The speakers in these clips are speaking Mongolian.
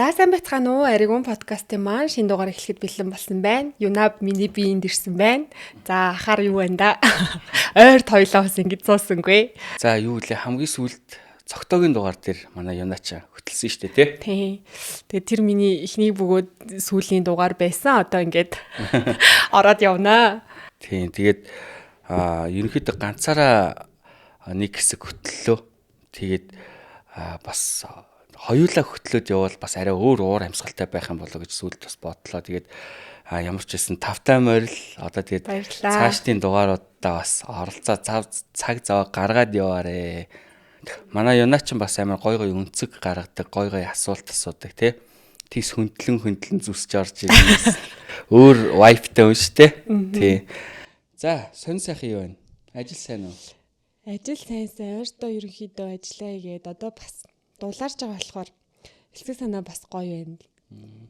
За сайн байцгаана уу? Аригун подкастын маань шинэ дугаар эхлэхэд бэлэн болсон байна. Юнаб миний биеинд ирсэн байна. За ахаар юу байна да? Ойрт хоёлоо бас ингэж суусангүй. За юу вэ? Хамгийн сүүлд цогтоогийн дугаар дээр манай Юнача хөтлсөн шүү дээ, тий. Тэгээ тэр миний эхний бөгөөд сүүлийн дугаар байсан. Одоо ингэж ороод явнаа. Тийм. Тэгээд ерөнхийдөө ганцаараа нэг хэсэг хөтлөлөө. Тэгээд бас хоёулаа хөтлөөд явбал бас арай өөр уур амьсгалтай байх юм болоо гэж сүүлд бас бодлоо. Тэгээд ямар ч байсан тавтай морил одоо тэгээд цаашдын дугааруудаа бас оролцоо цаг зав гаргаад яваарэ. Манай Юнач бас амар гой өнцөг гаргадаг, гой асуулт асуудаг тий. Тийс хөндлөн зүсч орж ирнээс өөр вайптай юм шүү дээ. Тий. За, сонь сайхан юу вэ? Ажил сайн уу? Ажил сайн. Өөртөө ерөнхийдөө ажиллая гээд одоо бас дулаарч байгаа болохоор элсэг санаа бас гоё байна.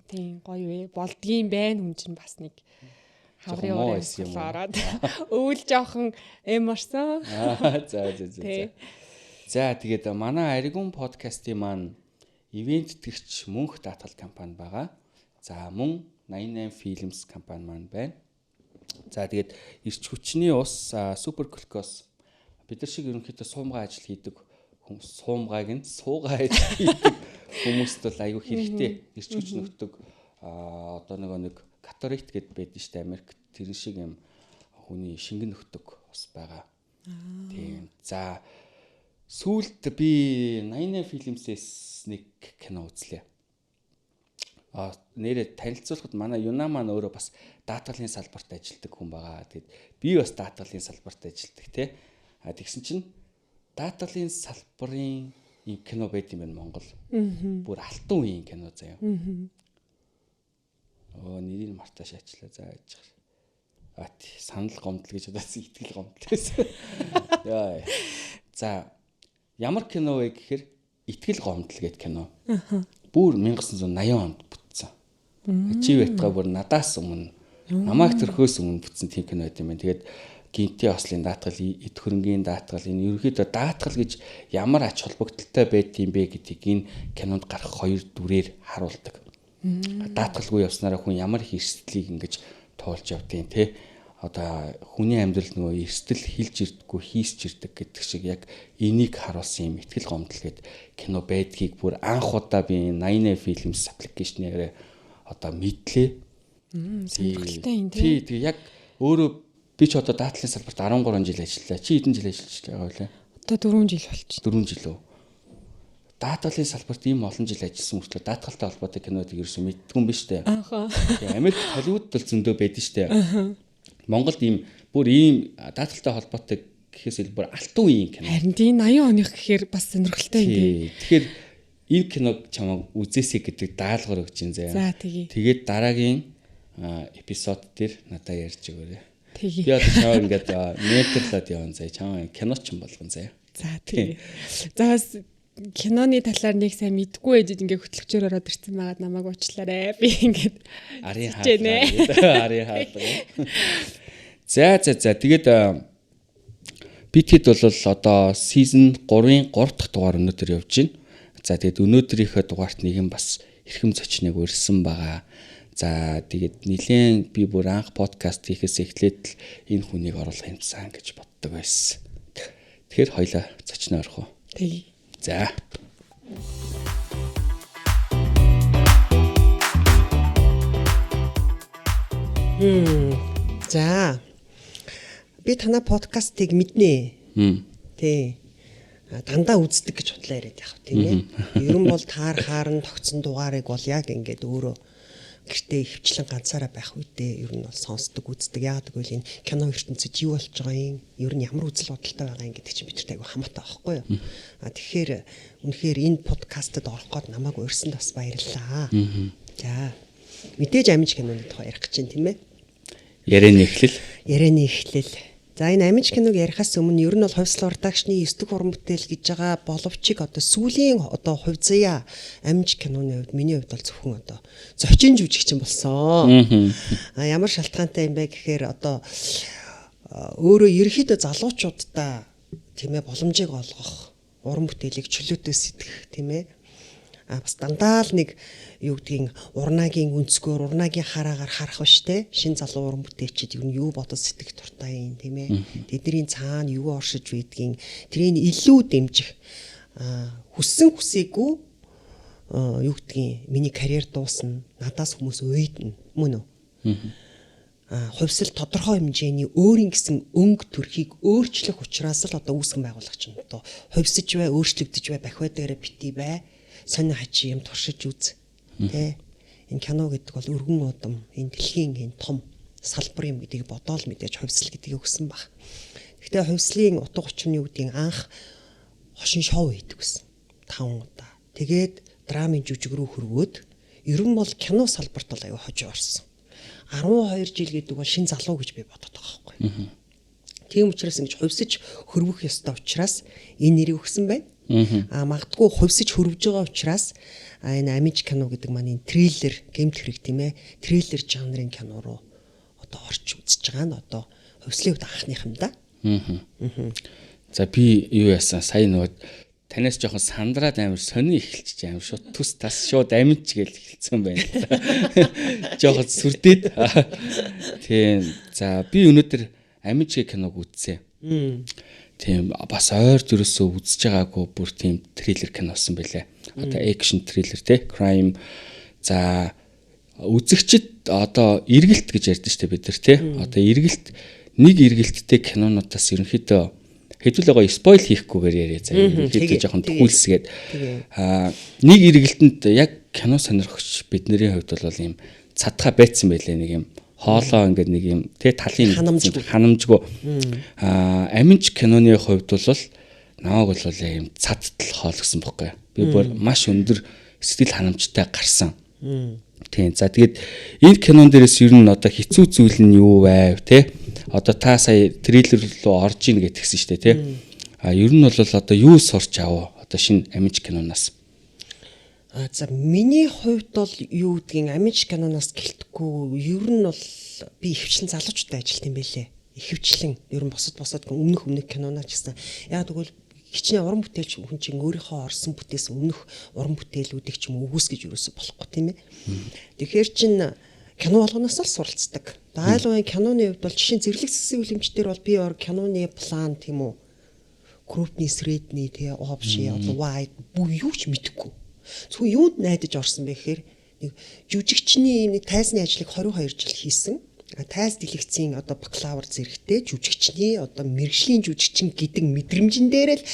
Тийм гоё вэ. Болдгийм байна хүн чинь бас нэг хаврын ураа ороод өвөл жоохон эморсон. За. За тэгээд манай Аригун подкастын маань ивент тэгч мөнх даатгал компани байгаа. За мөн 88 Films компани маань байна. За тэгээд эрч хүчний ус Супер Глюкоз бид нар шиг ерөнхийдөө суумгай ажил хийдэг суумгайг нь суугаа ажил хийдэг хүмүүст бол аюу хэрэгтэй эрч хүч нөхдөг одоо нэг катаракт гэд байдаг шүү дээ Америк тэр шиг юм хүний шингэн нөхдөг ус байгаа. Тийм. За сүүлд би 88 Films-ээс нэг кино үзлээ. Нэрээ танилцуулахад манай Юна маань өөрөө бас даатгалын салбарт ажилладаг хүн байгаа. Тэгээд би бас даатгалын салбарт ажилладаг тий. Тэгсэн чинь даатгалын салбарын юм кино байд юм байна Монгол. Бүр алтан үеийн кино заяа. Нэрийг мартааш ачлаа за яаж. Санал гомдол гэж удаас итгэл гомдол байсан. Яа. За ямар кино вэ гэхээр Итгэл гомдол гэдэг кино. Бүр 1980 онд бүтсэн. Чи байтгаа бүр надаас өмнө намайг төрхөөс өмнө бүтсэн тийм кино байт юм байна. Тэгээд гинтийн ослын даатгал, эд хөрөнгийн даатгал, энэ ерөнхийдөө даатгал гэж ямар ач холбогдолтой байд юм бэ гэдгийг энэ кинонд гарах хоёр дүрээр харуулдаг. Даатгалгүй явснараа хүн ямар их эрсдлийг ингэж туулж явдгийг те. Одоо хүний амьдрал нөгөө эрсдэл хилж ирдэггүй хийсч ирдэг гэдэг шиг яг энийг харуулсан юм Итгэл гомдол гэдэг кино байдгийг бүр анх удаа би 88 Films application-ээр одоо мэдлээ. Сонирхолтой юм тий. Тэгээ яг өөрөө би ч одоо даатгалын салбарт 13 жил ажиллалаа. Чи хэдэн жил ажиллаж байгаа вэ? Одоо 4 жил болчихсон. 4 жил үү? Даатгалын салбарт ийм олон жил ажилласан мөртлөө даатгалтай холбоотой кинод ерөөсөө мэддэггүй юм биш үү? Ааха. Америк Холливуд бол зөндөө байдаг шүү дээ. Монголд бүр ийм даатгалтай холбоотой гэхээс илүү бүр алтан үеийн кино. Харин тийм 80 оных гэхээр бас сонирхолтой юм дээ. Тэгэхээр энэ киног чамайг үзээсэй гэдэг даалгавар өгч ин заяа. За тэгье. Тэгээд дараагийн эпизод дээр надад ярьж өгөөрэй. Тэгье. Би одоо чамайг ингээд менторлоод явна заяа. Чамайг киноч юм болгон заяа. За тэгье. За бас киноны талаар нэг сайн мэдгүй ээжид ингээ хөтлөгчөөр ороод ирсэн байгаад намайг уучлаарай. Би ингээд арын хаалгаа. За. Тэгээд битгэд бол одоо season 3-ын 3 дахь дугаар өнөөдөр явж байна. За тэгээд өнөөдрийнхөө дугаарт нэгэн бас эрхэм зочныг урьсан байгаа. За тэгээд нилээн би бүр анх подкаст хийхээс эхлээд л энэ хүнийг оруулах юмсан гэж боддог байсан. Тэгэхээр хоёлаа зочноо орох уу? Тэгье. За. За. Би танай подкастыг мэднэ. Тий. Дандаа үздэг гэж бодлоо яриад яах вэ, тийм ээ. Ер нь бол таархаар нь тогтсон дугаарыг бол яг ингээд өөрөө гэртээ хөвчлэн ганцаараа байх үедээ ер нь бол сонсдог, үздэг. Яагаад гэвэл энэ кино ертөнцид юу болж байгаа юм, ер нь ямар үзэл бодолтой байгаа юм гэдэг чинь бидэрт айгүй хамаатай байхгүй юу? Тэгэхээр үнэхээр энэ подкастад орох гээд намайг урьсанд бас баярлалаа. За. Мэдээж амиж киноны тухай ярих гэж байна, тийм ээ. Ярианы эхлэл. За энэ амиж киног ярихаас өмнө ер нь бол хувьслал продакшны 9 дэх уран бүтээл гэж байгаа боловчиг одоо сүүлийн одоо хувь заяа амиж киноны хувьд миний хувьд бол зөвхөн одоо зочин жүжигчин болсон. Ямар шалтгаантай юм бэ гэхээр одоо өөрөө ерөөхдөө залуучуудаа тийм ээ боломжийг олгох уран бүтээлийг чөлөөтэй сэтгэх тийм ээ бас дандаа л нэг юу гэдгийг урнагийн өнцгөр урнагийн хараагаар харах биш те шин залуу уран бүтээлчид юу бодож сэтгэх дуртай юм тийм ээ тэдний цаана юу оршиж байдгийг тэрийг илүү дэмжих хүссэн хүсээгүй юу гэдгийг миний карьер дуусна надаас хүмүүс уйдна мөн үү хувьсэл тодорхой хэмжээний өөрийн гэсэн өнгө төрхийг өөрчлөх учраас л одоо үүсгэн байгуулагч нь одоо хувьсэж бай өөрчлөгдөж бай бахиадаараа битий бай сонин хачи юм туршиж үз тэ энэ кино гэдэг бол өргөн удам энэ дэлхийн энэ том салбар юм гэдгийг бодоол мэдээж хувьсэл гэдгийг өгсөн баг. Гэхдээ хувьслын утга учир нь юу гэдгийг анх хошин шоу хийдэг гэсэн 5 удаа. Тэгээд драмын жүжиг рүү хөрвөөд ер нь бол кино салбарт бол аюу хожоо орсон. 12 жил гэдэг бол шин залуу гэж би бодод байгаа байхгүй. Тийм учраас ингэж хувьсаж хөрвөх ёстой учраас энэ нэрийг өгсөн байна. Магадгүй хувьсаж хөрвж байгаа учраас энэ амиж кино гэдэг маань энэ триллер, гэмт хэрэг тийм ээ. Триллер жанрын кино руу одоо орч үзэж байгаа нь одоо хувьслын хувьд анхных юм да. За би юу яасан сая нөгөө танаас жоохон сандраад амар сони эхэлчих амар шууд түс тас шууд аминч гэж хэлсэн байна. Жоохон сүрдээд. Тийм. За би өнөөдөр аминч киног үзсэн. Тийм бас ойр зүрээсөө үзэж байгаагүй бүр тийм триллер киносон байлаа. Одоо экшн триллер те crime. За үзэгчд одоо эргэлт гэж ярьдэн штэ бид нар те. Одоо эргэлт нэг эргэлттэй кинонуудаас ерөнхийдөө хэдүүлээ гоё спойл хийхгүйгээр яриа заа. Хэдүүлээ жоохон төгүүлсгээд нэг эргэлтэнд яг кино сонирхогч бидний хувьд бол ийм цадхаа байцсан байлаа нэг юм хоолоо ингээд нэг юм тий талын ханамжгүй аминч киноны хувьд бол намайг бол ийм цадтал хоол гэсэн бохоггүй. Би бүр маш өндөр сэтгэл ханамжтай гарсан. Тийм. За тэгээд энэ кинон дээрээс ер нь одоо хэцүү зүйл нь юу вэ те? Одоо та сая трейлер руу орж ийн гэтгсэн шүү дээ те. Ер нь бол одоо юу сурч аваа? Одоо шинэ амиж киноноос. За миний хувьд бол юу гэдгийг амиж киноноос гэлтэхгүй ер нь бол би ихвчлэн залуучтай ажилт юм байлээ. Ихвчлэн ер нь босод өмнөх киноноор ч гэсэн яг тэгвэл хичнээн уран бүтээлч хүн чинь өөрийнхөө орсон бүтээс өмнөх уран бүтээлүүдийг ч юм өгөөс гэж юусэн болохгүй тийм ээ. Тэгэхээр чин кино болгоноос л суралцдаг. Айлгын киноны хувьд бол жишээ зэрлэг зэсгийн үлэмжтэр бол би киноны план тийм үү. Крупний средний тэгээ опши одоо wide бүх юу ч мэдэхгүй. Зөвхөн юунд найдаж орсон бэ гэхээр нэг жүжигчний нэг тайзны ажлыг 22 жил хийсэн. Тайз дэлгэцийн одоо бакалавр зэрэгтэй жүжигчний одоо мэргэжлийн жүжигчин гэдэг мэдрэмжэн дээр л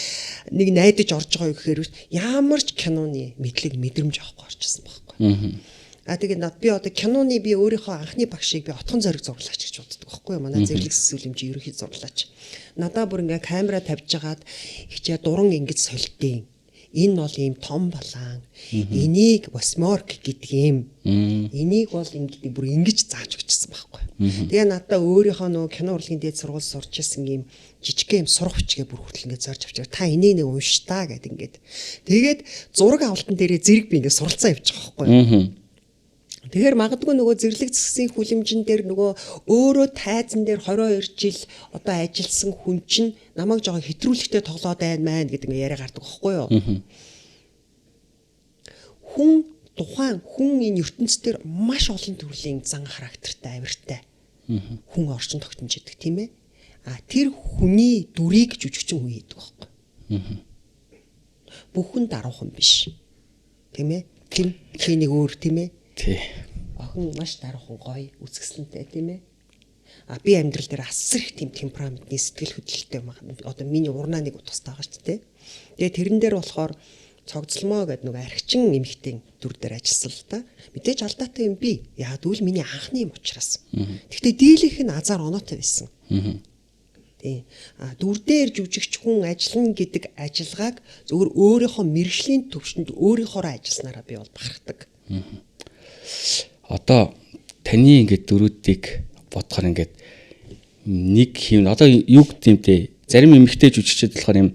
нэг найдаж орж байгаа юу гэхээр ямар ч киноны мэдрэмж авахгүй орчихсон байхгүй. Тэгээд би одоо киноны би өөрийнхөө анхны багшийг би отхон зориг зурлаач гэж боддог байхгүй юу. Манай зэрлэг сүлэмжийн ерөнхий зурлаач. Надаа бүр ингээ камера тавьж хагаад хичээ дуран ингэж солилтын. Энэ бол ийм том балаан. Энийг восьморк гэдэг юм. Энийг бол ингээд бүр ингэж зааж өгчсэн байхгүй. Тэгээ надаа өөрийнхөө нөгөө кино урлагийн дээд сургууль сурч ирсэн ийм жижиг юм сурах бичгээ бүр хүртэл ингээд зорж авчаа. Та энийг нэг унш та гэд ингээд. Тэгээд зураг авалтан дээрээ зэрэг би ингээд суралцаа явж байгаа байхгүй. Тэгэхээр магадгүй нөгөө зэрлэг зэсгийн хүлэмжин дээр нөгөө өөрөө тайзан дээр 22 жил одоо ажилласан хүн чинь намайг жоо хэтрүүлэгтэй тоглоод байна гэдэг ингээ яриа гардаг байхгүй юу? Хүн энэ ертөнцийн маш олон төрлийн зан характертай авиртай. Хүн орчин тогтнож идэг тийм ээ. Тэр хүний дүрийг жүжигчин хүн хийдэг байхгүй. Бүхэн даруухан биш. Тийм ээ. Хинийг өөр тийм ээ. Тий. Охин маш даруухан гоё үзэсгэлэнтэй тийм ээ. Би амьдрал дээр асар их тийм темпераментний сэтгэл хөдлөлтэй одоо миний урнаа нэг утгастай байгаа шүү дээ. Тэгээ тэрэн дээр болохоор цогцлмоо гэдэг нэг архичин эмэгтэй дүр дээр ажилласан л та. Мэдээж алдаатай юм би. Яг тэгвэл миний анхны юм учраас. Гэхдээ дийлийнх нь азар оноотой байсан. Тийм. Дүр дээр жүжигч хүн ажиллана гэдэг ажиллагааг зөвхөн өөрийнхөө мэргэжлийн төвшөнд өөрийнхөө ажилласнараа би бол бахархдаг. Одоо таны ингээд дөрүүдийг бодохоор ингээд нэг юм одоо юу гэмтэй зарим эмэгтэй жүжигчид болохоор юм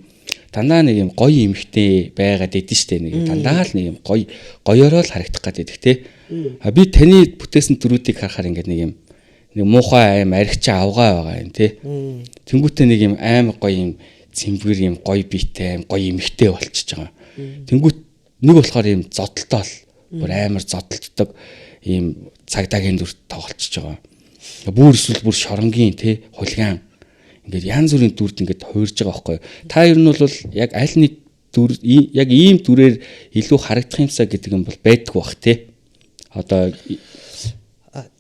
дандаа нэг юм гоё эмэгтэй байгаад идэв штэ нэг дандаа л нэг юм гоёороо л харагдах гэдэг те. Би таны бүтээсэн дөрүүдийг харахаар ингээд нэг юм нэг муухай аим архичаа авгаа байгаа юм те. Тэнгүүтээ нэг юм аим гоё юм цэмбэр юм гоё биетэй аим гоё эмэгтэй болчихж байгаа. Тэнгүүт нэг болохоор ийм зодтолтой бүр амар зодтолтдог ийм цагдаагийн дүрт тоглолцож байгаа. Бүр эсвэл бүр шоронгийн тий хулиган ингээд янз бүрийн дүрд ингээд хуурж байгаа байхгүй юу. Та ер нь бол яг аль нэг дүр яг ийм дүрээр илүү харагдах юмсаа гэдэг юм бол байдг бах тий. Одоо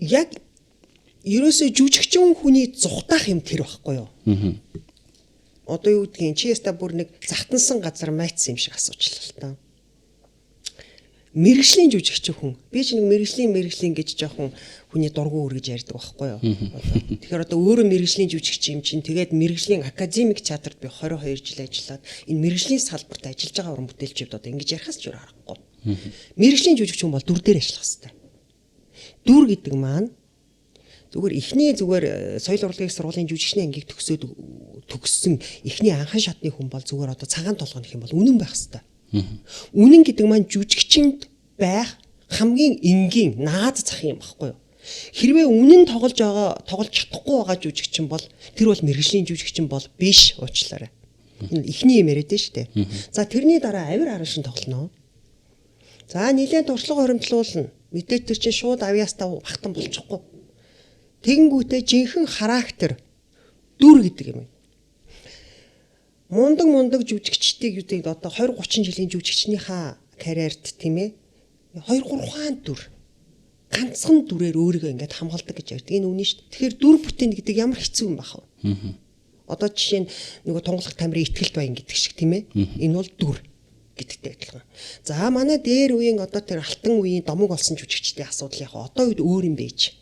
яг ерөөсөө жүжигчин хүний зүхтаах юм тэр байхгүй юу. Одоо юу гэдгийг чи яста бүр нэг захтансан газар майцсан юм шиг асуучлаа л та. Мэргэжлийн жүжигчин хүн. Би ч нэг мэргэжлийн гэж жоохон хүний дургу үргэж ярьдаг байхгүй юу. Тэгэхээр одоо өөрөө мэргэжлийн жүжигчин юм чинь тэгээд мэргэжлийн академик театрт би 22 жил ажиллаад энэ мэргэжлийн салбарт ажиллаж байгаа уран бүтээлчид одоо ингэж ярихаас ч өөр аргагүй. Мэргэжлийн жүжигчин бол дүр дээр ажиллах хэрэгтэй. Дүр гэдэг маань зүгээр эхний зүгээр соёл урлагийн сургуулийн жүжигчний ангийг төгссөн эхний анхан шатны хүн бол зүгээр одоо цагаан толгоно гэх юм бол үнэн байх хэрэгтэй. Үнэн гэдэг маань жүжигчинд байх хамгийн энгийн наад зах юм баггүй юу? Хэрвээ үнэн тоглож чадахгүй байгаа жүжигчин бол тэр бол мэргэжлийн жүжигчин бол биш уучлаарай. Энэ эхний юм яриад штэ. За тэрний дараа авир хараншин тоглоно. За нэлээд туршлага хоримтлуулна. Мэдээж тэр чинь шууд авьяастаа хахтан болчихгүй. Тэгэнгүүтээ жинхэнэ характер дүр гэдэг юм. Мундаг жүжигчдийг юудаг одоо 20-30 жилийн жүжигчнийхаа карьерт тийм ээ 2-3 хаан дүр ганцхан дүрээр өөрийгөө ингээд хамгаалдаг гэж ярьдаг. Энэ үнэн шүү дээ. Тэгэхээр дүр бүтээн гэдэг ямар хэцүү юм бах вэ? Одоо жишээ нь нөгөө тунгалаг тамирын ихтгэл баян гэдэг шиг тийм ээ. Энэ бол дүр гэдэгтэй адилхан. За манай дээр үеийн одоо тэр алтан үеийн домог болсон жүжигчдийн асуудал яг одоо үед өөр юм байж.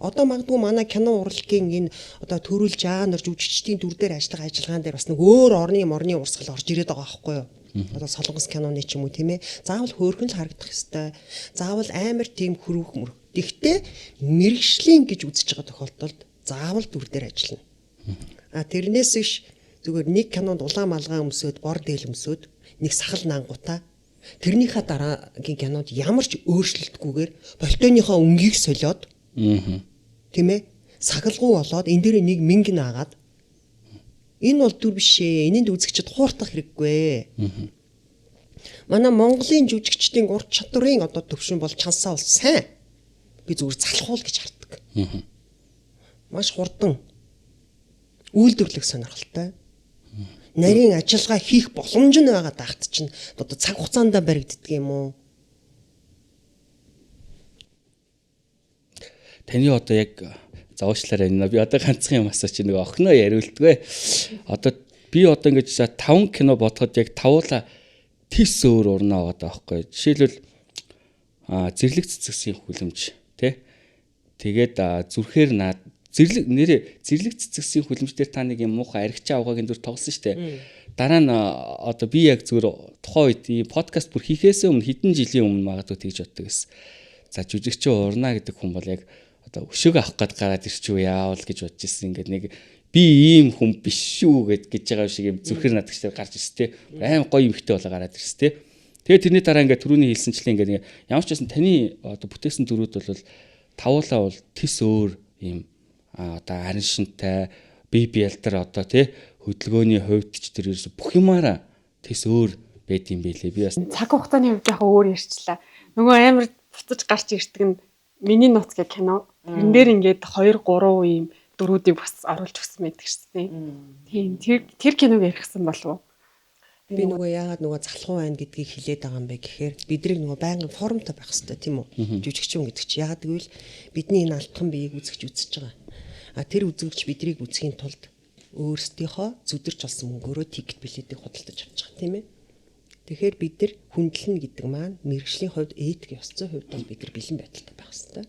Одоо магадгүй манай кино урлагийн энэ одоо төрөл жанр жүжигчдийн дүр дээр ажиллах ажиллагаан дээр бас нэг өөр орны урсгал орж ирээд байгаа байхгүй юу? Одоо солонгос киноны ч юм уу тийм ээ. Заавал хөөрхөн л харагдах ёстой. Заавал амар тийм хөрвөх мөр. Гэхдээ мэрэгжлийн гэж үзэж байгаа тохиолдолд заавал дүр дээр ажиллана. Тэрнээс иш зүгээр нэг кинонд улаан малгай өмсөд, бор дээл өмсөд, нэг сахал наангуудаа тэрнийхээ дараагийн кинонд ямар ч өөрчлөлтгүйгээр болтойныхоо өнгийг солиод тийм ээ сагалгуу болоод энэ дээр нэг мэнг наагаад энэ бол дүр биш ээ. Энэнд үзэгчд хууртах хэрэггүй. Манай Монголын жүжигчдийн ур чадварын одоо төвшин бол чансаа бол сайн. Би зүгээр залхуул гэж хардаг. Маш хурдан үйлдвэрлэх сонирхолтой. Нарийн ажиллагаа хийх боломж нь байгаа даахт чинь одоо цаг хугацаанд баригддаг юм уу? Таны одоо яг зоочлаарай. Би одоо ганцхан юм асууч нэг охиноо яриулдгүй. Одоо би одоо ингэж 5 кино бодоход яг тавуула тис өөр урнаа байгаа байхгүй. Жишээлбэл зэрлэг цэцэгсийн хүлэмж тий. Тэгээд зүрхээр зэрлэг цэцэгсийн хүлэмжээр та нэг юм муухай аригчаа аваагийн дүр тоглосон шүү дээ. Дараа нь одоо би яг зүгээр тухайн үед ийм подкаст бүр хийхээс өмнө хэдэн жилийн өмнө магадгүй тэгж боддог гэсэн. За жүжигчин урнаа гэдэг хүн бол яг одоо өшөг авах гээд гараад ирчихв яавал гэж бодож ирсэн. Ингээд нэг би ийм хүн биш шүү гэж байгаа шиг юм зүрхээр надагчтай гарч ирсэн те. Аим гоё юмхтэй болоо гараад ирсэн те. Тэгээд тэрний дараа ингээд түрүүний хэлсэнчлэн ингээд ямар ч байсан таны одоо бүтээсэн дүрүүд бол тавуулаа бол тис өөр ийм одоо хараншинтай BBL-тер одоо тий хөдөлгөөний хувьд ч тэр ерөөс бүх юмараа тис өөр байд юм байлээ. Би бас цаг хугацааны хувьд яг өөр ярьчлаа. Нөгөө амар буцаж гарч ирдэг нь миний нууц гэх кино. Тэрэн дээр ингээд 2 3 ийм дөрүүдийг бас оруулж өгсөн байдаг шүү дээ. Тийм тэр киног ярихсан болов уу? Би нөгөө яагаад нөгөө залхуу байна гэдгийг хэлээд байгаа юм бэ гэхээр бидрийг нөгөө байнгын формтой байх хэрэгтэй тийм үү? Жүжигчин гэдэг чи яагаад гэвэл бидний энэ алтхан биеийг үзэж байгаа. Тэр үзэгч бидрийг үзэхийн тулд өөрсдийнхөө зүдэрч болсон мөнгөөрөө тикет билетийг худалдаж авч байгаа тийм ээ. Тэгэхээр бид нар хүндлэн гэдэг маань мэргэжлийн хувьд этик ёс зүйн хувьд бол бид нар бэлэн байдалтай байх хэрэгтэй.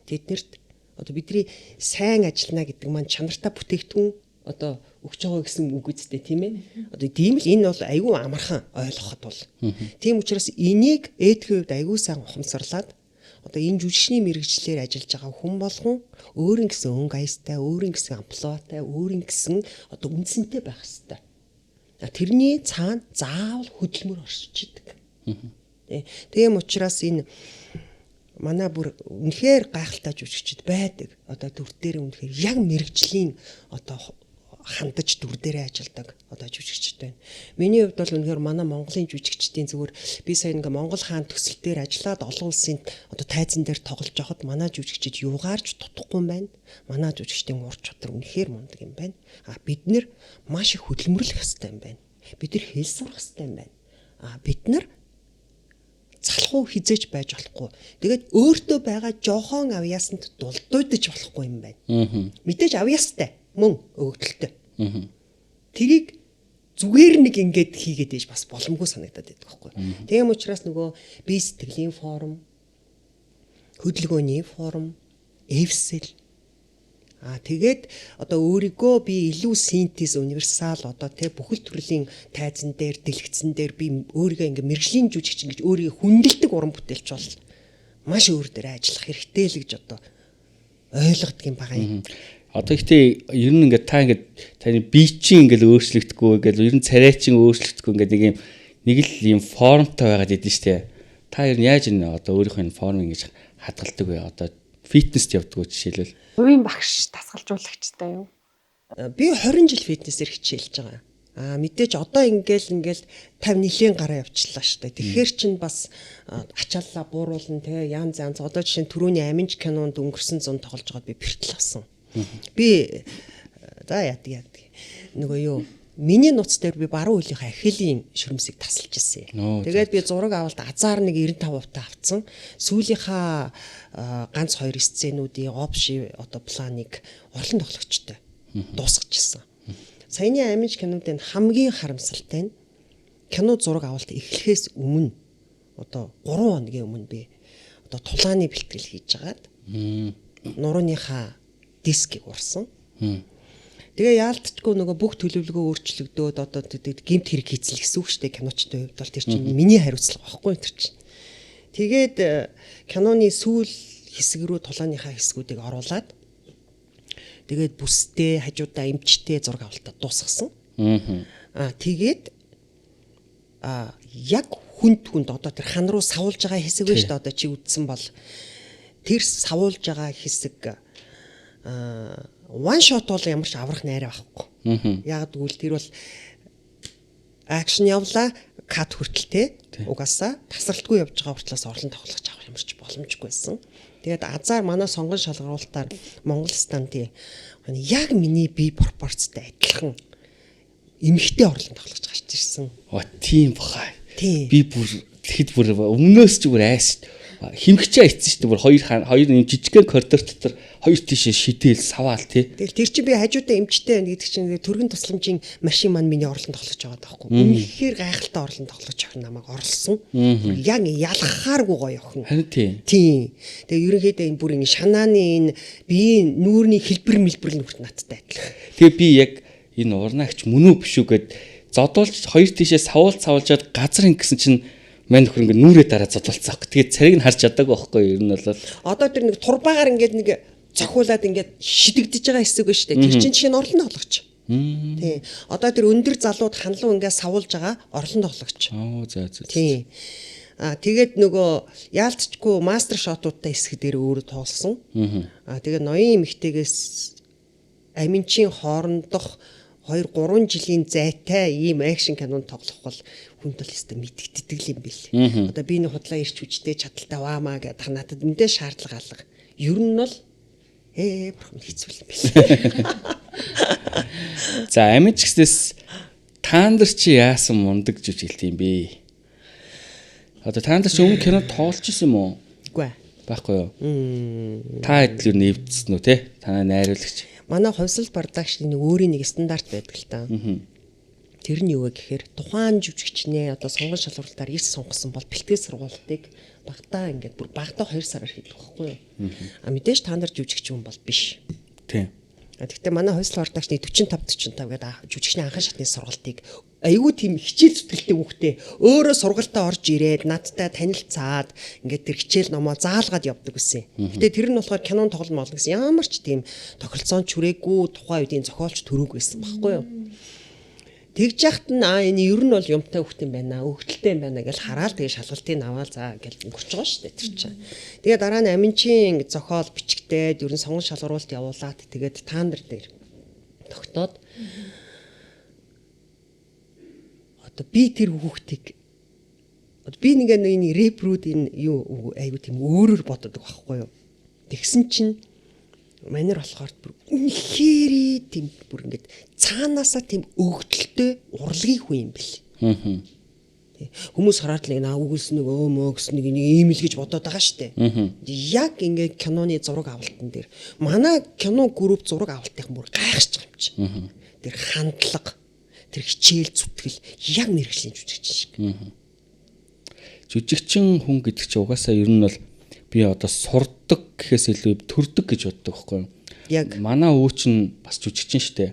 Тэднэрт одоо бидний сайн ажиллана гэдэг маань чанартай бүтээгдэхүүн одоо өгч байгаа гэсэн үг үстэй тийм ээ. Одоо тийм л энэ бол айгүй амархан ойлгоход бол. Тийм учраас энийг этикийн хувьд айгүй сайн ухамсарлаад одоо энэ жүжигчний мэргэжлэр ажиллаж байгаа хүн болгон өөрийн гэсэн өнгө аястай, өөрийн гэсэн амплуатай, өөрийн гэсэн одоо үндсэнтэй байх хэрэгтэй. Тэрний цаана заавал хөдөлмөр оршиж идэг. Тийм учраас энэ манай бүр үнэхээр гайхалтай жүжигчд байдаг. Одоо төр дээр үнэхээр яг мэргэжлийн одоо хандаж дүр дээрээ ажилдаг одоо жүжигчд байна. Миний хувьд бол үнэхээр манай Монголын жүжигчдийн зүгээр би сая ингээ Монгол хаан төсөл дээр ажиллаад олон улсын одоо тайзан дээр тоглож байхад манай жүжигчид юугаарч дутхгүй юм байна. Манай жүжигчдийн ур чадвар үнэхээр мундаг юм байна. Бид нэр маш их хөдөлмөрлөх хэрэгтэй юм байна. Бид нар хэл сурах хэрэгтэй юм байна. Бид нар залхуу хизээж байж болохгүй. Тэгээд өөртөө байгаа жохон авьяасанд дулдуйдаж болохгүй юм байна. Мэдээж авьяастай мөн өгдөлтөй. Тэрийг зүгээр нэг ингээд хийгээд ээж бас боломгүй санагдаад байдаг байхгүй. Тийм учраас нөгөө бие сэтгэлийн форум, хөдөлгөөний форум, эвсэл тэгээд одоо өөрийгөө би илүү синтез универсал одоо тэ бүхэл төрлийн тайзан дээр дэлгэцэн дээр би өөрийгөө ингээ мэрэгжлийн жүжигч ингэж өөрийгөө хүндэлдэг уран бүтээлч бол маш өөр дээр ажиллах хэрэгтэй л гэж одоо ойлгодог юм байгаа юм. Одоо ихтэй ер нь ингээд та ингээд таны бие чинь ингээд өөрчлөгдөхгүй ингээд ер нь царай чинь өөрчлөгдөхгүй ингээд нэг л юм формтой байгаад идэв штэ. Та ер нь яаж энэ одоо өөрийнхөө форм ингэж хадгалдаг вэ? Одоо фитнест явдаг уу жишээлбэл? Хувийн багш дасгалжуулагчтай юу? Би 20 жил фитнесээр хичээлж байгаа. Мэдээж одоо ингээл 50 нилийн гараа явчлаа штэ. Тэгэхээр чин бас ачааллаа бууруулна те янз янз одоо жишээ нь түрүүний аминч кинонд өнгөрсөн зун тоглож байгаад би бэртэл асан. Би за яадаг. Нөгөө юу миний нууц дээр би баруун хөлийнхаа ахилийн шүрмсийг тасалж ирсэн. Тэгээд би зураг авалт азар нэг 95% авцсан. Сүүлийнхаа ганц 2 сценүүдийн опши одоо планыг орлон тоглогчтой дуусгачихсан. Саяны аминч кинодын хамгийн харамсалтай нь кино зураг авалт эхлэхээс өмнө одоо 3 хоногийн өмнө би одоо тулааны бэлтгэл хийж агаад нурууныхаа дискийг урсан. Тэгээ яалтчгүй нөгөө бүх төлөвлөгөө өөрчлөгдөөд одоо гэмт хэрэг хийцэл гэсэн үг шүү дээ киночтой хувьд бол тэр чинь миний хариуцлага байхгүй тэр чинь. Тэгээд киноны сүүл хэсэг рүү тулааныхаа хэсгүүдийг оруулаад тэгээд бүстэй хажуудаа эмчтэй зураг авалтаа дуусгасан. Тэгээд яг хүнд одоо тэр хан руу савуулж байгаа хэсэг байна шүү дээ одоо чи үдсэн бол тэр савуулж байгаа хэсэг one shot бол ямар ч аврах найраа байхгүй. Яг тэгвэл тэр бол акшн явлаа, кат хүртэлтэй. Угаасаа тасралтгүй явж байгаа хүртлээс орлон тоглож авах ямар ч боломжгүй байсан. Тэгээд азар манай сонгон шалгаруулалтаар Монгол станди яг миний бие пропорцтой адилхан эмхтэй орлон тоглож гарч ирсэн. Тийм бахаа. Би бүр тэгэхэд бүр өмнөөс ч бүр айс химгчээ эцсэн шүү дээ. Бүр хоёр юм жижигхэн коридор дотор хоёр тийшээ шидээл саваал тий. Тэгэл тэр чинь би хажуудаа эмчтэй байна гэдэг чинь төргөн тусламжийн машин маань миний орлон тоглож байгаа даахгүй. Үнэхээр гайхалтай орлон тоглож авах намайг орлсон. Яг ялгахааргүй гоё охин. Харин тийм. Тэгээ ерөнхийдөө энэ бүр ингэ шанааны энэ биеийн нүүрний хэлбэр мэлбэр нүрт надтай адилхан. Тэгээ би яг энэ урнаагч мөн үү биш үү гэд зодуулж хоёр тийшээ савуулжаад газар ингэсэн чинь мань нөхөр ингээ нүрээ дараа зодолцсон. Тэгээд царийг нь харж чадаагүй байхгүй юу? Ер нь бол одоо тэр нэг турбаагаар ингээд нэг цохиулаад ингээд шидэгдэж байгаа хэсэг байна шүү дээ. Тэр чинь жишээ нь орлон тоглогч. Тий. Одоо тэр өндөр залууд ханлуу ингээд савуулж байгаа орлон тоглогч. За. Тий. Тэгээд нөгөө яалтчгүй мастер шотуудтай хэсэг дээр өөрөө тоолсон. Тэгээд ноён эмэгтэйгээс аминчийн хоорондох 2-3 жилийн зайтай ийм акшн кинонд тоглох бол хүнд бол өстой мэдгэддэг юм бэл. Одоо би нэг худлаа ирч хүчтэй чадaltaй ваамаа гэдэг надад мэдээ шаардлага алга. Ер нь бол бурхан хэцүү юм бэл. За амиж гэснээс таандар чи яасан мундаг жүжиглт юм бэ? Одоо таандар чи өмнө кино тоглож исэн юм уу? Үгүй байхгүй юу? Та хэд л нэвдсэн үү те? Танай найруулагч. Манай хувьсал продакшны нэг өөрийн нэг стандарт байдаг л та. Тэр нь юу вэ гэхээр тухайн жүжигчнээ одоо сонгон шалгуулалтаар ирс сонгосон бол бэлтгэл сургалтыг багтаа ингээд бүр багтаа 2 сараар хийдэг байхгүй юу? Мэдээж та нар жүжигч юм бол биш. Тийм. Гэхдээ манай хувьсал продакшны 45 гэдэг жүжигчний анхан шатны сургалтыг айгүй тийм хичээл зүтгэлтэй хүүхдээ өөрөө сургалтаа орж ирээд надтай танилцаад ингээд тэр хичээл номоо заалгаад явдаг гэсэн. Гэтэ тэр нь болохоор кинон тоглоом болно гэсэн ямар ч тийм тохиролцоон чүрээгүй тухайн үеийн зохиолч төрөг байсан байхгүй юу? Тэгж яхад нь энэ ер нь бол юмтай хүүхд юм байна, өгдөлтэй юм байна гэж хараад тэгээ шалгалтыг аваад за гэж өнгөрч байгаа шүү дээ тэр чинь. Тэгээ дараа нь аминчийн зохиол бичгтээд ер нь сонгон шалгаруулалт явуулаад тэгээд таандар дээр тогтоод одоо би тэр хүүхдийг би нэг энэ рэпрүүд энэ юу айгу тийм өөрөөр боддог байхгүй юу. Тэгсэн чинь манер болохоор бүр үнэхээр тийм бүр ингээд цаанаасаа тийм өгдөлтөй урлагийн хүн юм бэл. Хүмүүс хараад л наа үгүйс нэг мөөгс нэг ийм л гэж бодоод байгаа штэ. Яг ингээд киноны зураг авалтан дээр манай кино групп зураг авалтын бүр гайхаж байгаа юм чи. Тэр хандлага, тэр хичээл зүтгэл яг мэрэгжлийн жүжигчин шиг. Жүжигчин хүн гэдэг чинь угаасаа ер нь бол би одоо сурдаг гэхээс илүү төрдөг гэж боддог байхгүй юу? Яг манай өвөө чинь бас жүжигчин штэ.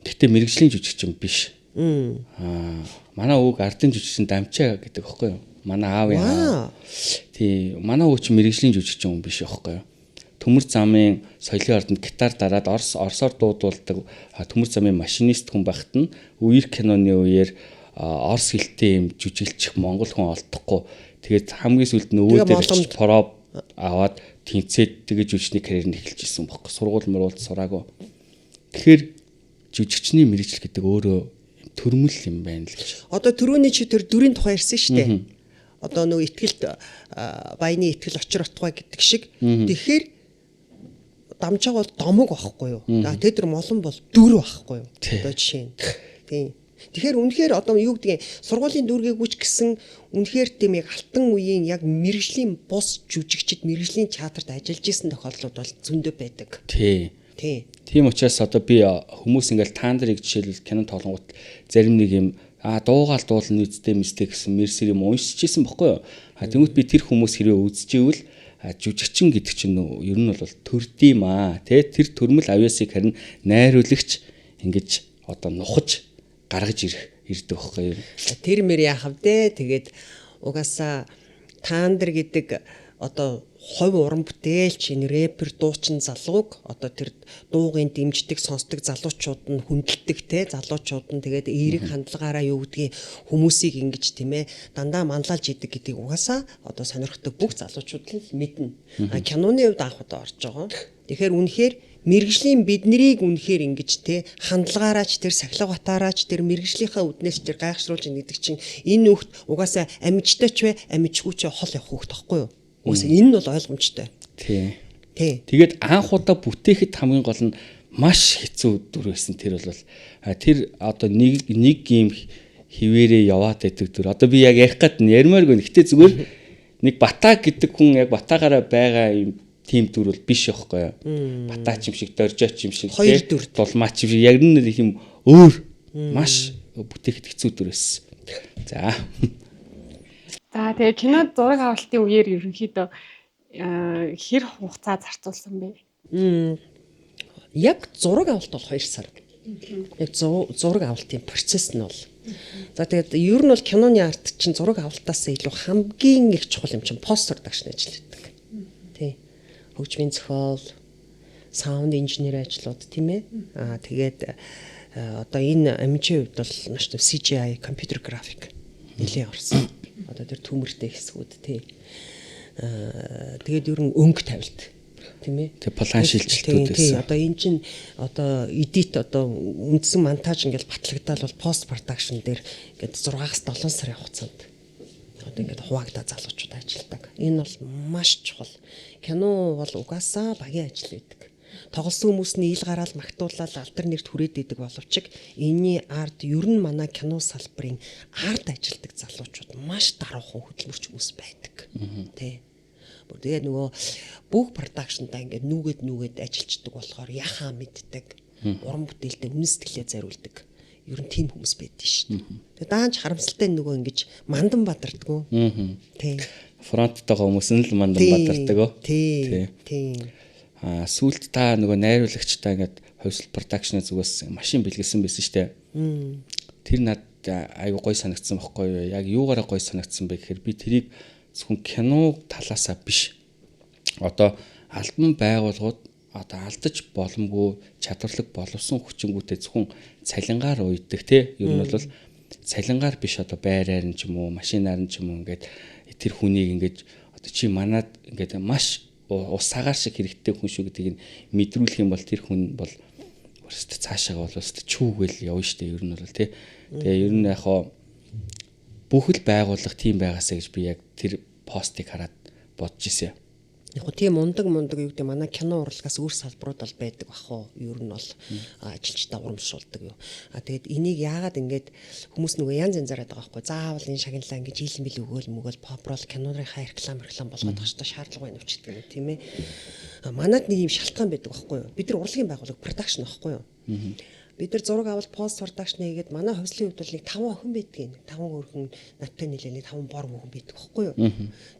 Гэхдээ мэрэгжлийн жүжигчин биш. Манай өвөг ардын жүжигчин Дамчаа гэдэг байхгүй юу? Манай аавын аав. Тий, манай өвөө чинь мэрэгжлийн жүжигчин хүн биш байхгүй юу? Төмөр замын соёлын ордонд гитар дараад орсоор дуудуулдаг төмөр замын машинист хүн багт нь үер киноны үеэр орс хэлтэй юм жүжиглчих монгол хүн олдохгүй. Тэгээд хамгийн сүүлд нь өвөө дээр проб аваад тэнцээд тэгээд жүжигчний карьер нь эхэлж ирсэн байхгүй. Сургууль мөрөөлд сураагүй. Тэгэхээр жүжигчний мэрэгжил гэдэг өөрөө төрмөл юм байна л гэж. Одоо түрүүний чи тэр дүрийн тухай ярьсан шүү дээ. Одоо нөгөө ихтгэлд баяны ихтгэл очир утгай гэдэг шиг. Тэгэхээр Дамчааг бол домог байхгүй юу? Тэд нар молон бол дүр байхгүй юу? Одоо жишээ нь. Тийм. Тэгэхээр үнэхээр одоо юу гэдгийг сургуулийн дүүргээгүйч гэсэн үнэхээр тийм яг алтан үеийн яг мэрэгжлийн бус жүжигчид мэрэгжлийн театрт ажиллаж исэн тохиолдлууд бол зөндөө байдаг. Тий. Тийм учраас одоо би хүмүүс ингээл таандрыг жишээлбэл кино тоглонгууд зарим нэг юм дуугаал дуулна үсттэй мэстэй гэсэн мерсэр юм уншижсэн бохгүй юу? Тэгмэд би тэр хүмүүс хэрэг үзчихвэл жүжигчин гэдэг чинь ер нь бол төрдийм тий тэр төрмөл авьяасыг харин найруулагч ингэж одоо нухаж гаргаж ирдэг байхгүй юу? Тэр мэр яхав дээ. Тэгээд угаасаа таандэр гэдэг одоо хувь уран бүтээлч энэ рэпер дуучин залууг одоо тэр дуугийн дэмждэг сонсдог залуучууд нь хүндэлдэг те залуучууд нь тэгээд эерэг хандлагаараа юу гэдгийг хүмүүсийг ингэж тийм ээ дандаа манлайлж идэг гэдгийг угаасаа одоо сонирхдаг бүх залуучууд л мэднэ. Киноны хувьд анх удаа орж байгаа. Тэгэхээр үнэхээр мэрэгжлийн биднийг үнэхээр ингэж те хандлагаараач тэр сахилга батаараач тэр мэрэгжлийнхаа үднээс тэр гайхшруулж гэдэг чинь энэ нүхт угаасаа амжтай ч вэ амжгүй ч хол явах хүүхд тахгүй юу? Угаасаа энэ нь бол ойлгомжтой. Тий. Тий. Тэгээд анх удаа бүтээхэд хамгийн гол нь маш хэцүү дүр байсан тэр бол тэр одоо нэг юм хിവэрээ яваад байдаг дүр. Одоо би яг ярих гээд ярмааргүй. Гэхдээ зүгээр нэг Батаа гэдэг хүн яг Батаагаараа байгаа юм тийм дүр бол биш байхгүй юу? Батаач юм шиг, Доржооч юм шиг, Дулмаач юм шиг яг нэг юм өөр маш бүтээхэд хэцүү дүр байсан. За. За тэгээ кино зураг авалтын үеэр ерөнхийдөө хэр хугацаа зарцуулсан бэ? Яг зураг авалт бол 2 сар. Яг зураг авалтын процесс нь бол. За тэгээд ер нь бол киноны арт чинь зураг авалтаас илүү хамгийн их чухал юм чинь пост продакшн ажил гэдэг. Тий. Хөгжмийн зохиол, саунд инженер ажлууд тийм ээ. Тэгээд одоо энэ амжийн хувьд бол маш CGI компьютер график нэлээд орсон. Одоо тэр төмөртэй хэсгүүд тий. Тэгээд ер нь өнгө тавилт тийм ээ. Тэг план шилжилтүүд байсан. Тий. Одоо энэ чинь одоо эдит одоо үндсэн монтаж ингээл батлагдаал бол пост продакшн дээр ингээд 6-7 сарын хугацаанд одоо ингээд хуваагдаа залуучууд ажилладаг. Энэ бол маш чухал. Кино бол угаасаа багийн ажил байдаг. Тоглосон хүмүүсний ил гараал магтуулаад алдар нэрт хүрээд идэг боловч энэний арт ер нь манай кино салбарын арт ажилдаг залуучууд маш даруухан хөдөлмөрч хүмүүс байдаг. Тэ. Тэгээд нөгөө бүх продакшнда ингээд нүгэд ажилчдаг болохоор яхаа мэддэг. Уран бүтээлдээ үнэ сэтгэлээ зориулдаг. Ер нь тийм хүмүүс байдаг шүү дээ. Тэгээд даанч харамсалтай нөгөө ингэж мандан бадардаг. Тэ. Фронттойгоо хүмүүс нь л мандан бадардаг. Тий. Сүүлд та нөгөө найруулагчтай ингээд хувьсэл продакшны зүгээс машин бэлгэлсэн байсан шүү дээ. Тэр над айгу гой санагдсан байхгүй юу? Яг юугаараа гой санагдсан бэ гэхээр би тэрийг зөвхөн кино талаасаа биш. Одоо альбом байгууллагууд одоо алдаж боломгүй чадварлаг боловсон хүчингүүтэй зөвхөн цалингаар уйдаг те. Ер нь бол цалингаар биш одоо байраар нь ч юм уу, машинаар нь ч юм уу ингээд тэр хүнийг ингээд одоо чи манад ингээд маш ус сагаар шиг хэрэгтэй хүн шүү гэдгийг мэдрүүлэх юм бол тэр хүн бол өстө цаашаага бол өстө чүүгээл явна штэ ер нь бол тий. Тэгээ ер нь яг хоо бүх л байгууллага тийм байгаасаа гэж би яг тэр постыг хараад бодож ирсэн. Яг гоо тийм мундаг юу гэдэг манай кино урлагаас өөр салбарууд бол байдаг бах уу. Ер нь бол ажилчдаа урамшуулдаг юу. Тэгээд энийг яагаад ингээд хүмүүс нөгөө янз янзаараад байгаа байхгүй. Заавал энэ шагналаа ингээд жилэн бил өгөөл мөгөөл попрол киноныхаа реклам болгоод байгаа шүү дээ. Шаардлага байна өчтдөг юм тийм ээ. Манайд нэг юм шалтгаан байдаг байхгүй юу. Бид нар урлагийн байгууллага продакшн байхгүй юу. Бид нар зураг авал пост продакшн хийгээд манай хувьслын хувьд бол нэг 5 охин байдгийг. 5 өргөн надтай нийлээд 5 бор бүхэн байдаг байхгүй юу.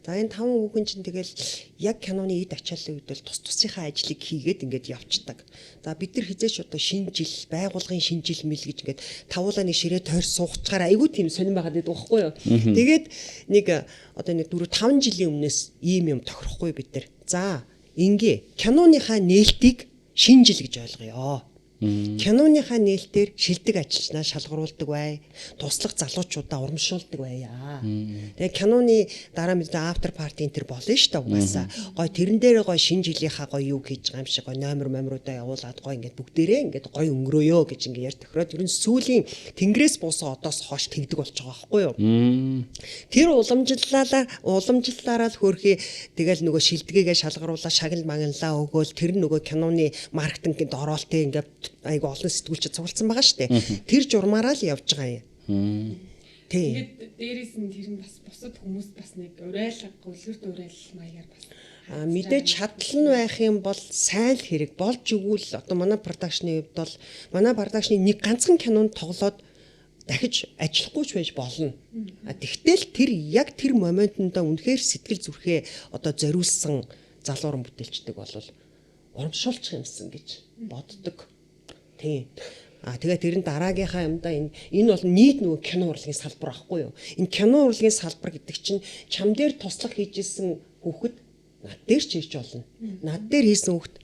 За энэ 5 хүүхэн чинь тэгэл яг киноны эд ачааллын үед бол тусынхаа ажлыг хийгээд ингээд явцдаг. За бид нар хизээч одоо шинэ жил байгуулгын шинэ жил мэл гэж ингээд тавуулаа нэг ширээ тойр суугачаар айгүй тийм сонирн байгаад байдаг байхгүй юу. Тэгээд нэг одоо нэг 4-5 жилийн өмнөөс ийм юм тохирохгүй бид нар. За ингээ киноныхаа нээлтийг шинэ жил гэж ойлгоё. Киноныхаа нээлтээр шилдэг ажилчнаа шалгаруулдаг бай. Туслах залуучуудаа урамшуулдаг байя. Тэгээ киноны дараа мэдээ after party энэ төр болно шүү дээ угаасаа. Гой тэрэн дээр гой шинэ жилийнхаа гой юу хийж байгаа юм шиг гой номеруудаа явуулаад гой ингээд бүгдээрээ ингээд гой өнгөрөөё гэж ингээд яар тохироод ер нь сүүлийн тэнгэрээс буусан одоос хойш тэгдэг болж байгаа байхгүй юу? Тэр уламжлалаараа л хөрхий тэгэл нөгөө шилдгээгээ шалгаруулаа шагнал магналаа өгөөл тэр нөгөө киноны маркетингэнд ороолтын ингээд айгу олон сэтгүүлч цугласан байгаа штэ. Тэр журмаараа л явж байгаа юм. Тэгээд дээрээс нь тэр нь бас бусад хүмүүс бас нэг урайлга, гөлгөрт урайлал маягаар бас мэдээж чадал нь байх юм бол сайн л хэрэг болж өгвөл одоо манай продакшны хувьд бол манай продакшны нэг ганцхан кинонд тоглоод дахиж ажиллахгүй ч байж болно. Тэгтэл тэр яг тэр моментондоо үнэхээр сэтгэл зүрхээ одоо зориулсан залууран бүтээлчдэг бол урамшуулчих юмсан гэж боддог. Тийм. Тэгээд тэр нь дараагийнхаа юмдаа энэ бол нийт нөгөө кино урлагийн салбар байхгүй юу? Энэ кино урлагийн салбар гэдэг чинь чам дээр туслах хийжсэн хүүхэд над дээр ч хийж болно. Над дээр хийсэн хүүхэд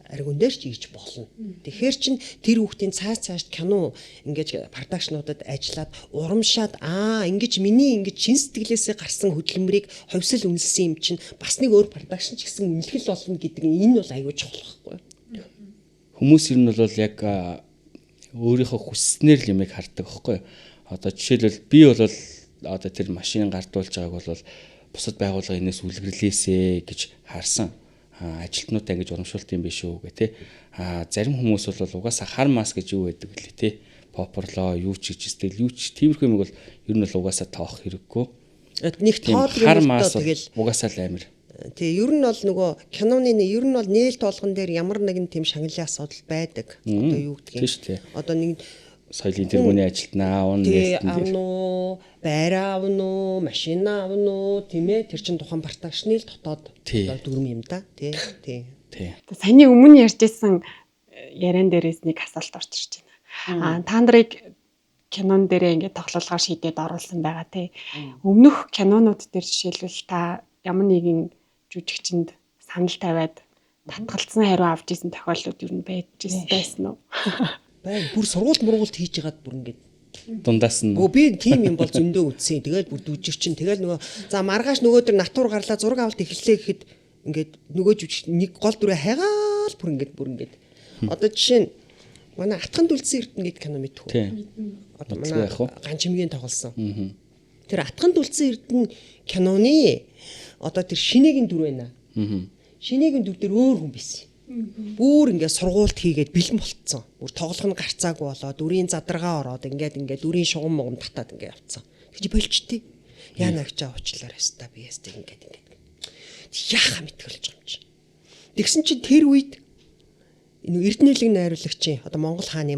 аргун дээр ч хийж болно. Тэгэхээр чин тэр хүүхдийн цааш кино ингэж продакшнуудад ажиллаад урамшаад ингэж миний ингэж чин сэтгэлээсээ гарсан хөдөлмөрийг ховсол үнэлсэн юм чин бас нэг өөр продакшн ч гэсэн үнэлгэл болно гэдэг энэ бол аюул чухал байхгүй юу? Хүмүүс ер нь бол яг өөрийнхөө хүсснээр л юмыг хардаг байхгүй юу. Одоо жишээлбэл би бол одоо тэр машин гардуулж байгааг бол бусад байгууллага энэс үлгэрлээсэ гэж харсан. Ажилтнуудаа ингэж урамшуулт юм биш үү гэх тээ. Зарим хүмүүс бол угаасаа хар мас гэж юу байдаг лээ тээ. Поперлоо юу ч хийжтэй юу ч тиймэрхүү юм бол ер нь бол угаасаа тоох хэрэггүй. Нэг тоод хар мас тэгэл угаасаа л амир. Тэгээ ер нь бол нөгөө киноны ер нь бол нээлт болгон дээр ямар нэгэн тийм шагналын асуудал байдаг. Одоо юу гэдгийг. Одоо нэг соёлын тэргүүний ажилтнаа аавн нээлт авна уу, байраа авна уу, машин авна уу, тийм ээ. Тэр чин тухайн продакшны л дотоод дүрм юм да. Тий. Саяны өмнө ярьжсэн яриан дээрээс нэг асуулт орж ирж байна. Та нарыг кинон дээрээ ингээд тоглоулгаар шийдээд оруулсан байгаа тий. Өмнөх кинонууд дээр жишээлбэл та ямар нэгэн жүжигчэнд санал тавиад татгалцсан хариу авч исэн тохиолдлууд юу байсан уу? Бүр сургуулт хийж ягаад бүр ингээд дундаас нь би тийм юм бол зөндөө үтсэн. Тэгэл бүр дүжирчин. Тэгэл нөгөө за маргааш нөгөөдөр натур гарлаа зураг авалт эхэллээ гэхэд ингээд нөгөө жүжигч нэг гол дүрээ хайгаал бүр ингээд. Одоо жишээ нь манай Атхан дүлцсэн эрдэнэ гэдэг кино мэдв үү? Одоо манай Ганчимгийн тоглосон. Тэр Атхан дүлцсэн эрдэнэ киноны одоо тэр шинэгийн дүр байна. Шинэгийн дүр дээр өөр хүн байсан. Бүр ингээд сургуульд хийгээд бэлэн болцсон. Бүр тоглох нь гарцаагүй болоод дүрийн задаргаа ороод ингээд дүрийн шугам могом татаад ингээд явцсан. Тэг чи болчтий. Яана гэж уучлаарай хэвээр би ястыг ингээд. Яаха мэтгэлж байгаа юм чи. Тэгсэн чи тэр үед энэ эрдэнэлэг найруулагчийн одоо Монгол хаан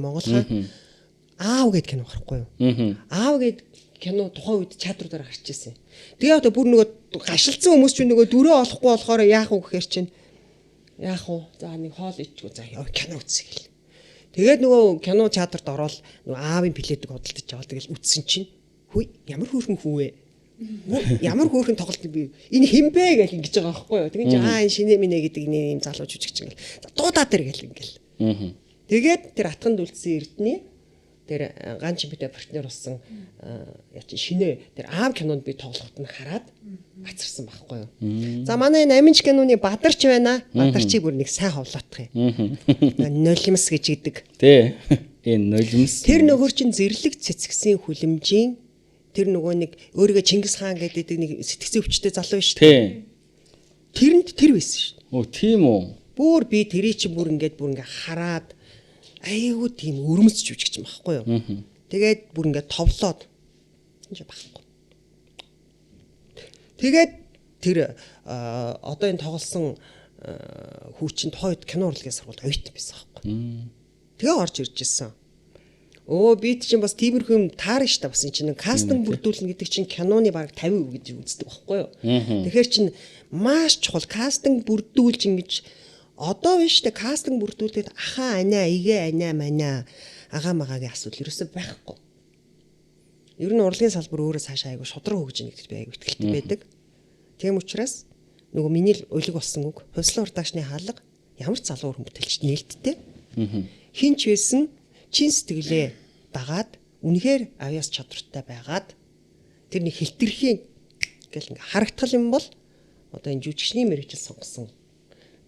аав гэдэг кино гарахгүй юу? Аав гэдэг кино тухайн үед театруудаар гарч ирсэн. Тэгээ одоо бүр нөгөө гашилсан хүмүүс ч нөгөө дүрээ олохгүй болохоор яах вэ гэхээр чинь яах вэ? За нэг хоол ичгүй за кино үзье гэл. Тэгээд нөгөө кино театрт ороод нөгөө аавын пледийг худалдаж аваад тэгэл үтсэн чинь хүй ямар хөөрхөн хүү вэ? Ямар хөөрхөн тоглолт би энэ химбэ гэл ингэж байгаа байхгүй юу? Тэгээ чи энэ шинэ минь гэдэг нэг юм залуу жүжигч ингээл дуудаа дээр гэл ингээл. Тэгээд тэр Атхан дүлцсэн эрдэнэ тэр ганч битэ партнер болсон шинэ тэр аав кинонд би тоглоход нь хараад бацарсан байхгүй юу. За манай энэ аминч киноны Бадарч байна. Бадарчийг бүр нэг сайн ховлоотох юм. Нулимс гэж идэг. Тий. Энэ нулимс. Тэр нөгөө чин зэрлэг цэцгсийн хүлэмжийн тэр нөгөө нэг өөрийгөө Чингис хаан гэдэг нэг сэтгцэн өвчтэй залуу шүү дээ. Тэрэнд тэр байсан шүү. Оо тийм үү. Бүр би тэрий чи бүр ингээ хараад айгуу тийм өрмөц жүжигч юм байхгүй юу. Тэгээд бүр ингээ товлоод энэ байхгүй. Тэгээд тэр одоо энэ тоглосон хүүчин тойд кино урлагийн сургуульд оюутан байсан байхгүй. Тэгээ орж ирж ирсэн. Би чинь бас тиймэрхүү юм таарна ш та бас энэ чинь кастинг бүрдүүлнэ гэдэг чинь киноны бараг 50% гэж үздэг байхгүй юу. Тэгэхээр чинь маш чухал кастинг бүрдүүлж ингэж одоо биш тэ кастинг бүрдүүлээд ахаа анаа игээ анаа манаа агаа магагийн асуудал ерөөсөй байхгүй. Ер нь урлагийн салбар өөрөө цаашаа айгу шудраг хөгжинэ гэдэгт би айгу итгэлтэй байдаг. Тийм учраас нөгөө миний улиг болсон үг хувьслан урдаагчны хаалга ямар ч залуу хүмүүтэлч нээлттэй. Хинч байсан чин сэтгэлээ дагаад үнэхээр авьяас чадвартай байгаад тэр нэг хилтэрхийн гэл ингээ харагдтал юм бол одоо энэ жүжигчний мэргэжил сонгосон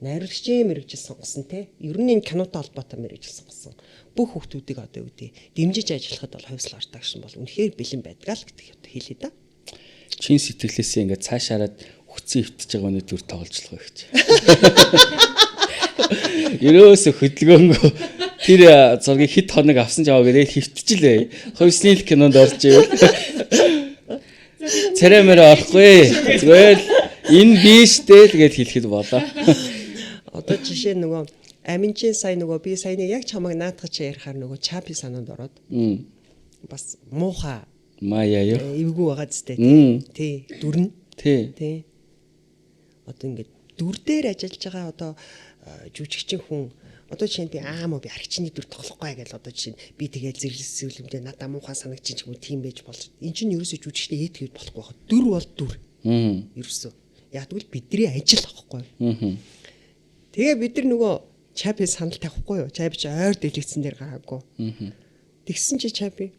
найруулагчийн мэргэжил сонгосон те ер нь энэ кинотой холбоотой мэргэжил сонгосон бүх хүүхдүүдийг одоо үүдээ дэмжиж ажиллахад бол хувьслан урдаагч бол үнэхээр бэлэн байдгаа л гэдэг одоо хэлээ да. Чин сэтгэлээсээ ингээ цаашаараад хүцэн өвтөж байгаа өнөө төр тоглолцлого гэж. Ерөөсө хөдөлгөөнгөө тэр зургийг хит хоног авсан жаваа гэдэг хөвтчихлээ. Хувьслын кинонд орж ивэл цараймаар орохгүй. Зүгээр энэ биштэй тэгээд хэлэхэд болоо. Одоо жишээ нөгөө аминчин сая нөгөө би саяны яг чамайг наатгаж ярихаар нөгөө чапи санаанд ороод бас мууха маяа юу эвгүй байгаа зү тий дүрн тий одоо ингээд дүр дээр ажиллаж байгаа одоо жүжигчин хүн одоо жишээ нь би би архичны дүр тоглохгүй гэж одоо жишээ нь би тэгээд зэрлэсвэлэмдээ надаа муухай санагдчих ч юм уу тийм байж болж энэ чинь ерөөсөө жүжигчний эд гэд болохгүй байна. Дүр бол дүр. Ерөөсөө яг тэгвэл бидний ажил واخхгүй. Тэгээ бид нар нөгөө чапи санал тавихгүй юу? Чапи ч ойр дэлгэцэн дээр гараагүй. Тэгсэн чи чапи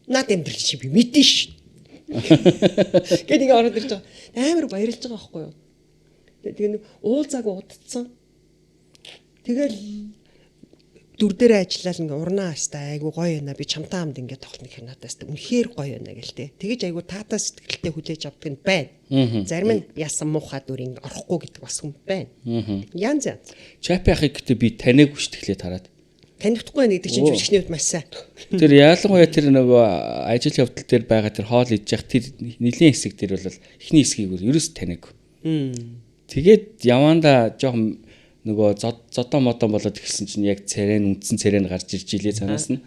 наад амьдрал чи би мэдэн ш. Гэнийг ороод ирж байгаа. Амар баярлж байгаа байхгүй юу? Тэгээ нэг уулзааг удцсан. Тэгэл дүр дээр ажиллаад ингээ урнаа хастаа айгу гоё байна. Би чамтай хамт ингээ тоглоно гэх надаас үнэхээр гоё байна гэл те. Тэгэж айгу таатаа сэтгэлтэй хүлээж авдаг нь байна. Зарим нь яасан муухай дүр ингээ орохгүй гэдэг бас хүн байна. Янз янз. Чапи ахыг гэдэг би таниагүй ш тэгэхээр тараад. Танихдаггүй байна гэдэг чинь жүжигчний хувьд маш сайн. Тэр ялангуяа тэр нөгөө ажил явдал дээр байгаа тэр хоол идж явах тэр нэлийн хэсэг тэр бол эхний хэсгийг ерөөс таниагүй. Тэгээд яванда жоохон нөгөө зодон модон болоод ирсэн чинь яг царайн үндсэн царайн гарч ирж илээ цанаас нь.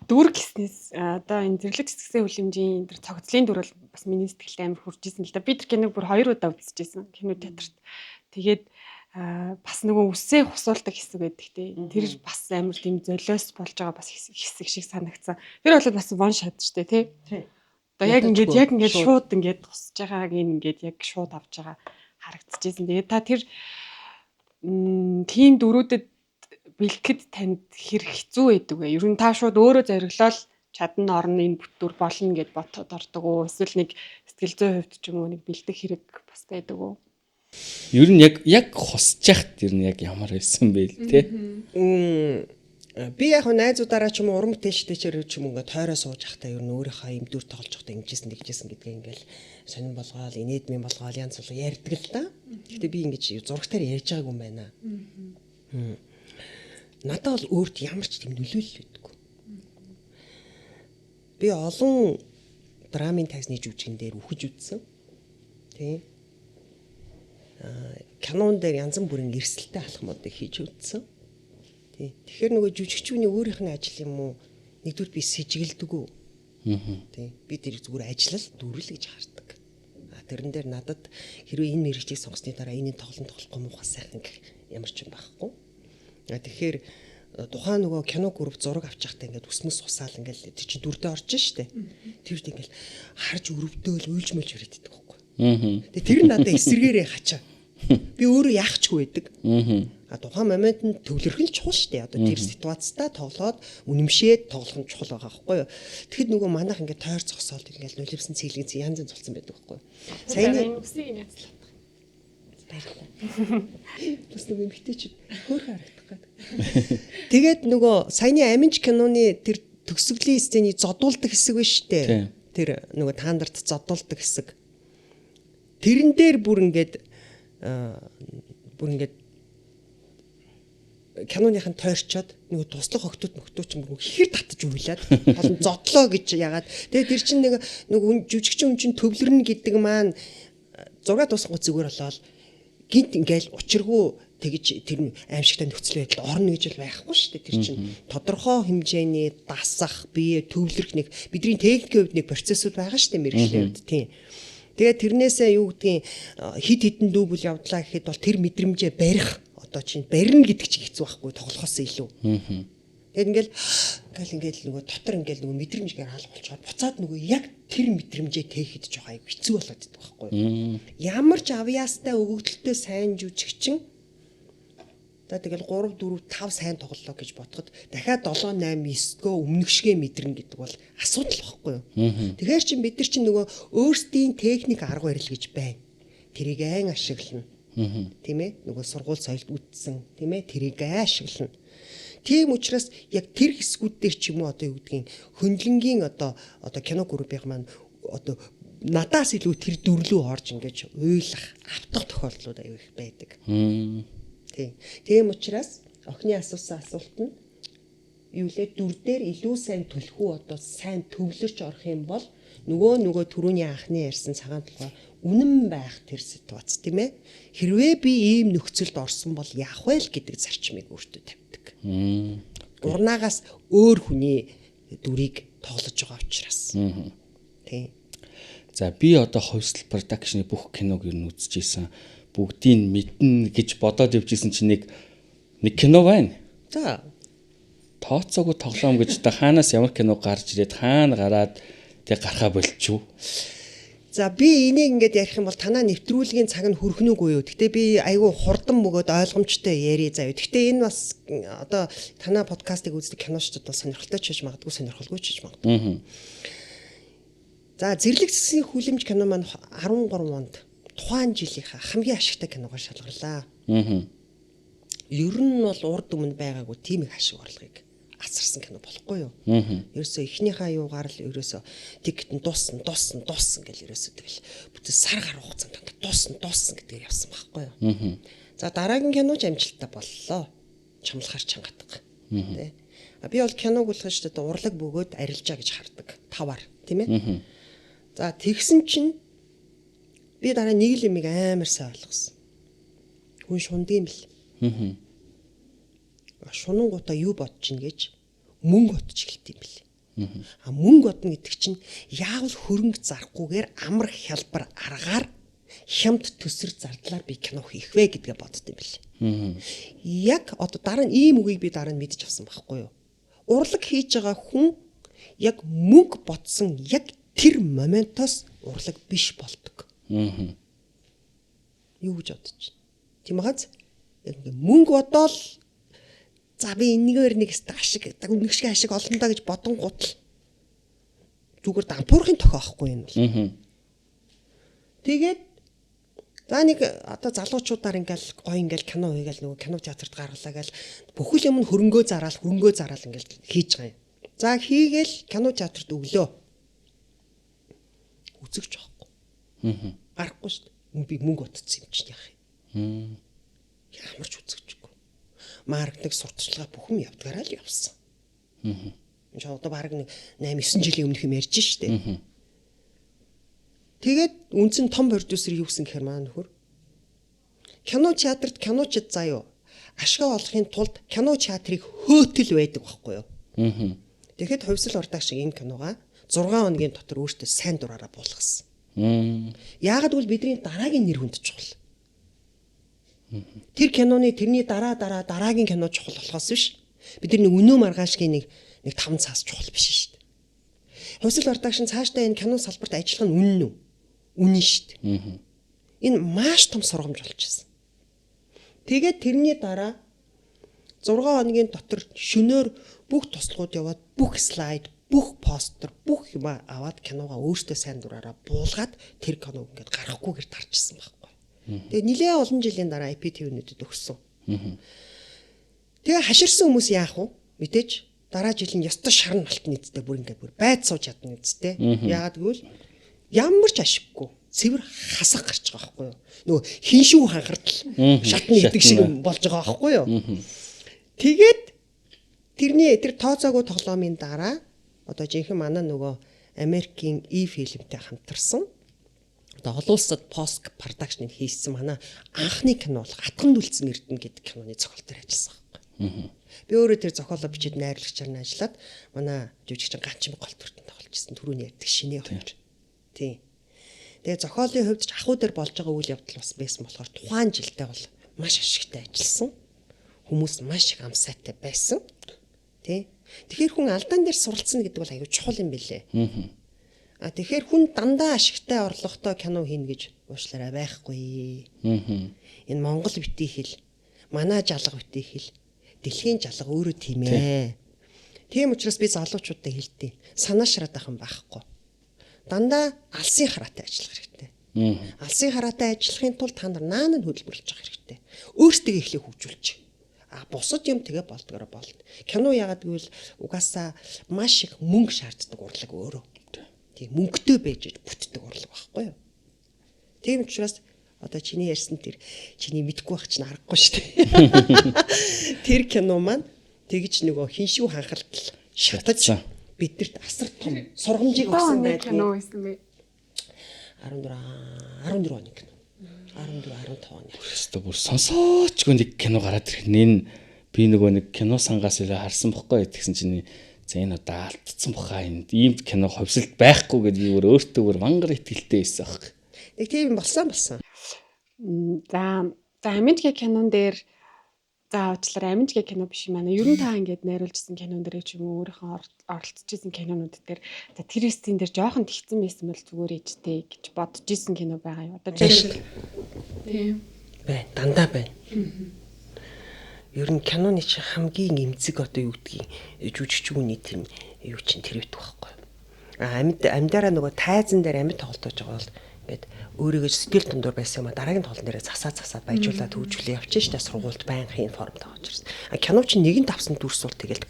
Дүр гэснээс одоо энэ зэрлэг цэцгсэн хүлэмжийн тэр цогцлын дүр бол бас миний сэтгэлд амар хүрж исэн л да. Би тэр киног бүр 2 удаа үзчихсэн кино театрт. Тэгээд бас нөгөө үсээ хусуулдаг хэсэг байдаг те. Тэр бас амар тийм золиос болж байгаа бас хэсэг шиг санагдсан. Тэр бол бас вон шат штэ те. Одоо яг ингээд шууд ингээд тусаж байгааг ингээд яг шууд авч байгаа харагдчихсэн. Тэгээд та тэр тийм дөрүүдэд бэлгэхэд танд хэрэг хэцүү байдаг вэ? Ер нь та шууд өөрөө зориглол чадна орно энэ бүтүр болно гэд ботод ордог уу? Эсвэл нэг сэтгэл зүйн хувьд ч юм уу нэг бэлдэх хэрэг бас байдаг уу? Ер нь яг хусж яхад ер нь яг ямар байсан бэ л те. Би яг найзуудаараа ч юм уу уран бүтээлчтэй ч юм уу ингээд тойроо сууж явахдаа ер нь өөрийнхөө юм дүр тоглож явахдаа ингэжсэн тэгжсэн гэдгээ ингээл сонирн болгоол инээдмийн болгоол янз бүр ярьдаг л да. Гэхдээ би ингэж зурагтаар ярьж байгаагүй юм байна. Надад бол өөрт ямар ч тийм нөлөөлөл өгдөггүй. Би олон драмын тайзны жүжигэн дээр үхэж үзсэн. Тэ. Канон дээр янз бүрийн эрсдэлтэй алхмуудыг хийж үзсэн. Тэгэхээр нөгөө жүжигчүүний өөрийнх нь ажил юм уу нэгдүгээр би сэжигэлдэггүй. Тий. Би тэр зүгээр ажиллал дүрл гэж хардаг. Тэрэн дээр надад хэрвээ энэ мэргэжийг сонгосны дараа энэ тоглохгүй муухай сайхан гэх ямар ч юм байхгүй. Тэгэхээр тухайн нөгөө кино групп зураг авч явахдаа ингээд үсмэс усаал ингээд тэр чинь дүрдээ орж штэ. Тэр үед ингээд харж өрөвдөөл уйлж мэлж өрөөддөг байхгүй. Тэгээ тэр надад эсэргээрээ хачаа. Би өөрөө яахчгүй байдаг. Тухайн моментод төвлөрөх нь чухал шүү дээ. Одоо тэр ситуацтай тоглоод үнэмшээд тоглох нь чухал байгаа байхгүй юу. Тэгэхэд нөгөө манайх ингээд тойр зогсоол ингээд нулимсэн цэглэг янз янз болсон байдаг байхгүй юу. Саяны үсийг юм яцлаа. Бас нөгөө эмгтэй чи хөөрхөн харагдах гээд. Тэгээд нөгөө саяны аминч киноны тэр төгсгөлийн сцений зодуулдаг хэсэг байна шүү дээ. Тэр нөгөө таандарт зодуулдаг хэсэг. Тэрэн дээр бүр ингээд киноныхын тойрчоод нөгөө туслах охтууд мөхтөөч мөр хихэр татаж үйлээд олон зодлоо гэж ягаад. Тэгээд тэр чинь нэг жүжигчин хүн чинь төвлөрнө гэдэг маань зураг дуусгах зүгээр болоод гинт ингээл учиргүй тэгж тэр аимшигтай нөхцөл байдал орно гэж л байхгүй шүү дээ. Тэр чинь тодорхой хэмжээний дасах, бие төвлөрөх нэг бидний техникийн хувьд нэг процессуд байгаа шүү дээ мэрэгжлийн хувьд тийм. Тэгээд тэрнээсээ юу гэдгийг хид хідэн дүүбэл явдлаа гэхэд бол тэр мэдрэмжээ барих одоо чинь барина гэдэг чинь хэцүү байхгүй тоглохоос илүү. Тэгээд ингээл нөгөө дотор ингээл нөгөө мэдрэмжээр хаалга болчоод буцаад нөгөө яг тэр мэдрэмжээ тээхэд жоох айгу хэцүү болоод идэх байхгүй. Ямар ч авьяастай өгөгдөлтөй сайн жүжигчин за тэгэл 3 4 5 сайн тоглолоо гэж бодоход дахиад 7 8 9-гөө өмнөгшгөө мэдрэн гэдэг бол асуудал байхгүй юу. Тэгэхээр чи бид нар чинь нөгөө өөрсдийн техник арга барил гэж байна. Тэрийг айн ашиглана. Тийм ээ нөгөө сургууль соёлд үтсэн тийм ээ тэрийг ашиглана. Тийм учраас яг тэр хэсгүүд дээр ч юм уу одоо юу гэдгийг хөндлөнгийн одоо кино группийн маань одоо надаас илүү тэр дүрлүү орж ингэж уйлах автах тохиолдлууд аюу их байдаг. Тийм учраас охины асуусан асуулт нь юу лээ дүр дээр илүү сайн төлөх үү одоо сайн төвлөрч орох юм бол нөгөө түрүүний анхны ярьсан цагаан толгой үнэн байх тэр ситуац тийм ээ хэрвээ би ийм нөхцөлд орсон бол яах вэ гэдэг зарчмыг өөртөө тавьдаг. Урнаагаас өөр хүний дүрийг тоглож байгаа учраас. Тийм. За би одоо ховсл продакшны бүх киног ер нь үзчихсэн. Бүгдийг мэднэ гэж бодоод явжсэн чинь нэг кино байна. За Тооцоогүй тоглоом гэж та хаанаас ямар кино гарч ирээд хаана гараад тэг гарахаа болчихв. За би энийг ингээд ярих юм бол танаа нэвтрүүлгийн цаг нь хүрэх нүггүй юу. Гэтэ би айгүй хурдан бөгөөд ойлгомжтой яри заяа. Гэтэ энэ бас одоо танаа подкастыг үздэг киночдод бол сонирхолтой ч гэж магадгүй сонирхолгүй ч гэж магадгүй. За зэрлэг зэсгийн хүлэмж кино маань 13 онд тухайн жилийнхаа хамгийн ашигтай киногоор шалгарлаа. Ер нь бол урд өмнө байгаагүй тийм их ашиг орлогыг асарсан кино болохгүй юу? Ерөөсөө эхнийхээ юугаар л ерөөсөө тэгтэн дууссан гэл ерөөсөө тэгэл бүтэн сар гаруй хугацаанд дууссан гэдгээр явсан байхгүй юу? За дараагийн кино ч амжилттай боллоо. Чамлахаар чангатга. Тэ. Би бол киног үлгэж шүү дээ урлаг бөгөөд арилжаа гэж хардаг. Тавар тийм ээ. За тэгсэн чинь би дараа нэг л юмыг амар сайн ойлгосон. Хүн шундгийн бил. Шунангуудаа юу бодож ийн гэж мөнгө бодож эхэлт юм бэл. Мөнгө бодно гэдэг чинь яавал хөрөнгө зарахгүйгээр амар хялбар аргаар хямд төсөр зардлаар би кино хийх вэ гэдгээ бодд юм бэл. Яг одоо дараа нь ийм үгийг би дараа нь мэдэж авсан байхгүй юу? Урлаг хийж байгаа хүн яг мөнгө бодсон яг тэр моментоос урлаг биш болдог. Юу гэж бодож чинь. Тийм хаз мөнгө бодоол за би энэгээр нэг ашиг үнэгшгэ ашиг олно да гэж бодон гутал зүгээр дампуурхын тохиохгүй юм бол. Тэгээд за нэг одоо залуучуудаар ингээл гоё ингээл кино хийгээл нөгөө кино театрт гаргалаа гээл бүхэл юм хөрөнгөө зараал ингээл хийж байгаа юм. За хийгээл кино театрт өглөө. Үзэгч байхгүй. Гарахгүй шүү дээ. Би мөнгө утцсан юм чинь яах юм. Ямар ч үзэгчгүй. Маркетинг сурталчилгаа бүх юм явдгаараа л явсан. Энд одоо баг нэг 8 9 жилийн өмнөх юм ярьж штэ. Тэгээд үндсэн том продюсер юу гэсэн гэхээр маань нөхөр кино театрт киночд заяа ашгаа олохын тулд кино театрыг хөөтөл байдаг байхгүй юу. Тэгэхэд хувьсэл урдаах шиг энэ киногаа 6 хоногийн дотор өөртөө сайн дураараа буулгасан. Яагаад гэвэл бидний дараагийн нэр хүнд чухал. Тэр киноны тэрний дараагийн кино чухал болохоос биш. Бид нар нэг өнөө маргаашгийн нэг 5 цаас чухал биш шүү дээ. Хувьсэл продакшн цаашдаа энэ кино салбарт ажиллах нь үнэн үү? Үнэн шүү дээ. Энэ маш том сургамж болчихсон. Тэгээд тэрний дараа 6 хоногийн дотор шөнөөр бүх туслахууд яваад бүх слайд, бүх постэр, бүх юм аваад киногоо өөртөө сайн дураараа буулгаад тэр киног ингээд гарахгүйгээр тарчсан байхгүй. Тэгээ нэлээд олон жилийн дараа IPTV-нүдэд өгсөн. Тэгээ хаширсан хүмүүс яах вэ? Мэдээж дараа жил нь ёстой шарн алтны эцтэй бүр ингээд бүр байд сууж чадна эцтэй. Яагаад гэвэл ямар ч ашиггүй цэвэр хасах гарч байгаа байхгүй юу? Нөгөө хиншүү ханхардал шатны идэг шиг болж байгаа байхгүй юу? Тэгээд тэр тооцоогүй тоглоомын дараа одоо жинхэнэ манай нөгөө Америкийн фильмтэй хамтарсан одоо олон улсад пост продакшн хийсэн манай анхны кино бол Хатганд үлдсэн эрдэнэ гэдэг киноны зохиолтоор ажилласан байхгүй. Би өөрөө тэр зохиолоо бичиж найрлагчаар нь ажиллаад манай жүжигчин Ганчин голтөртөнд тоглож ирсэн түрүүний ярьдаг шинэ хоёр. Тийм. Тэгээ зохиолын хувьд ч ахуй дээр болж байгаа үйл явдал бас байсан болохоор тухайн жилдээ бол маш ашигтай ажилласан. Хүмүүс маш их амсаатай байсан. Тий. Тэгэхээр хүн алдаан дээр суралцсан гэдэг бол аюу чухал юм билэ. Тэгэхээр хүн дандаа ашигтай орлоготой кино хийнэ гэж уушлаарай байхгүй. Энэ Монгол битгий хэл, манай жалга битгий хэл, дэлхийн жалга өөрөө тийм ээ. Тийм учраас би залуучуудад хэлдэг. Санаа шараад ахын байхгүй. Дандаа алсын хараатай ажиллах хэрэгтэй. Алсын хараатай ажиллахын тулд та нар наан нь хөдөлмөрлөж явах хэрэгтэй. Өөрсдөө эхлээ хөгжүүлж. Бусад юм тэгээ болдгороо болд. Кино яагаад гэвэл угаасаа маш их мөнгө шаарддаг урлаг өөрөө. Тийм мөнгөтэй байж бүтдэг урлаг байхгүй юу? Тийм учраас одоо чиний ярьсан тэр чиний мэдгүй байх чинь аргагүй шүү дээ. Тэр кино маань тэгж нөгөө хиншүү ханхалтал шатаж бидэрт асар том сургамжийг өгсөн байдаг. Кино байсан бэ? 14 оны кино. 14 15 оны. Өөртөө бүр сонсоочгүй нэг кино гараад ирэх. Би нөгөө нэг кино сангаас ирээ харсан бохгүй гэдгсэн чинь за энэ удаа алдсан баха энэ ийм кино ховсолт байхгүй гэдээ би өөртөө бүр мангар итгэлтэй байсан аах. Нэг тийм болсон. За Аминжгийн кинон дээр за уучлаарай Аминжгийн кино биш юм аа. Ер нь та ингээд найруулжсэн кинон дээр ч юм уу өөрийнхөө оролцожсэн кинонууд дээр за тэр стен дээр жоохон тэгсэн байсан бол зүгээр ээжтэй гэж бодож исэн кино байгаа юу? Одоо жишээ. Тийм. Бай, дандаа байна. Ер нь киноны чи хамгийн эмзэг одоо юу гэдгийг жүжигчүүний тийм юу чин тэр бит байхгүй. Амьдараа нөгөө тайзан дээр амьд тоглож байгаа бол ингээд өөрийгөө сэтгэл тундуур байсан юм а дараагийн тоглолт дээрээ засаад баяжуулаад хөгжүүлээ явчихсан шүү дээ сургуульд байнгын формд аваад ирсэн. Кино чи нэгэн тавсан дүрс бол тэгэл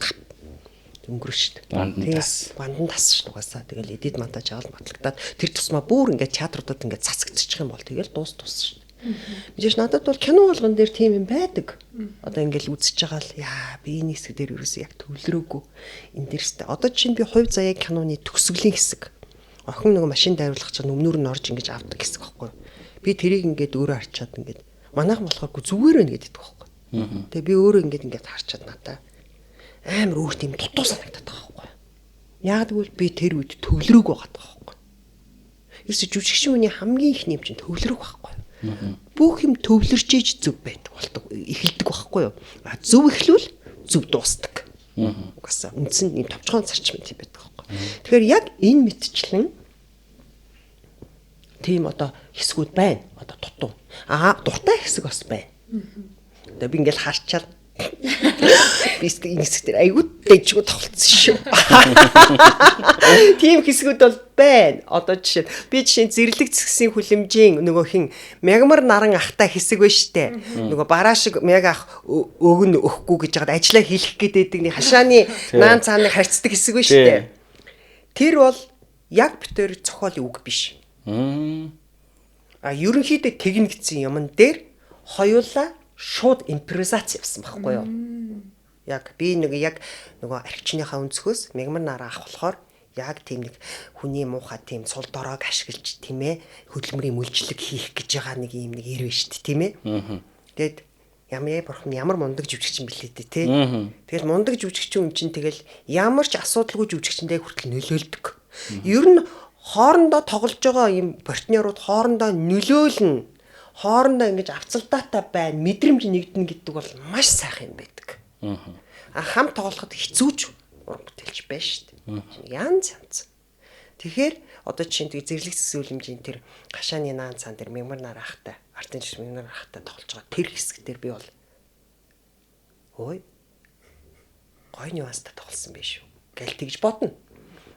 өнгөрөө шүү дээ. Бандан тас шүү дугаасаа тэгэл эдит монтаж аваад батлагдаад тэр тусмаа бүр ингээд театруудад ингээд цацагдчих юм бол тэгэл дуус шүү. Мэдээж надад бол кино болгон дээр тийм юм байдаг. Одоо ингээл үзэж байгаа л яа би энэ хэсэг дээр ерөөсөө яг төвлөрөөгүй. Энд дээрстэй. Одоо чинь би хувь заяа киноны төгсгөлийн хэсэг. Охин нөгөө машин дайруулах чинь өмнөр нь орж ингэж авдаг хэсэг байхгүй. Би тэрийг ингээд өөрөө харчаад ингээд манайхан болохоор зүгээр байна гэдэг байхгүй. Тэгээ би өөрөө ингээд харчаад надаа амар өөр тийм дутуу санагдаад байгаа байхгүй. Яг тэгвэл би тэр үед төвлөрөөгүй байгаа байхгүй. Ерөөсөө жүжигчин хүний хамгийн их нэм чинь төвлөрөх байхгүй. Бүх юм төвлөрч иж зөв байдаг болдог эхэлдэг байхгүй юу? Зөв эхлүүл зөв дуустдаг. Угаасаа үндсэн юм товчхон зарчим тийм байдаг байхгүй. Тэгэхээр яг энэ мэтчлэн тийм одоо хэсгүүд байна. Одоо дутуу. Дуртай хэсэг бас байна. Одоо би ингээл харчаад би энэ хэсгээр айгуу дэжгүй тоглосон шүү. Тийм хэсгүүд бол байна. Одоо жишээ зэрлэг зэсгийн хүлэмжийн нөгөө хин мягмар наран ахтай хэсэг байна штэ. Нөгөө бараа шиг мяг ах өгн өгөхгүй гэж яагаад ажиллаа хийх гээд байдаг нэг хашааны наан цааныг харьцдаг хэсэг байна штэ. Тэр бол яг битэр зохиолын үг биш. Ерөнхийдөө техникцийн юмн дээр хоёулаа шууд импровизац явсан байхгүй юу? Яг би нөгөө архичныхаа өнцгөөс мягмар нараа ах болохоор яг тийм нэг хүний муухай тийм цул дороог ашиглаж тийм ээ хөдөлмөрийн мүлжлэг хийх гэж байгаа нэг юм нэг ирвэ шүү дээ тийм ээ. Тэгэд ямар мундаг жүжигчин билээ дээ тий. Тэгэл мундаг жүжигчин юм чинь тэгэл ямар ч асуудалгүй жүжигчэндээ хүртэл нөлөөлдөг. Ер нь хоорондоо тоглож байгаа юм партнерууд хоорондоо нөлөөлнө. Хоорондоо ингэж авцалдаатай байна, мэдрэмж нэгдэнэ гэдэг бол маш сайхан юм байдаг. Хамт тоглоход хэцүүч уран бүтээлч байна шүү дээ. Янз. Тэгэхээр одоо чинь зэрлэг зэсүүлэмжийн тэр гашааны наан цаан дээр мягмар нараа ахтай, артын мягмар нараа ахтай тоглож байгаа тэр хэсэг дээр би бол гоё нюанстай тоглосон биш үү гэл тэгж бодно.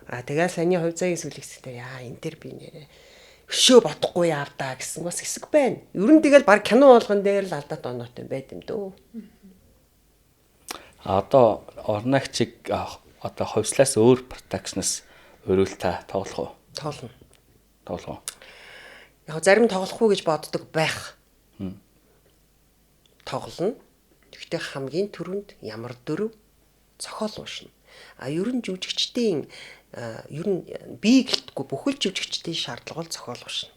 Тэгээд саяны хувь цагийн сүлэгсэлтэй энэ төр би нэрээ өшөө бодохгүй яавдаа гэсэн бас хэсэг байна. Ер нь тэгэл баг кино болгон дээр л алдаад оноотой байд юм дөө. Одоо орнагчиг одоо ховслаас өөр продакшнаас өөрөөл та тоглох уу? Тоглох уу? Яг зарим тоглох уу гэж боддог байх. Тоглоно. Гэхдээ хамгийн түрүүнд ямар дөрөв зохиол уушна. Ер нь жүжигчдийн ер нь би гэлтгүй бүхэл жүжигчдийн шаардлага бол зохиол уушна.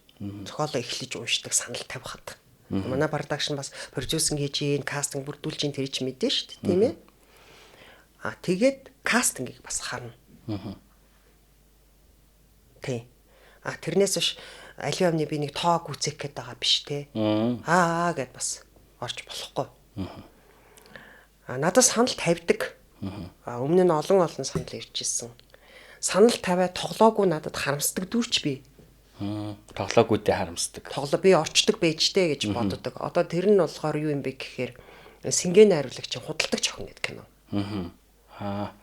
Зохиолоо эхлэж уншдаг, санал тавихад. Манай продакшн бас продюсинг хийж ийн, кастинг бүрдүүлж ийн тэр чинь мэдэн шүү дээ, тийм ээ. Тэгээд кастингийг бас харна. Тий. Тэрнээс биш аливаа амны би нэг тоог үзэх гээд байгаа биш те. Гэд бас орж болохгүй. Надад санал тавьдаг. Өмнө нь олон санал иржсэн. Санал тавиад тоглоогүй надад харамсдаг дүүрч би. Тоглоогүйдээ харамсдаг. Би орчдөг байжтэй гэж боддог. Одоо тэр нь болохоор юу юм бэ гэхээр Сингэн найруулагчийн худалдагч охин гэдэг кино.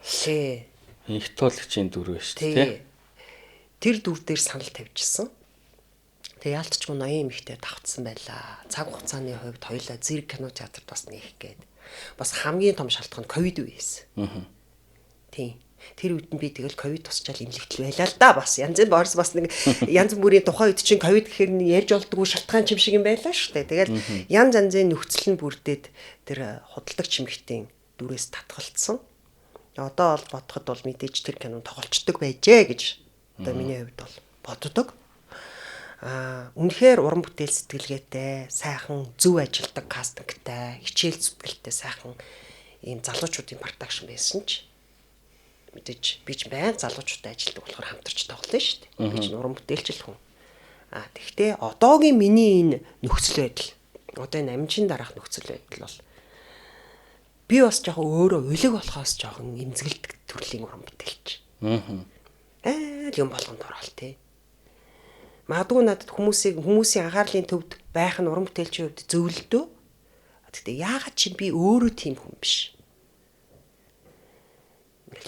Тий. Их туулагчийн дүр биш тий. Тэр дүр дээр санал тавьжсэн. Тэгээ яалтчгүй ноён эмэгтэй давтсан байлаа. Цаг хугацааны хувьд хоёулаа зэрэг кино театрт бас нээх гээд. Бас хамгийн том шалтгаан ковид үе байсан. Тийм. Тэр үед нь би тэгэл ковид тусчаал имлэгтэл байлаа л да бас. Янз бүрийн янз бүрийн тухайн үед чинь ковид гэхээр нь ярьж олдгоо шалтгаан чим шиг юм байлаа шүү дээ. Тэгэл янз янзын нөхцөл нь бүрдээд тэр худалдагч эмэгтэй дүрээс татгалцсан. Одоо бол бодоход бол мэдээж тэр кино тоглолцдог байжээ гэж одоо миний хувьд бол боддог. Үнэхээр уран бүтээл сэтгэлгээтэй, сайхан зөв ажилдаг кастингтай, хичээл зүтгэлтэй сайхан ийм залуучуудын продакшн байсан ч мэдээж би ч баян залуучуудтай ажилдаг болохоор хамтарч тоглоно шүү дээ. Би ч уран бүтээлч л хүн. Тэгвэл одоогийн миний энэ нөхцөл байдал, одоо энэ амжийн дараах нөхцөл байдал бол би бас жоохон өөрөө үлэг болохоос жоохон эмзэгэлдэг төрлийн уран бүтээлч. Юм болгонд орол тий. Магадгүй надад хүмүүсийн анхаарлын төвд байх нь уран бүтээлчийн хувьд зөвлөдөө. Гэхдээ яагаад чи би өөрөө тийм хүн биш.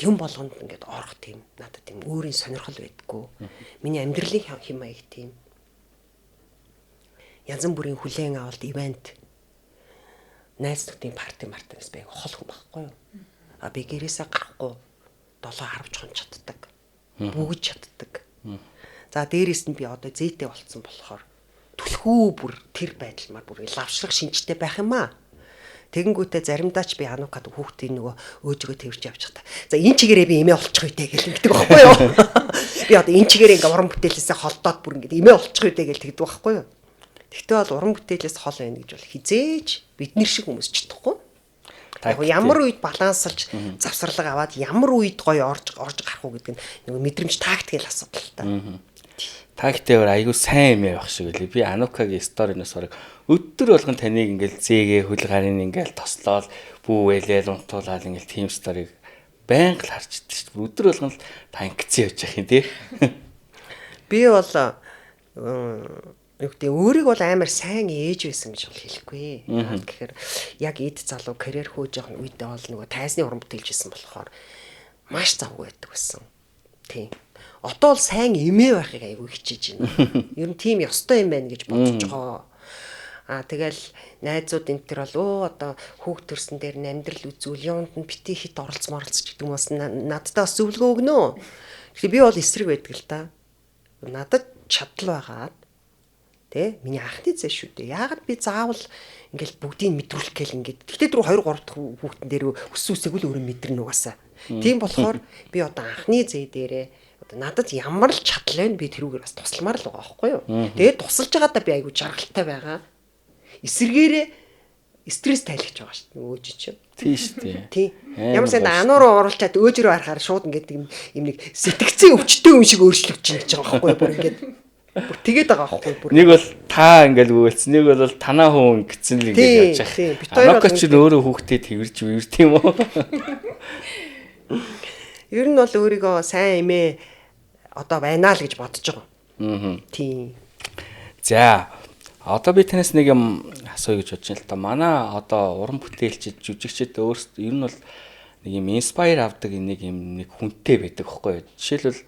Юм болгонд ингээд орох тийм надад тийм өөрийн сонирхол байдаггүй. Миний амьдралын хэм маяг тийм. Янз бүрийн хүлээн авалт ивент найз нөхдийн парти мартагс би хол хүн байхгүй юу? Би гэрээсээ гарахгүй 7-10 хон чаддаг. Бүгд чаддаг. За дээрээс нь би одоо зээтэй болцсон болохоор түлхүү бүр тэр байдлаар бүр лавшрах шинжтэй байх юм аа. Тэгэнгүүтээ заримдаа ч би анукад хүүхдийн нөгөө өөжгөө тэрч явж чадаа. За энэ чигээрээ би эмээ олчих үедээ гэл ингэдэг байхгүй юу? Би одоо энэ чигээрээ ингээ уран бүтээлээсээ холдоод бүр ингээ эмээ олчих үедээ гэл тэгдэг байхгүй юу? Тэгтээ бол уран бүтээлээс хол байна гэж бол хизээж биднэр шиг хүмүүс чадахгүй. Ямар үед балансалж завсарлага аваад ямар үед гоё орж гарах уу гэдэг нь нөгөө мэдрэмж тактикэл асуудал та. Тактикээр айгүй сайн юм явах шиг үлээ. Би Анукагийн сториноос бараг өдөр болгон таныг ингээл зээгээ хөл гарын ингээл тослоод бүүвэлээл унтуулаад ингээл team story-г байнга л харж идэж шүү дээ. Өдөр болгон л танкцсан явж явах юм тий. Би бол өөрийг бол амар сайн ээж байсан гэж бол хэлэхгүй. Тэгэхээр яг эд залуу карьер хөөж явах үедээ бол нөгөө тайзны уран бүтээлч байсан болохоор маш завгүй байдаг байсан. Тийм. Одоо бол сайн эмээ байхыг аягүй хичээж байна. Ер нь тийм ёстой юм байна гэж бодож байгаа. Тэгэл найзууд энэ төр бол одоо хүүхд төрсөн дээр амьдрал үзүүл юунд нь бити хит оролцморлц гэдэг юм бас надтай бас зөвлөгөө өгнө. Тэгэхээр би бол эсрэг байдаг л та. Надад чадал байгаад тэ миний анхны зэ шүү дээ. Яагаад би заавал ингээл бүгдийг мэдрүүлэх гээл ингээд. Тэгтээ дөрөв 2 3 дахь хүүхдэн дээр өссөөсөг л өөрөө мэдэрнэ угаасаа. Тийм болохоор би одоо анхны зэ дээрээ одоо надад ямар л чадал байна би тэрүүгээр бас тусламар л байгаа байхгүй юу. Тэгээд тусалж байгаадаа би айгу жаргалтай байгаа. Эсэргээрээ стресс тайлгч байгаа шүү дээ өөж чинь. Тийм шүү дээ. Тийм. Ямар сайн анууруу оруулчаад өөж рүү харахаар шууд ингээд юм нэг сэтгцэн өвчтөй юм шиг өөрчлөгдөж байгаа байхгүй юу бүр ингээд. Бүр тэгээд байгаа байхгүй бүр. Нэг бол та ингээл өгүүлсэн, нэг бол танаа хүн гэсэн л ингээд явж байгаа. Анока ч өөрөө хүүхдээ тэрж үерт юм уу? Ер нь бол өөрийгөө сайн эмээ одоо байна л гэж бодож байгаа. Тийм. За одоо би танаас нэг юм асууя гэж бодож байна л та. Манай одоо уран бүтээлчид, жүжигчид өөрсдөө ер нь бол нэг юм инспайр авдаг нэг юм нэг хүнтэй байдаг байхгүй юу. Жишээлбэл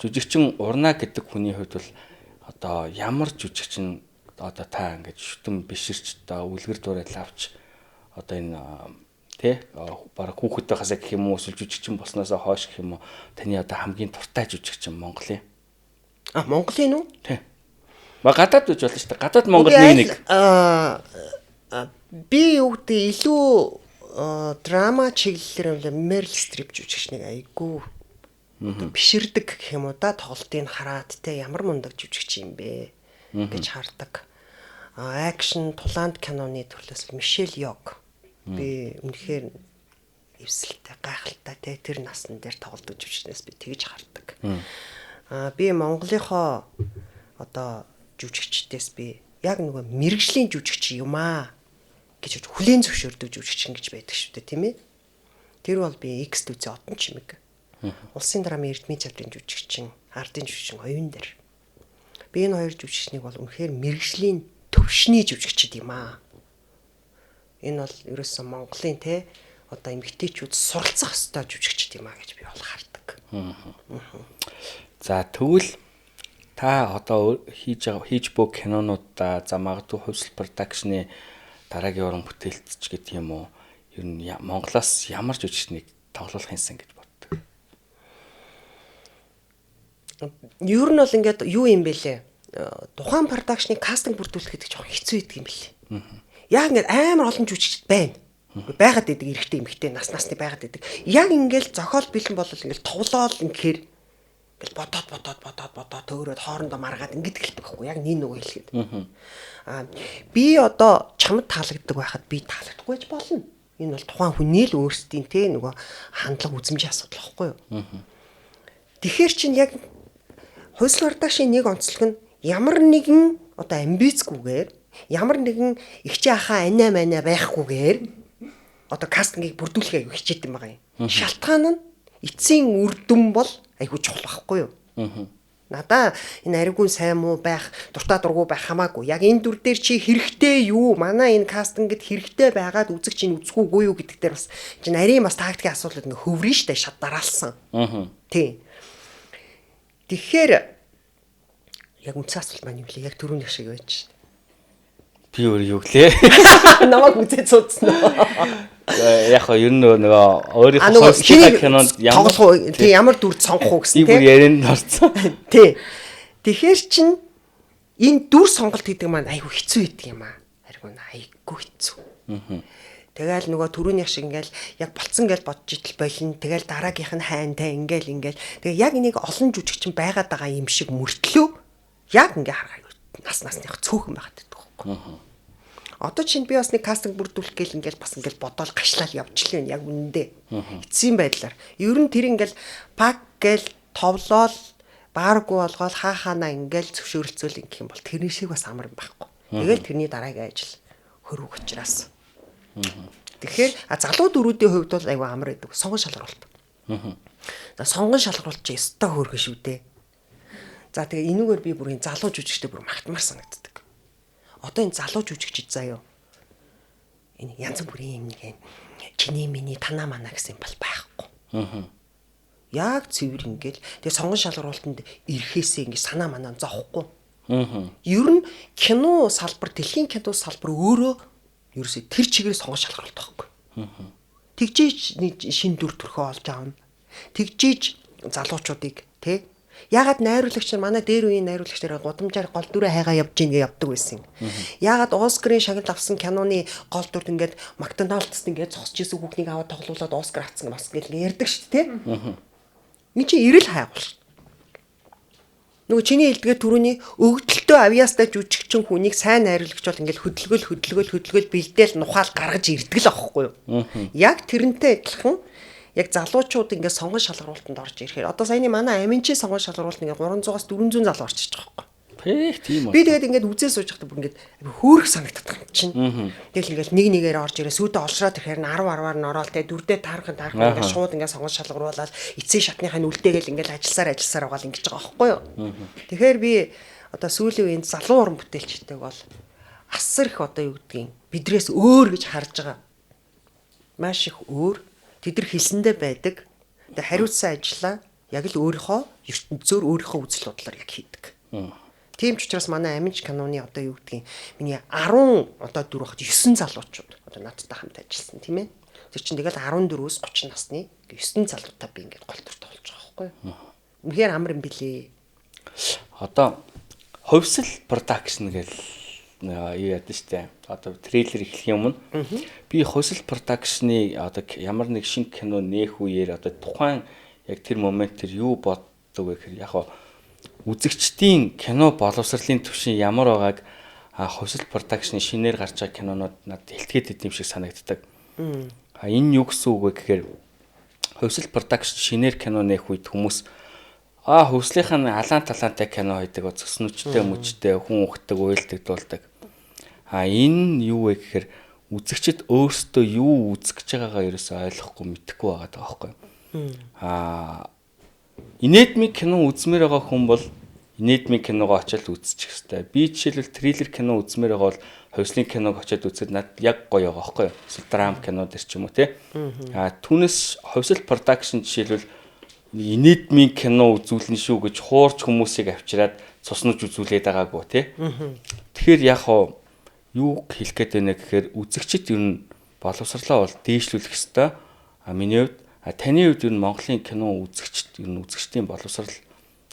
жүжигчин урна гэдэг хүний хувьд бол одоо ямар жүжигчин одоо та ингэж шүтэн биширч одоо үлгэр дуурайл авч одоо энэ тий бараг хүүхэдтэй хасаа гэх юм уу эсвэл жүжигчин болсноосоо хойш гэх юм уу таны одоо хамгийн дуртай жүжигчин Монголын Монголын уу? Тий. Гадаад үж болно шүү дээ. Гадаад Монголын нэг би юу гэдэг илүү драма чиглэлээр Meryl Streep жүжигч нэг айгуу биширдэг гэх юм уу да тоглолтыг хараад те ямар мундаг жүжигч юм бэ гэж хардаг. Акшн тулаанд киноны төрлөөс Мишель Йог би үнэхээр эвсэлтэй гайхалтай те тэр насн дээр тоглодог жүжигчнээс би тэгж хардаг. Би Монголынхоо одоо жүжигчдээс би яг нөгөө мэрэгжлийн жүжигч юм аа гэж хүлээн зөвшөөрдөг жүжигчин гэж байдаг шүү дээ тийм ээ. Тэр бол би X үзээ одон чимэг. Улсын драмын эрдмийн театрын жүжигчин, ардын жүжигчин оюун дээр. Би энэ хоёр жүжигчнийг бол үнэхээр мэрэгжлийн төвшний жүжигчд юм аа. Энэ бол ерөөсөн Монголын те одоо эмэгтэйчүүд суралцах ёстой жүжигчд юм аа гэж би бол хардаг. За тэгвэл та одоо хийж буй кинонуудаа за магадгүй хувьсэл продакшны дараагийн уран бүтээлч гэдэг юм уу? Ер нь Монголоос ямар жүжигчнийг тоглуулах юмсан гэж боддог. Ер нь бол ингээд юу юм бэлээ? Тухайн продакшны кастинг бүрдүүлэх гэдэг жоохон хэцүү байдаг юм бэлээ. Яг ингээд амар олон жүжигчд байна. Байгаад идэг эрэгтэй эмэгтэй насны байгаад идэг. Яг ингээд зохиол бэлэн бол ингээд товлоол ингээр ингээл бодоод төөрөөд хоорондоо маргаад ингээд гэлдэг байхгүй яг нэг нөгөө хэлгээд. Би одоо чамд таалагддаг байхад би таалагдахгүй ч болно. Энэ бол тухайн хүний л өөрсдийн те нөгөө хандлага үзмжийн асуудал байхгүй юу. Тэгэхээр чинь яг хувьсэл продакшн нэг онцлог нь ямар нэгэн одоо амбицгүйгээр ямар нэгэн ихчээ ахаа анаа манаа байхгүйгээр одоо кастингийг бүрдүүлэхээ хичээд юм байгаа юм. Шалтгаан нь эцсийн үр дүн бол айгуу чухал байхгүй юу? Надаа энэ ариггүй сайн муу байх, дуртай дургу байх хамаагүй. Яг энэ дүр дээр чи хэрэгтэй юу? Манай энэ кастингд хэрэгтэй байгаад үзэгч чинь үзэхгүйгүй юу гэдэг дээр бас чи нарийн бас тактикийн асуудал ингээ хөврөн штэ шат дараалсан. Тий. Тэгэхээр яг үнцэн асуулт маань юу вэ? Яг түрүүний шиг байж штэ. Би өөр юу гэлээ? Намайг үзээд суудсан. Яг хоо ер нь нөгөө өөрийнхөө сонсох кинонд ямар дүр сонгох уу гэсэн тийм. Би ярианд орсон. Тий. Тэгэхээр чин энэ дүр сонголт гэдэг маань айгүй хэцүү байдаг юм аа. Харин айгүй хэцүү. Тэгэл нөгөө түрүүнийх шиг ингээл яг болцсон гэж бодож идэл болно. Тэгэл дараагийнх нь хайнтай ингээл. Тэгээ яг энийг олон жүжигчин байгаад байгаа юм шиг мөртлөө яг ингээ харгаа насных цөөхөн байгаад байдаг. Одоо чинь би бас нэг кастинг бүрдүүлэх гээл ингээл бас ингээл бодоол гашлал явчихлаа яг үнэндээ. Эцсийн байдлаар. Ер нь тэр ингээл пак гээл товлоол бааргүй болгоол хаахаана ингээл зөвшөөрөлцөөл ингэх юм бол тэрний шиг бас амар юм байхгүй. Тэгэл тэрний дараагийн ажил хөрөг учраас. Тэгэхээр залуу дөрүүдийн хувьд бол айгүй амар байдаг. Сонгон шалгаруулалт. За сонгон шалгаруулалт чи өстой хөөргөн шүү дээ. За тэгээ энүүгээр би бүрийн залуу жүжигчтэй бүр магтмаар санагддаг. Одоо энэ залуу жүжигчид заяа. Энэ янз бүрийн юм нэг чиний миний танаа мана гэсэн бол байхгүй. Яг цэвэр ингээл тэгээ сонгон шалгаруулалтанд ирэхээсээ ингээ санаа манаа зовхгүй. Ер нь кино салбар, дэлхийн кино салбар өөрөө ерөөсөө тэр чигээр сонгон шалгаруулалт байхгүй. Тэгжиж шин дүр төрхөө олж аавна. Тэгжиж залуучуудыг тий ягаад найруулагч нар манай дээр үеийн найруулагч нараа гудамжаар гол дүрээ хайгаа явж ийн гэж явдаг байсан. Ягаад Оскарын шагнал авсан киноны гол дүрд ингээд Макдоналдс ингээд зогсож исэн хүүхнийг аваад тоглуулад Оскар авсан бас гэж ярьдаг шүү дээ. Энд чи ирэл хайгуул шүү. Нөгөө чиний хэлдгээ түрүүний өгдөлтөө авьяастай жүжигчин хүнийг сайн найруулагч бол ингээд хөдөлгөөл бэлдээл нухаал гаргаж ирдэг л аахгүй юу. Яг тэрнтэй адилхан яг залуучууд ингээд сонгон шалгаруулалтанд орж ирэхээр одоо саяны манай аминчийн сонгон шалгаруулалт ингээд 300-аас 400 залуу орчих жоохоо. Тийм үү. Би тэгээд ингээд үзээ сууж байхдаа бүр ингээд хөөрх санагддаг юм чинь. Тэгэл ингээд нэг нэгээр орж ирээ сүйдээ олшроод ирэхээр 10-10-аар нь ороод тэгээд дүрдээ таархан ингээд шууд ингээд сонгон шалгаруулаад эцсийн шатныхаа нүлтэйгээл ингээд ажилласаар байгаа л ингэж байгаа байхгүй юу. Тэгэхээр би одоо сүүлийн үеийн залуу уран бүтээлчтэй бол асар их одоо юу гэдгийг бидрээс өөр гэж харж байгаа. Маш их өөр. тэд нар хэлсэндээ байдаг. Тэгээ хариуцсан ажиллаа яг л өөрийнхөө ертөнцөөр өөрийнхөө үзэл бодлоор яг хийдэг. Тийм ч учраас манай аминч каноны одоо юу гэдгийг миний 10 одоо 4 9 залуучууд одоо надтай хамт ажилласан тийм ээ. Тэр чинь тэгэл 14-өөс 30 насны 9 залуутай би ингээд голтурт болж байгаа байхгүй юу. Үнэхээр амар юм билээ. Одоо хувьсэл production гэж юу яд штэ. Одоо трейлер эхлэх юм. Би хувьсэл production-ы одоо ямар нэг шинэ кино нээх үеэр одоо тухайн яг тэр момент тэр юу боддог вэ гэхээр яг үзэгчдийн кино боловсролын түвшин ямар байгааг хувьсэл production-ы шинээр гарч байгаа кинонууд надад хэлтгээд идэм шиг санагддаг. Энэ юу гэсэн үг вэ гэхээр хувьсэл production шинээр кино нээх үед хүмүүс хөвслийнх нь алаан талаантай кино хийдэг, зөкснөчтэй мөчтэй, хүн ухдаг, уйлдаг, дуулдаг. Энэ юу вэ гэхээр үзэгчд өөрсдөө юу үзэж байгаагаа ерөөсөй ойлгохгүй мэдэхгүй байгаа байхгүй. Инедмиг кино үзмээр байгаа хүн бол инедмиг киногоо очиад үзчих хэвээр. Би жишээлбэл триллер кино үзмээр байгаа бол хувьслын киног очиад үзэхэд надад яг гоё байгаа байхгүй. Эсвэл драм кино дэр ч юм уу те. Түүнээс хувьсэл production жишээлбэл инедмиг кино үзүүлнэ шүү гэж хуурч хүмүүсийг авчираад цуснаж үзүүлээд байгаагүй те. Тэгэхээр яг юу хэлэх гээд байна гэхээр үзэгчд ер нь боловсрлоо бол дээшлүүлэх ёстой. Миний хувьд таны хувьд ер нь Монголын кино үзэгчд ер нь үзэгчдийн боловсрал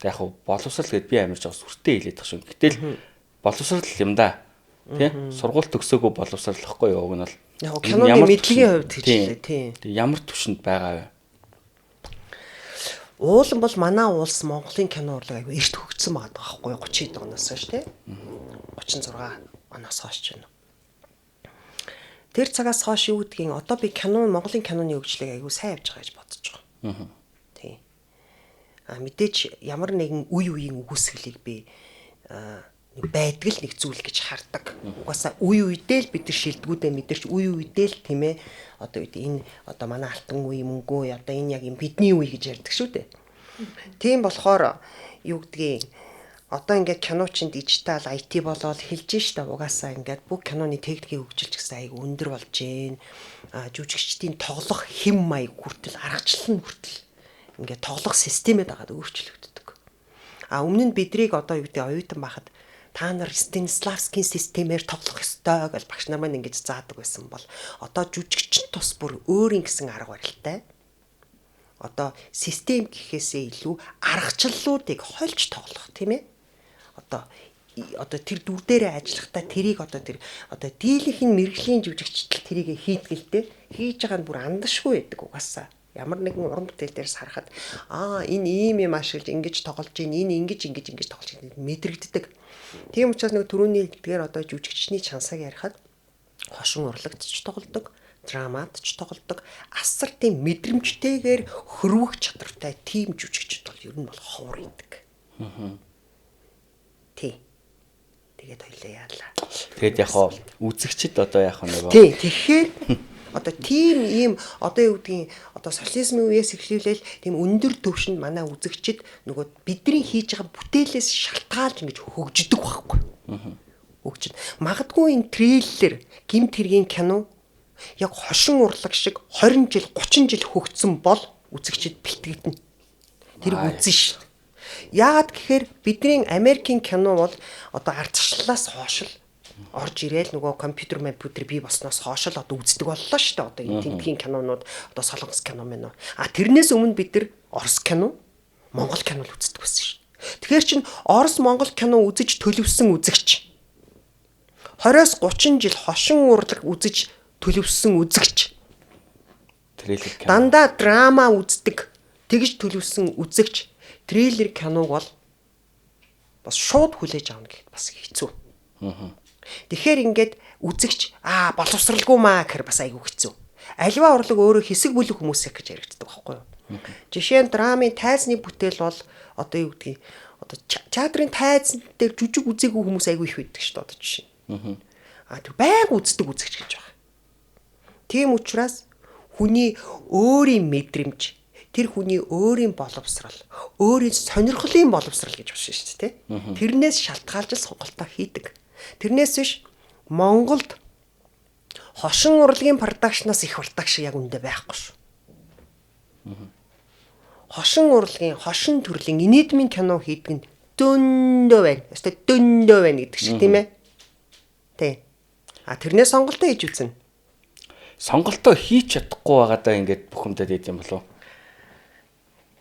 яг боловсрал гэдээ би амарч байгаа сүртэй хэлээд байгаа шүү. Гэтэл боловсрал юм да. Тэ? Сургууль төгсөөгүй боловсралхгүй юу уг нь бол. Яг киноны мэдлэгийн хувьд хэлээ тийм. Ямар төвшөнд байгаа вэ? Уулан бол манай улс Монголын кино урлаг аягүй эрт хөгжсөн байгаа байхгүй 30 хэд оноос хойш тий 36 оноос хойш байна. Тэр цагаас хойш юу гэдгийг одоо би Монголын киноны хөгжлийг аягүй сайн явж байгаа гэж бодож байгаа. Тий. Мэдээч ямар нэгэн үе үеийн үгүйсгэлийг би байдаг л нэг зүйл гэж хардаг. Угаасаа үе үедээ л бид нар шилдэгүүдээ мэдэрч үе үедээ л тийм ээ одоо энэ одоо манай алтан үе мөнгөө одоо энэ яг юм бидний үе гэж ярьдаг шүү дээ. Тийм болохоор юу гэдгийг одоо ингээд киночин дижитал IT болоод хэлж штэ угаасаа ингээд бүх киноны техникийн хөгжилч гэсэн аяг өндөр болж гин. Жүжигчдийн тоглох хэм маяг хүртэл аргачлал нь хүртэл ингээд тоглох системэд агаад өөрчлөгддөг. Өмнө нь бидрийг одоо юу гэдэг оюутан байхад та нар Станиславскийн системээр тоглох ёстой гэж багш нар маань ингэж заадаг байсан бол одоо жүжигчин тус бүр өөрийн гэсэн арга барилтай. Одоо систем гэхээсээ илүү аргачлалуудыг хольж тоглох тийм ээ. Одоо тэр дүр дээрээ ажиллахдаа тэрийг одоо дийлэнх нь мэрэгжлийн жүжигчдэл тэрийг хийдгэлтэй хийж байгаа нь бүр андашгүй байдаг угаасаа. Ямар нэгэн уран бүтээл дээрс харахад энэ ийм юм ашиглаж ингэж тоглож гин энэ ингэж тоглож гин мэдрэгддэг. Тийм учраас нэг түрүүний хэлдгээр одоо жүжигчний чансааг ярихад хошин урлагт ч тоглодог, драмад ч тоглодог, асар тийм мэдрэмжтэйгээр хөрвөх чадвартай тийм жүжигчд бол ер нь бол ховор идэг. Тий. Тэгээд хоёлаа яалаа. Тэгээд яг үзэгчд одоо яг нөгөө тий тэгэхээр одоо тийм ийм одоо юу гэдгийг одоо социализмын үеэс эхлүүлээл тийм өндөр төвшөнд манай үзэгчд нөгөө бидний хийж байгаа бүтээлээс шалтгаалж ингэж хөгждөг байхгүй. Хөгжид. Магадгүй энэ трейлер гимт хэргийн кино яг хошин урлаг шиг 20 жил 30 жил хөгжсөн бол үзэгчд бэлтгэдэнэ. Тэр үзэн шүү. Яагаад гэхээр бидний Америкийн кино бол одоо ардчлалаас хойш л орж ирээл нөгөө компьютер бий болсноос хойш л одоо үздэг боллоо шүү дээ. Одоо энэ тэмдгийн кинонууд одоо солонгос кино мэн. Тэрнээс өмнө бид нар орос кино, монгол кино л үздэг байсан шүү. Тэгэхээр чин орос монгол кино үзэж төлөвсөн үзэгч 20-с 30 жил хошин урлаг үзэж төлөвсөн үзэгч дандаа драма үздэг тэгж төлөвсөн үзэгч трейлер киног бол бас шууд хүлээж авна гэхэд бас хэцүү. Тэгэхээр ингээд үзэгч боловсралгүй маа гэхээр бас айгүй хэцүү. Аливаа урлаг өөрөө хэсэг бүлэг хүмүүсээ гэж яригддаг байхгүй юу? Жишээ нь драмын тайзны бүтээл бол одоо юу гэдгийг одоо театрын тайз дээр жүжиг үзээгүй хүмүүс айгүй их байдаг шүү дээ одоо жишээ. Тэр байнга үздэг үзэгч гэж байна. Тийм учраас хүний өөрийн мэдрэмж тэр хүний өөрийн боловсрал, өөрийн сонирхлын боловсрал гэж байна шүү дээ. Тэрнээс шалтгаалж сонголтоо хийдэг. Тэрнээс биш Монголд хошин урлагийн продакшнаас их уртаг шиг яг үндэ байхгүй шүү. Хошин урлагийн, хошин төрлийн инедмийн кино хийдэг нь дөндөө байна. Өстой дөндөө байна гэдэг шиг тийм ээ. Тий. Тэрнээ сонголтоо хийж үзнэ. Сонголтоо хийж чадахгүй байгаадаа ингээд бухимдаад идэв юм болов уу?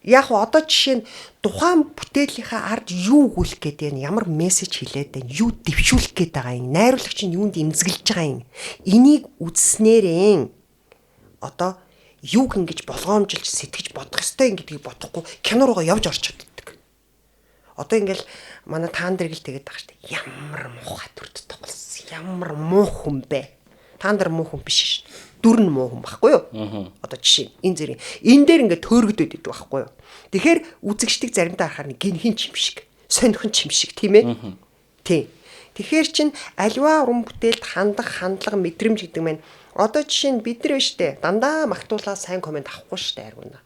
Яг одоо жишээ нь тухайн бүтээлийнхаа ард юу өгүүлэх гээд байна, ямар мессеж хэлээд байна, юу дэвшүүлэх гээд байгаа юм, найруулагч нь юунд эмзэглэж байгаа юм. Энийг үзснээрээ одоо юуг ингэж болгоомжилж сэтгэж бодох ёстой гэдгийг бодохгүй кино руугаа явж орч чаддаг. Одоо ингээл манай таан дээр гэл тэгээд байгаа шүү дээ. Ямар муухай төрд тоглосон. Ямар муу хүн бэ? Таан дээр муу хүн биш шүү дээ. Дүр нь муу хүн байхгүй юу? Одоо жишээ энэ зэрэг энэ дээр ингээд төөргөдөд идэг байхгүй юу? Тэгэхээр үзэгчдийг заримдаа харахаар нэг гинхэн чим шиг, сонирхон чим шиг тийм ээ? Тийм. Тэгэхээр чин альва уран бүтээлд хандах хандлага мэдрэмж гэдэг маань одоо жишээ нь бид нар биш дээ. Дандаа магтуулаа сайн комент авахгүй шүү дээ аргуна.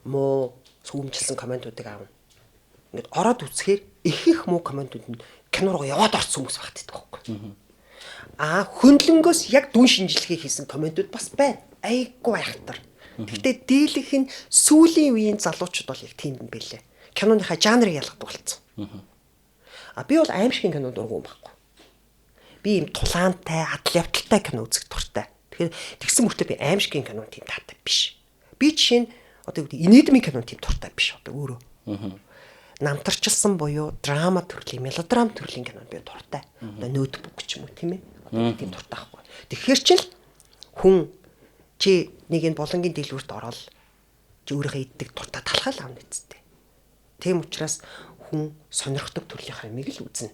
Муу сүмжилсэн комментуудыг аавна. Ингээд ороод үзэхээр их муу комментууд нь кино руу яваад орсон хүмүүс багтдаг байхгүй. Хөндлөнгөөс яг дүн шинжилгээ хийсэн комментууд бас байна. Айггүй айхтар. Гэхдээ дийлэх нь сүүлийн үеийн залуучууд бол яг тийм юм байлээ. Киноныхаа жанрыг ялгадаг болсон. Би бол аимшигын кино дургуун байхгүй. Би юм тулаантай, адал явдалтай кино үзэх дуртай. Тэгэхээр тэгсэн мөртөө би аимшигын кино тийм таатай биш. Би жишээ нь одоо инедмийн кино тийм дуртай биш одоо өөрөө. Намтарчилсан буюу драма төрлийн, мелодрам төрлийн кино би дуртай. Одоо ноутбук ч юм уу тийм ээ. Одоо тийм дуртай байхгүй. Тэгэхээр ч л хүн чи нэг энэ болонгийн дэлгүүрт ороод чи өөрийнхөө иддэг дуртай талхал авна гэжтэй. Тийм учраас хүн сонирхдаг төрлийн хэмиг л үзнэ.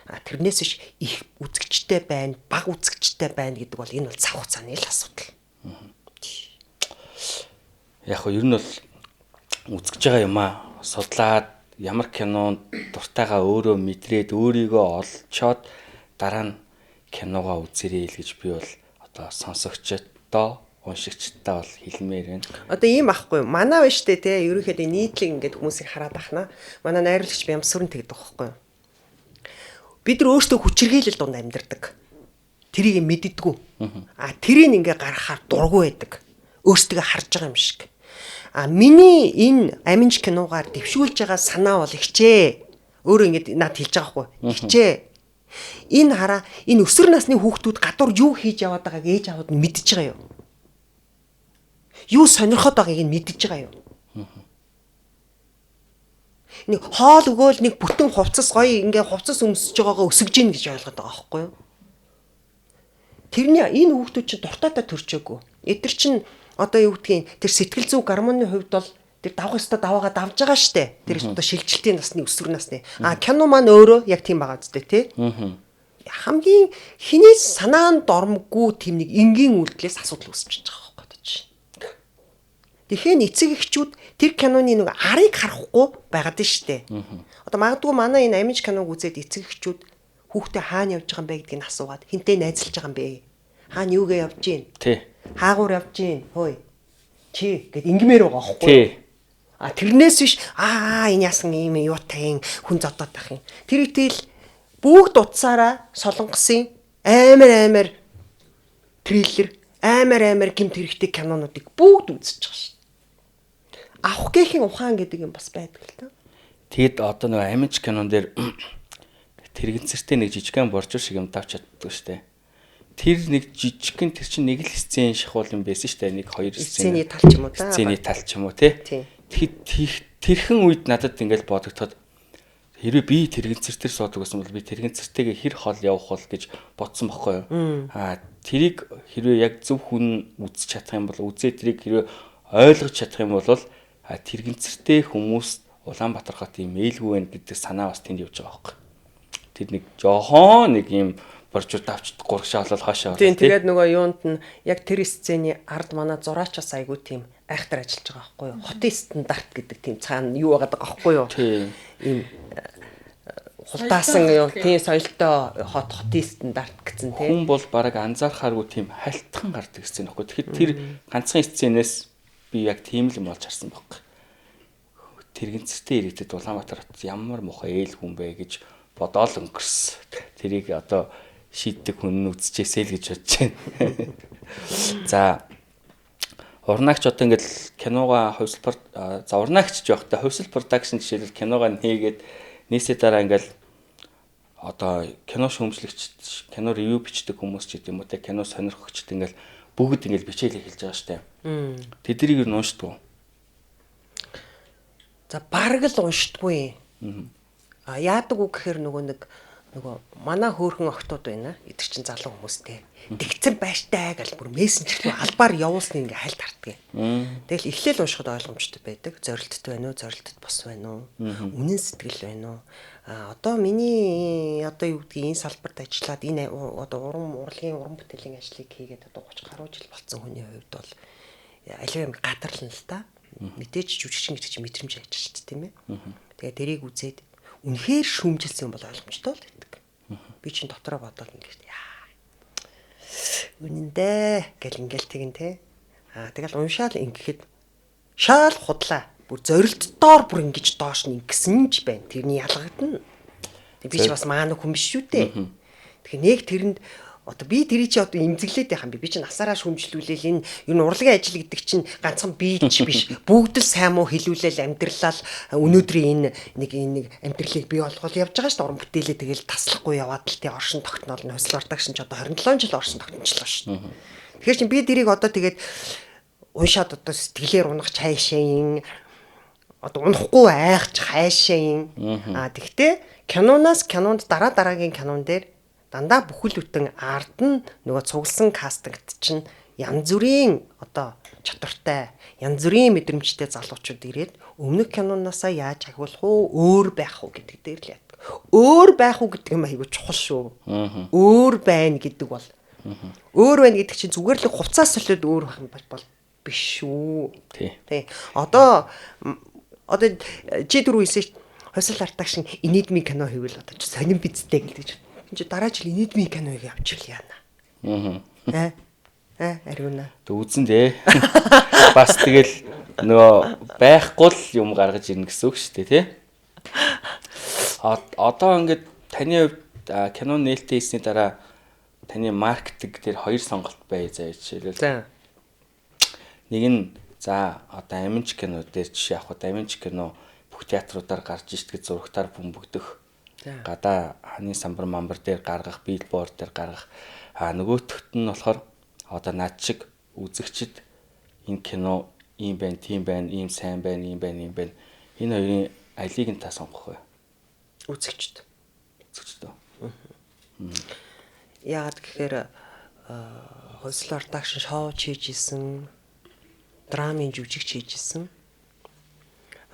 Тэрнээс биш их үзэгчтэй байна, бага үзэгчтэй байна гэдэг бол энэ бол цаг хугацааны л асуудал. Яг нь ер нь бол үзэж байгаа юм судлаад ямар кинонд дуртайгаа өөрөө мэдрээд өөрийгөө олцоод дараа нь киногоо үзэрэй л гэж би бол одоо сонсогчдоо уншигчдаа бол хэлмээр байна. Одоо ийм ахгүй юу? Манаа биш үү те ерөнхийдөө нийтлэг ингээд хүмүүсийг хараад ахна. Манай найруулагч Бямсүрэн тэгдэг байхгүй юу? Бид нар өөрсдөө хүчирхийлэл донд амьдардаг. Тэрийг мэддэггүй. Тэрийг ингээ гаргахаар дургу байдаг. Өөрсдөө харж байгаа юм шиг. Миний энэ аминч киногаар дэвшүүлж байгаа санаа бол ихчээ. Өөрөө ингээд над хэлж байгаа байхгүй. Ихчээ. Энэ хараа энэ өсвөр насны хүүхдүүд гадуур юу хийж яваад байгааг ээж аауд нь мэдчихэж байгаа юу? Юу сонирхоод байгааг нь мэдчихэж байгаа юу? Нэг хоол өгөөл нэг бүтэн хувцас гоё ингээ хувцас өмсөж байгаагаа өсөж гин гэж ойлгоод байгаа байхгүй юу? Тэрний энэ хүүхдүүд чинь дуртайтай төрчөөгүй. Эдгэр чинь одоо юу гэдгийг тэр сэтгэл зүй гормоны хувьд бол тэр давах ёстой даваагаа давж байгаа штэ. Тэр одоо шилжилтийн насны өсвөр насны. Кино маань өөрөө яг тийм байгаа зү тэ. Хамгийн хинээс санаанд дормгүй тийм нэг энгийн үйлдэлээс асуудал үүсчихэж байгаа байхгүй гэж. Тэгэхээр эцэг эхчүүд тэр киноны нэг арыг харахгүй байгаад штэ. Одоо магадгүй манай энэ амиж киног үзээд эцэг эхчүүд хүүхдээ хаана явж байгаа юм бэ гэдгийг асуугаад хинтээ найзалж байгаа юм бэ? Хаана юугээ явж гин? Тий. Хаагуур явж гин? Хөөе. Чи гэд ингмээр байгаа байхгүй юу? Тэрнээс биш энэ яасан ийм юутай хүн зодоод байх юм. Тэр итэл бүгд утсаараа солонгосын амар триллер, амар гэмт хэрэгтэй кинонуудыг бүгд үзэж байгаа шин. Авах гэхийн ухаан гэдэг юм бас байдаг л та. Тэгэд одоо нэг амиж кинон дээр тэрэгцэртэй нэг жижигхэн боржуур шиг юм давч чаддаг штэ. Тэр нэг жижигхэн тэр чинь нэг л сцен шахуул юм байсан штэ. Нэг хоёр сцений тал ч юм уу да. Сцений тал ч юм уу тий. Тэрхэн үед надад ингээл бодогдоход хэрвээ би тэрэгцэртэр суудаг гэсэн бол би тэрэгцэртэйгээ хэр хол явах бол гэж бодсон байхгүй юу. Тэрийг хэрвээ яг зөв хүн үзэж чадах юм бол үзээ тэрийг хэрвээ ойлгож чадах юм бол тэрэгцэртэй хүмүүс Улаанбаатар хот ийм ээлгүй байна гэдэг санаа бас тэнд явж байгаа байхгүй. Тэр нэг жоохон нэг ийм боржууд авч гургашаа болол хаашаа. Тийм тэгээд нөгөө юунд нь яг тэр сцений ард манай зураач бас айгүй тийм айхтар ажиллаж байгаа байхгүй юу. Хотын стандарт гэдэг тийм цаана юу байгаа байхгүй юу. Ийм хулдаасан юу тийм соёлтой хотын стандарт гэсэн тийм. Хүн бол бараг анзаархааргүй тийм халтхан гардаг сцен байхгүй. Тэгэхээр тэр ганцхан сценээс би яг тийм л юм болж харсан байхгүй. Тэрэгцэртэй ирээдэд Улаанбаатар хот ямар муухай ээл хүн бэ гэж бодоол өнгөрсөн. Тэрийг одоо шийддэг хүн нь үзчихээсэй л гэж бодож байна. За Урнаагч одоо ингээд киногаа урнаагч жоохтой хувьсэл продакшн жишээлбэл киногаа нээгээд нийсээ дараа ингээд одоо кино шүүмжлэгч, кино ревю бичдэг хүмүүс ч гэдэг юм уу те кино сонирхогчд ингээд бүгд ингээд бичээл эхэлж байгаа штэ. Тэднийг юу уншдаг уу? За бараг л уншдаггүй. Яадаг үг гэхээр нөгөө манай хөөрхөн охтууд байна. Эдгэр чин залуу хүмүүстэй. Тэгцэн байштай гал бүр мессенжер албаар явуулсны ингээ хальт хартдаг. Тэгэл эхлээл уншихад ойлгомжтой байдаг. Зорилттой байна уу? Зорилтод бос байна уу? Үнэн сэтгэл байна уу? Одоо миний одоо юу гэдгийг энэ салбарт ажиллаад энэ одоо урлагийн бүтээлийн ажлыг хийгээд одоо 30 гаруй жил болсон хүний хувьд бол аливаа юм гадарлана л та. Мэдээж жүжигчин гэдэг чинь мэдрэмж ажиллаж тийм ээ. Тэгээ тэрийг үзээд үнэхээр шүүмжилсэн юм бол ойлгомжтой л байдаг. Би чинь дотроо бодоод ингээд үнэндээ гэл ингээл тэгин те. Тэгэл уншаал ингэхэд шаал худлаа. Бүр зорилттоор бүр ингэж доош нь ингэсэн ч байна. Тэрний ялгагдана. Би ч бас маана хүн биш шүү дээ. Тэгэхээр нэг тэрэнд одоо би тэрий чи одоо имзэглээд байх юм би чи насаараа шүмжлүүлээл энэ юу урлагийн ажил гэдэг чинь ганцхан би ч биш бүгд л сайн муу хэлүүлээл амьдралал өнөөдрийн энэ амьдралыг бий болгол явж байгаа шүү дээ уран бүтээлээ тэгэл таслахгүй яваад л тий оршин тогтнол нь хөсөл ортогч ч одоо 27 жил оршин тогтночлоо шүү. Тэгэхээр чи би тэрийг одоо тэгээд уншаад одоо сэтгэлээр унах цаашаа одоо унахгүй айхч хайшаа тэгтээ кинонд дараагийн кинон дээр дандаа бүхэл бүтэн ард нь нөгөө цугласан кастингт чинь янз бүрийн одоо чадвартай, янз бүрийн мэдрэмжтэй залуучууд ирээд өмнөх киноноосаа яаж агуулах уу, өөр байх уу гэдэг дээр л яддаг. Өөр байх уу гэдэг юм айгүй чухал шүү. Өөр байна гэдэг бол өөр байна гэдэг чинь зүгээр л хувцас солиод өөр байх юм бол биш шүү. Тий. Одоо чи дөрөв хийсэн хосол артагш инедми кино хийвэл одоо ч сонирн бидтэй гэж. Чи дараа жил инедми киног явчихвал яана. Ариуна. Тэг үзэн дээ. Бас тэгэл нөгөө байхгүй л юм гаргаж ирнэ гэсэн үг шүү дээ, тий? Одоо ингээд таны хувьд кино нээлттэй хийсний дараа таны маркетинг дээр хоёр сонголт бай заа жишээлбэл. За. Нэг нь за одоо аминч кино дээр жишээ авах удаа аминч кино бүх театруудаар гарч ижтгэ зурагтаар бөмбөгдөх. Гадаа ханы самбар мамбар дээр гаргах, билборд дээр гаргах. Нөгөөтгт нь болохоор одоо над шиг үзэгчд энэ кино ийм байна, тийм байна, ийм сайн байна, ийм байна, ийм байна. Энэ хоёрын алийг нь та сонгох вэ? Үзэгчд. Үзэгчд. Яагаад гэхээр хосол артагш шоу хийжсэн, драмын жүжигч хийжсэн.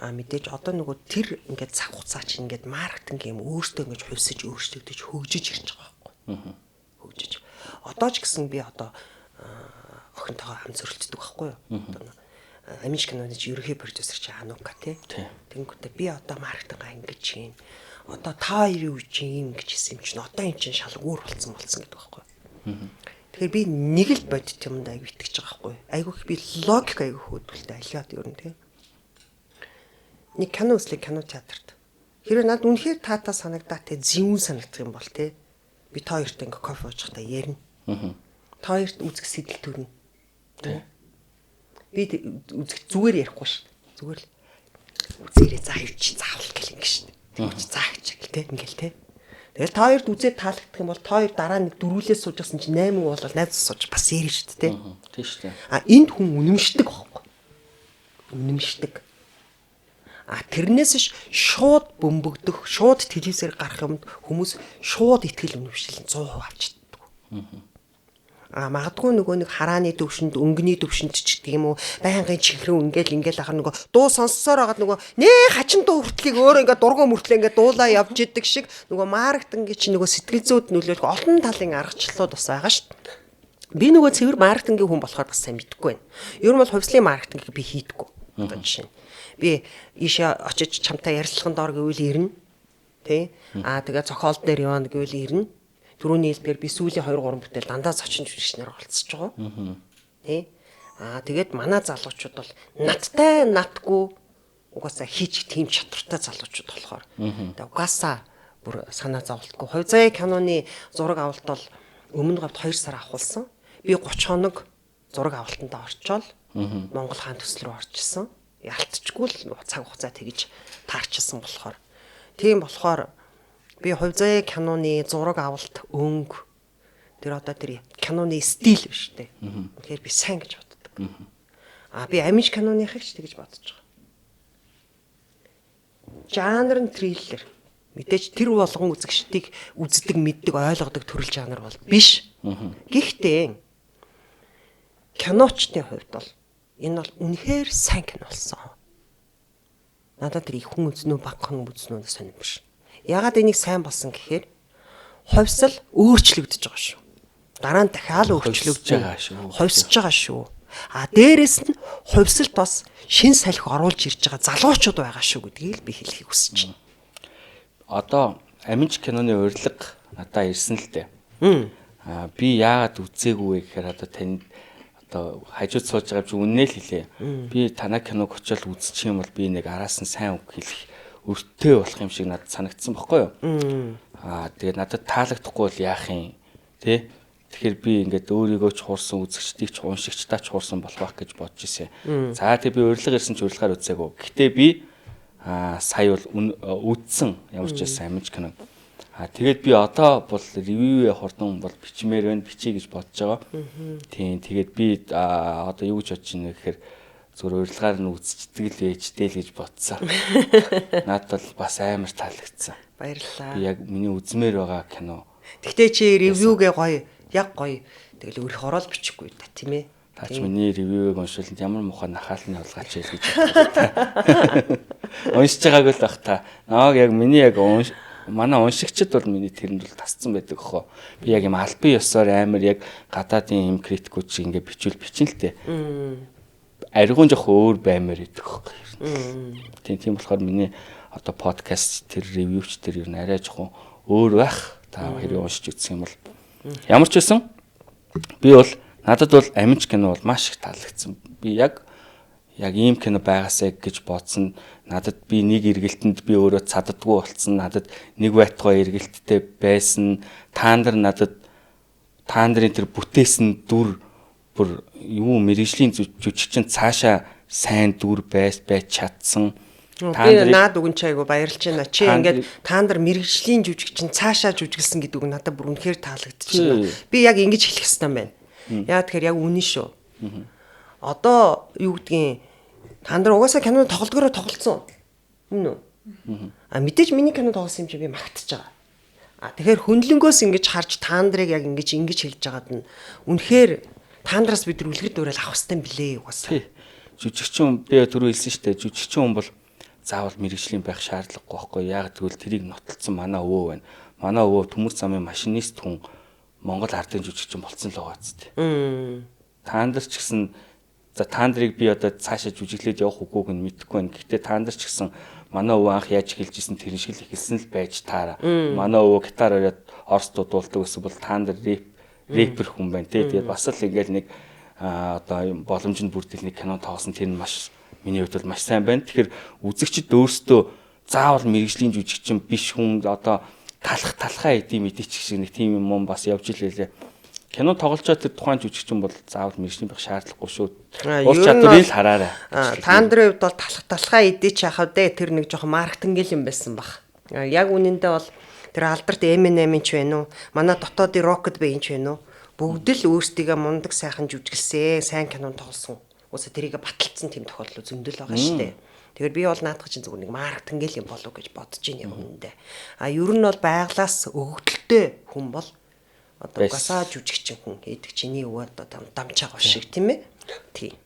Мэдээж одоо нөгөө тэр ингээд цаг хугацаа чинь ингээд маркетинг юм өөртөө ингээд хувьсаж өөрчлөгдөж хөгжиж ирж байгаа байхгүй. Хөгжиж. Одоо ч гэсэн би одоо охинтойгоо хамт зөрчилдөг байхгүй юу? Амиш киноны чи ерөнхий продюсер чи Анука тий. Тэнгүүтээ би одоо маркетинг ингэж юм. Одоо та хоёрын үе чи юм гэж хэлсэн юм чинь одоо энэ чинь шал өөр болсон гэдэг байхгүй. Тэгэхээр би нэг л бодит юмд аяг итгэж байгаа байхгүй. Айгүйх би логик аяг хөдөлтэй алиад ер нь тий. Нэг кино үзлээ кино театрт. Хэрвээ надад үнэхээр таатаа санагдаа те зүүн санагдах юм бол те би та хоёрт ингээ кофе ууж та ярина. Та хоёрт үзэх сэтэл төрнө. Би үзэх зүгээр ярихгүй ш. Зүгээр л үзээрээ заавч заавал гэл ингээ ш. Тэгж заагч гэл те ингээл те. Тэгэл та хоёрт үзээд таалагдах юм бол та хоёр дараа нэг дөрвөлээс суужсэн чинь 8 бол найз сууж бас ярина ш те. Тийм ш. Энд хүн үнэмшдэг байхгүй. Үнэмшдэг. Тэрнээс шууд бөмбөгдөх, шууд телевизээр гарах юмд хүмүүс шууд итгэл үнэмшил 100% авчдаг. Магадгүй нөгөө нэг харааны төвшөнд, өнгөний төвшөнд ч гэдэг юм уу, байнгын чихрэн ингээл ахаар нөгөө дуу сонссоор хагаад нөгөө нээ хачин дуу хүртлийг өөрөө ингээд дургуун мөртлөө ингээд дуулаа явж идэг шиг нөгөө маркетингийн чинь нөгөө сэтгэл зүйд нөлөөлөх олон талын аргачлалууд бас байгаа шүү дээ. Би нөгөө цэвэр маркетингийн хүн болохоор бас сайн мэдэхгүй байна. Ер нь бол хувьслын маркетингийг би хийдэггүй. Одоо жишээ нь би ийшээ очиж чамтай ярилцлаганд ор гэвэл ирнэ. Тэ? Тэгээ зохиол дээр явна гэвэл ирнэ. Түрүүний хэлдгээр би сүүлийн 2 3 бүтээл дандаа зочин жүжигчнэр олцсож байгаа. Тэ? Тэгээд манай залуучууд бол надтай натгүй угаасаа хийчих тийм чадвартай залуучууд болохоор. Тэгээ угаасаа бүр санаа зовлтгүй. Хувьцаа киноны зураг авалт бол өмнө говьд 2 сар авахулсан. Би 30 хоног зураг авалтанд орчоод Монгол хаан төсөл рүү орж исэн. Ялцчгүй л цаг хугацаа тэгж таарчилсан болохоор. Тийм болохоор би хувь заяа киноны зураг авалт өнгө тэр одоо тэр киноны стил биш үү? Тэгэхээр би сайн гэж боддог. Би амиж киноныхыг ч тэгж бодож байгаа. Жанр нь триллер. Мэдээж тэр болгон үзэгчдийг үздэг, мэддэг, ойлгодог төрөл жанр бол биш. Гэхдээ киночны хувьд бол энэ бол үнэхээр сайн кино болсон. Надад тэр их хүн үзнэ үү, бага хүн үзнэ үү сонирм биш. Ягаад энийг сайн болсон гэхээр хувьсал өөрчлөгдөж байгаа шүү. Дараа нь дахиад өөрчлөгдөж байгаа шүү. Хувьсж байгаа шүү. Дээрэс нь хувьсалт бас шин салхи оруулж ирж байгаа залуучууд байгаа шүү гэдгийг л би хэлхийг хүсэж байна. Одоо амиж киноны урилга надад ирсэн л дээ. Би яагаад үзээгүй вэ гэхээр одоо танд одоо хажууд сууж байгаа чи үннээ л хэлээ. Би танаа киног очиод үзчих юм бол би нэг араас нь сайн үг хэлэх өртөө болох юм шиг надад санагдсан байхгүй юу? Тэгээд надад таалагдахгүй бол яах юм те? Тэгэхээр би ингээд өөрийгөө ч хуурсан, үзэгчдийг ч уншигчдаа ч хуурсан болох байх гэж бодож ирсэн. За тэгээ би урилга ирсэн ч урилгаар үзээгүй. Гэтэ би сая бол үдсэн ямар ч байсан амиж кино. Тэгээд би одоо бол ревювээ хурдан бол бичмээр байна, бичиж гэж бодож байгаа. Тийм тэгээд би одоо юу гэж бодож байна гэхээр зүгээр урилгаар нь үзчихдэг л ээжтэй л гэж бодсон. Надад бол бас амар таалагдсан. Баярлалаа. Би яг миний үзмээр байгаа кино. Гэхдээ чи ревюгээ гоё, яг гоё. Тэгэл өөрийнх ороод бичихгүй да тийм ээ. Таач миний ревюг уншуулсан ямар муухай нахаалны улгаач ял гэж бодлоо. Уншиж байгааг л бах та. Нааг яг миний яг манай уншигчд бол миний тэрэнд бол тасцсан байдаг хөө. Би яг юм албан ёсоор амар яг гадаадын юм критикүүд шиг ингээ бичин л дээ. Аригуун жоох өөр баймаар идэх хөө. Тийм болохоор миний одоо подкаст тэр ревюч тэр юу арай жоох өөр байх. Та хэрэг уншиж үзэх юм бол ямар ч байсан би бол надад бол амиж кино бол маш их таалагдсан. Би яг ийм кино байгаасаа гэж бодсон. Надад би нэг эргэлтэнд би өөрөө цаддаггүй болцсон. Надад нэг байтугай эргэлттэй байсан. Та нарын тэр бүтээсэн дүр бүр юу мэрэгжлийн жүжигчин цаашаа сайн дүр байж чадсан. Би наад үгэн чи айгу баярлж байна. Чи ингээд та нар мэрэгжлийн жүжигчин цаашаа жүжиглсэн гэдэг үг надад бүр үнэхээр таалагдчихна. Би яг ингэж хэлэх ёстой юм байна. Яа тэгэхээр яг үнэн шүү. Одоо юу гэдгийг та нар угаасаа киноны тоглолтгороо тоглолцсон. Үнэн үү? Мэдээж миний кино тоглосон юм чи би магтаж байгаа. Тэгэхээр хөндлөнгөөс ингэж харж та нарыг яг ингэж хэлж байгаад нь үнэхээр та нараас бид үлгэр дуурайл авах хэрэгтэй юм билээ угаасаа. Жүжигчин би түрүү хэлсэн шүү дээ. Жүжигчин хүн бол заавал мэрэгжлийн байх шаардлагагүй байхгүй. Яг тэгвэл тэрийг нотолцсон манай өвөө байна. Манай өвөө төмөр замын машинист хүн Монгол ардын жүжигчин болцсон л байгаа зү. Та нар ч гэсэн за та нарыг би одоо цаашаа жүжиглээд явах үгүйг нь мэдэхгүй байна. Гэхдээ та нар ч гэсэн манай өвөө анх яаж эхэлж исэн тэр шиг л эхэлсэн л байж таараа. Манай өвөө гитар ороод орс дуулдаг гэсэн бол та нар рэпер хүн байна тий. Тэгээд бас л ингээл нэг одоо боломжинд бүрдэл нэг кино тоглосон тэр нь маш миний хувьд бол маш сайн байна. Тэгэхээр үзэгчд өөрсдөө заавал мэрэгжлийн жүжигчин биш хүн одоо талхаа эдийн мэдээч шиг нэг тийм юм бас явж илээ. Кино тоглолцоо тэр тухайн жүжигчин бол заавал мэрэгжлийн байх шаардлагагүй шүү. Ур чадварыг л хараарай. Та нарын хувьд бол талхаа эдээч яхав дээ тэр нэг жоохон маркетинг юм байсан баг. Яг үнэндээ бол тэр алдарт M&M ч байна уу? Манай дотоодын Rocket Band ч байна уу? Бүгд л өөрсдийгөө мундаг сайхан жүжиглсэн, сайн кинонд тоглосон. Уусаа тэрийг баталцсан тийм тохиолдол зөндөл байгаа шүү дээ. Тэгэхээр би бол наадах чинь зүгээр нэг маркетинг юм болов гэж бодож байна юм үнэндээ. Ер нь бол байглаас өгөгдөлтэй хүн бол одоо гасаа жүжигчин хүн гэдэг чиний өвөө одоо дамж байгаа шиг тийм ээ.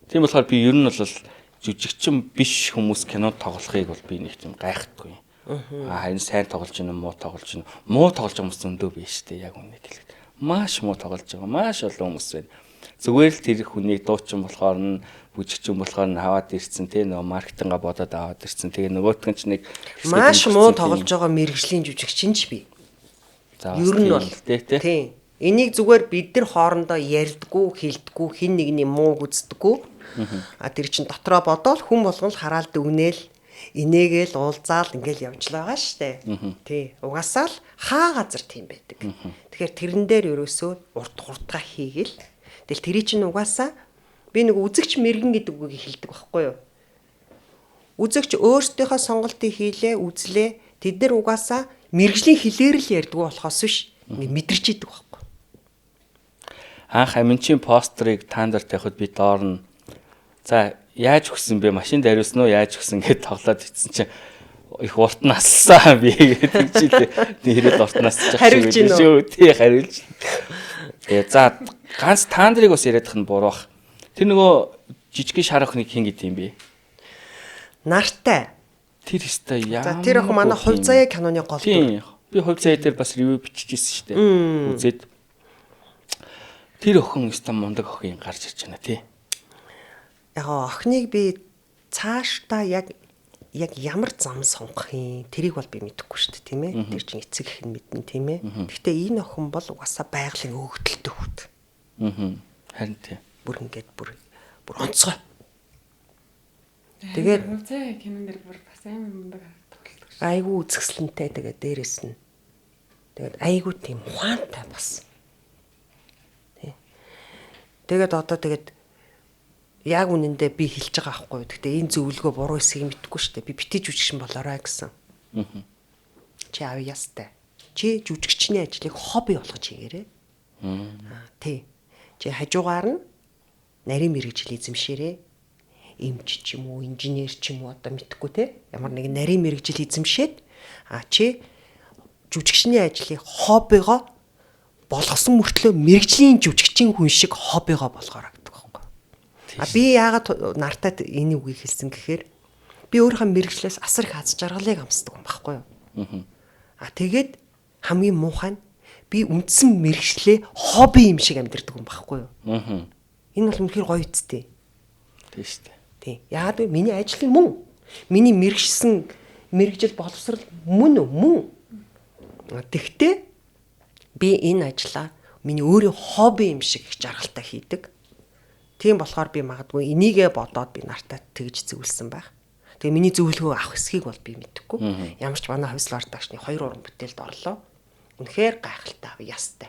Тийм болохоор би ер нь бол жүжигчин биш хүмүүс кино тоглохыг бол би нэг тийм гайхахгүй. Харин сайн тоглож байна муу тоглож байна. Муу тоглож байгаа хүмүүс зөндөө биш дээ яг үнэ хэлээд. Маш муу тоглож байгаа. Маш олон хүмүүс байна. Зүгээр л тэр хүнийг дуучин болохоор нь бүжигчин болохоор нь аваад ирсэн тий нөгөө маркетинга бодоод аваад ирсэн. Тэгээ нөгөөтгөн ч нэг маш муу тоглож байгаа мэрэгжлийн жүжигчин ч би. Ер нь бол тий. Энийг зүгээр бид нар хоорондоо ярьдгүү, хэлдгүү, хин нэгний мууг үздэггүй. Тэр чин дотроо бодоол хүн болгон л хараад дүгнээл инээгээл уулзаал ингээл явж л байгаа штэ. Тий. Угаасаа л хаа газар тийм байдаг. Тэгэхээр тэрэн дээр ерөөсөө урт хурдгаа хийгээл. Тэгэл тэрий чин угаасаа Би нэг үзэгч мэрэгэн гэдэг үгийг хэлдэг байхгүй юу? Үзэгч өөрсдийнхөө сонголтыг хийлээ, үзлээ. Тэд нар угаасаа мэрэгжлийн хэлээр л ярьдаг болохоос биш ингэ мэдэрч идэг байхгүй. Анх аминчийн постерыг таандар тавихад би доор нь за яаж өгсөн бэ? Машинд хариулсан уу? Яаж өгсөн гэдээ тоглоод ицсэн чинь их урт нассаа би гэдэг чилээ. Нэрэд урт нассаж хариулж гин үү? шүү. Тий хариулж. Тэгээ за ганц таандрыг бас яриадах нь буруу бах. Тэр нөгөө жижиг шар охиныг хин гэдэг юм бэ? Нартай. Тэр өстой яа. За тэр охин манай хувь заяа киноны гол. Тийм. Би хувь заяа дээр бас ревю биччихсэн шүү дээ. Үзээд тэр охин өстой мундаг охин гарч ирж байна тий. Яг охиныг би цаашдаа яг ямар зам сонгох юм тэрийг бол би мэдэхгүй шүү дээ тийм ээ. Тэр чинь эцэг их нь мэднэ тийм ээ. Гэхдээ энэ охин бол угаасаа байгалийн өгдөлтөй хүүд. Харин тий. Бүр ингээд бүр онцгой. Тэгээд хувцаа кинон дээр бүр бас амар мундаг тоглолдог шүү. айгүй үзэсгэлэнтэй тэгээд дээрэс нь тэгээд айгүй тийм ухаантай бас. Тий. Тэгээд одоо тэгээд яг үнэндээ би хэлж байгаа байхгүй юу. Гэхдээ энэ зөвлөгөө буруу эсэхийг мэдэхгүй шүү дээ. Би битгий жүжигчин болоорой гэсэн. Чи авьяастай. Чи жүжигчний ажлыг хобби болгож хийгээрэй. Тий. Чи хажуугаар нь нарийн мэрэгжил эзэмшээрэй. Эмч ч юм уу, инженер ч юм уу одоо мэдхгүй те. Ямар нэгэн нарийн мэрэгжил эзэмшээд чи жүжигчний ажлыг хоббигоо болгосон мөртлөө мэрэгжлийн жүжигчин хүн шиг хоббигоо болгоорой гэдэг байхгүй. Би яагаад нартад энэ үгийг хэлсэн гэхээр би өөрийнхөө мэрэгжлээс асар их аз жаргалыг амсдаг юм байхгүй юу. Тэгээд хамгийн муухай нь би үндсэн мэрэгчлээ хобби юм шиг амьдэрдэг юм байхгүй юу. Энэ бол үнэхээр гоё үсттэй. Тийм шүү дээ. Тий. Яагаад вэ? Миний ажил мөн. Миний мэрэгжсэн мэрэгжил боловсрал мөн. Тэгтээ би энэ ажлаа миний өөрийн хобби юм шиг их жаргалтай хийдэг. Тийм болохоор би магадгүй энийгээ бодоод би нартаа тэгж зөвлөсөн байх. Тэгээ миний зөвлөгөө авах эсхийг бол би мэдэхгүй. Ямар ч манай хувьслаар дагшны 2 уран бүтээлд орлоо. Үнэхээр гайхалтай авьяастай.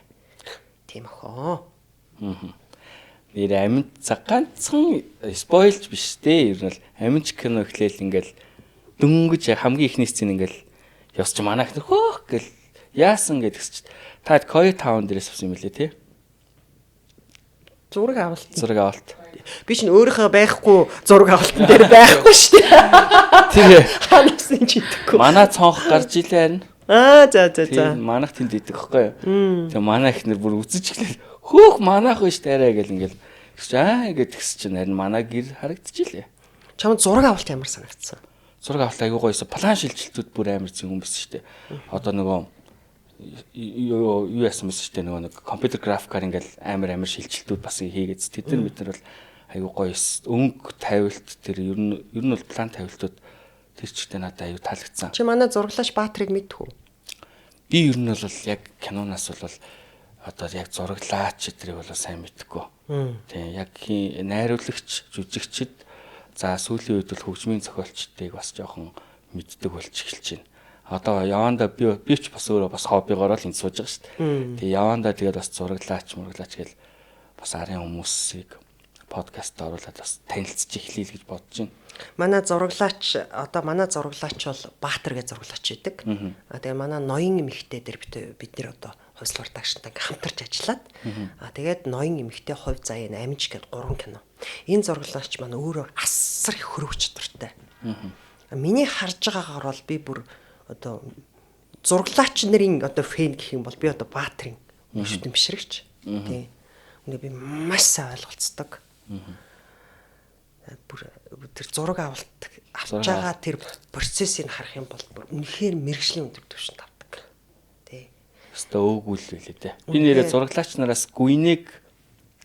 Тийм охоо. Нэр аминд ганцхан спойлж биш дээ. Ер нь бол аминч кино ихлээл ингээл дөнгөж хамгийн ихний сцен ингээл ёсч манайх нэр хөөх гэл яасан гэдгс чи та Koy Town дээрээс авсан юм лээ тий. Зураг авалт. Би ч өөрийнхөө байхгүй зураг авалтан дээр байхгүй шүү дээ. Тэгээ ханасан ч идэхгүй. Манай цонх гарч илээ харин. За. Манайх тэнд идэх байхгүй юу. Тэгээ манай ихнэр бүр үзэж эхлэв. Хөөх манайх биш таарай гэл ингээл гэдгс чинь харин манай гэр харагдчихлээ. Чамд зураг авалт ямар санагдсан? Зураг авалт айгүй гоёсо план шилжилтүүд бүр амар зэн юм биш шүү дээ. Одоо нөгөө юу яасан мэс шүү дээ нөгөө нэг компьютер графикаар ингээл амар шилжилтүүд бас хийгээд тэд нар бид нар бол айгүй гоёс өнгө тавилт тэр ер нь бол план тавилтууд тэр чигтээ надад айгүй таалагдсан. Чи манай зураглаач Баатрийг мэдв үү? Би ер нь бол яг киноноос бол одоо яг зураглаач тэрийг бол сайн мэдхгүй. Тийм яг найруулагч, жүжигчд за сүүлийн үед бол хөгжмийн зохиолчдыг бас жоохон мэддэг болж эхэлж байна. Одоо яванда би ч бас өөрөө бас хоббигоор л энэ сууж байгаа шүү дээ. Тэгээ яванда тэгээд бас зураглаач гэл бас арын хүмүүсийг подкаст оруулаад бас танилцж эхлэе гэж бодож байна. Манай зураглаач бол Баатар гэж зураглаач байдаг. Тэгээ манай ноён эмэгтэй дээр бид нэр одоо хувьслаар дагшинтай хамтарч ажиллаад тэгээд ноён эмэгтэй хувь заяа амиж гэдэг 3 кино. Энэ зураглаач маань өөрөө асар их хөрөг чадвартай. Миний харж байгаагаар бол би бүр одоо зураглаач нарын одоо фэн гэх юм бол би одоо Баатрын шүтэмшрэгч. Тийм. Үнэ би маш сайн ойлголцдог. Бүр тэр зураг авалт авч байгаа тэр процессыг харах юм бол үнэхээр мэрэгжлийн өндөр түвшинд авдаг. Тий. Өстө өөгүүл байлээ те. Би нэрээ зураглаач нараас Гүйнэг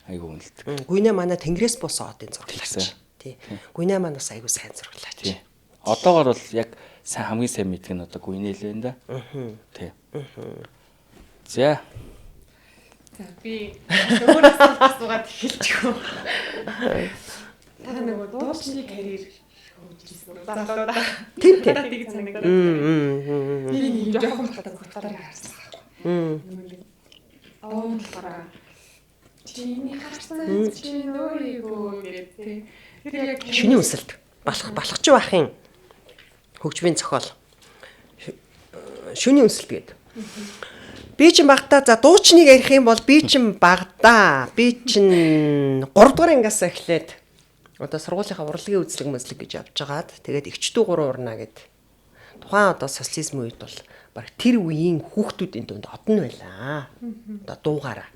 айгу үнэлдэг. Гүйнэ манай Тэнгэрээс буусан одын зураглаач. Тий. Гүйнэ маань бас айгу сайн зураглаач. Тий. Одоогор бол яг хамгийн сайн мэддэг нь одоо Гүйнэ л байна да. Тий. За би өөрөөс асуугаад эхэлчихв. Та нэг дуулчны карьер хөгжижсэн. Залуудаа. Тийм. Тийг санагдаад. Би нэг жоохон батаг хурдтарыг харсан. Оодлохороо чиний харсан чи өөрийгөө гэдэг. Тэр яг Шүний үнсэлт балхч баахын хөгжмийн зохиол. Шүний үнсэлт гэдэг. Би чинь багтаа за дуучныг ярих юм бол би чинь багтаа. Би чинь 3 дугаар ангиасаа эхлээд одоо сургуулийнхаа урлагийн үзлэг мэзлэг гэж явж байгаад тэгээд эгчдүү 3 урна гэд. Тухайн одоо социализм үед бол баг тэр үеийн хүүхдүүдийн дунд одон байлаа. Одоо дуугаараа.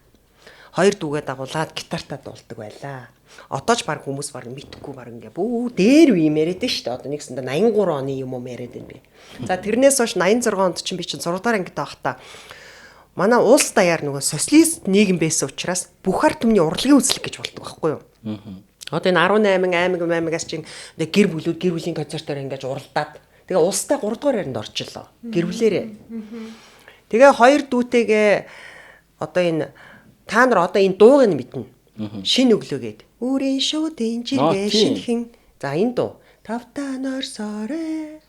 2 дүүгээ дагуулад гитартаа дуулдаг байлаа. Одоо ч баг хүмүүс баг мэдхгүй баг ингээ бүү дээр үе яриад нь шүү дээ. Одоо нэгсэндээ 83 оны юм уу яриад байна би. За тэрнээс хойш 86 онд чинь би чинь 6 дахь ангид байхдаа манай улс даяар нөгөө социалист нийгэм байсан учраас бүх ард түмний урлагийн үзлэг гэж болдог байхгүй юу? Одоо энэ 18 аймагаас чинь гэр бүлүүд гэр бүлийн концертоор ингэж уралдаад тэгээ улстай 3 дугаар ярианд орчлоо. Гэр бүлээрээ. Тэгээ 2 дүүтэйгээ одоо энэ та нар одоо энэ дууг нь мэднэ. Шин өглөөгээд үрийн шуудын жиргээ шинхэн. За энэ дуу тавтаа норсоорэ.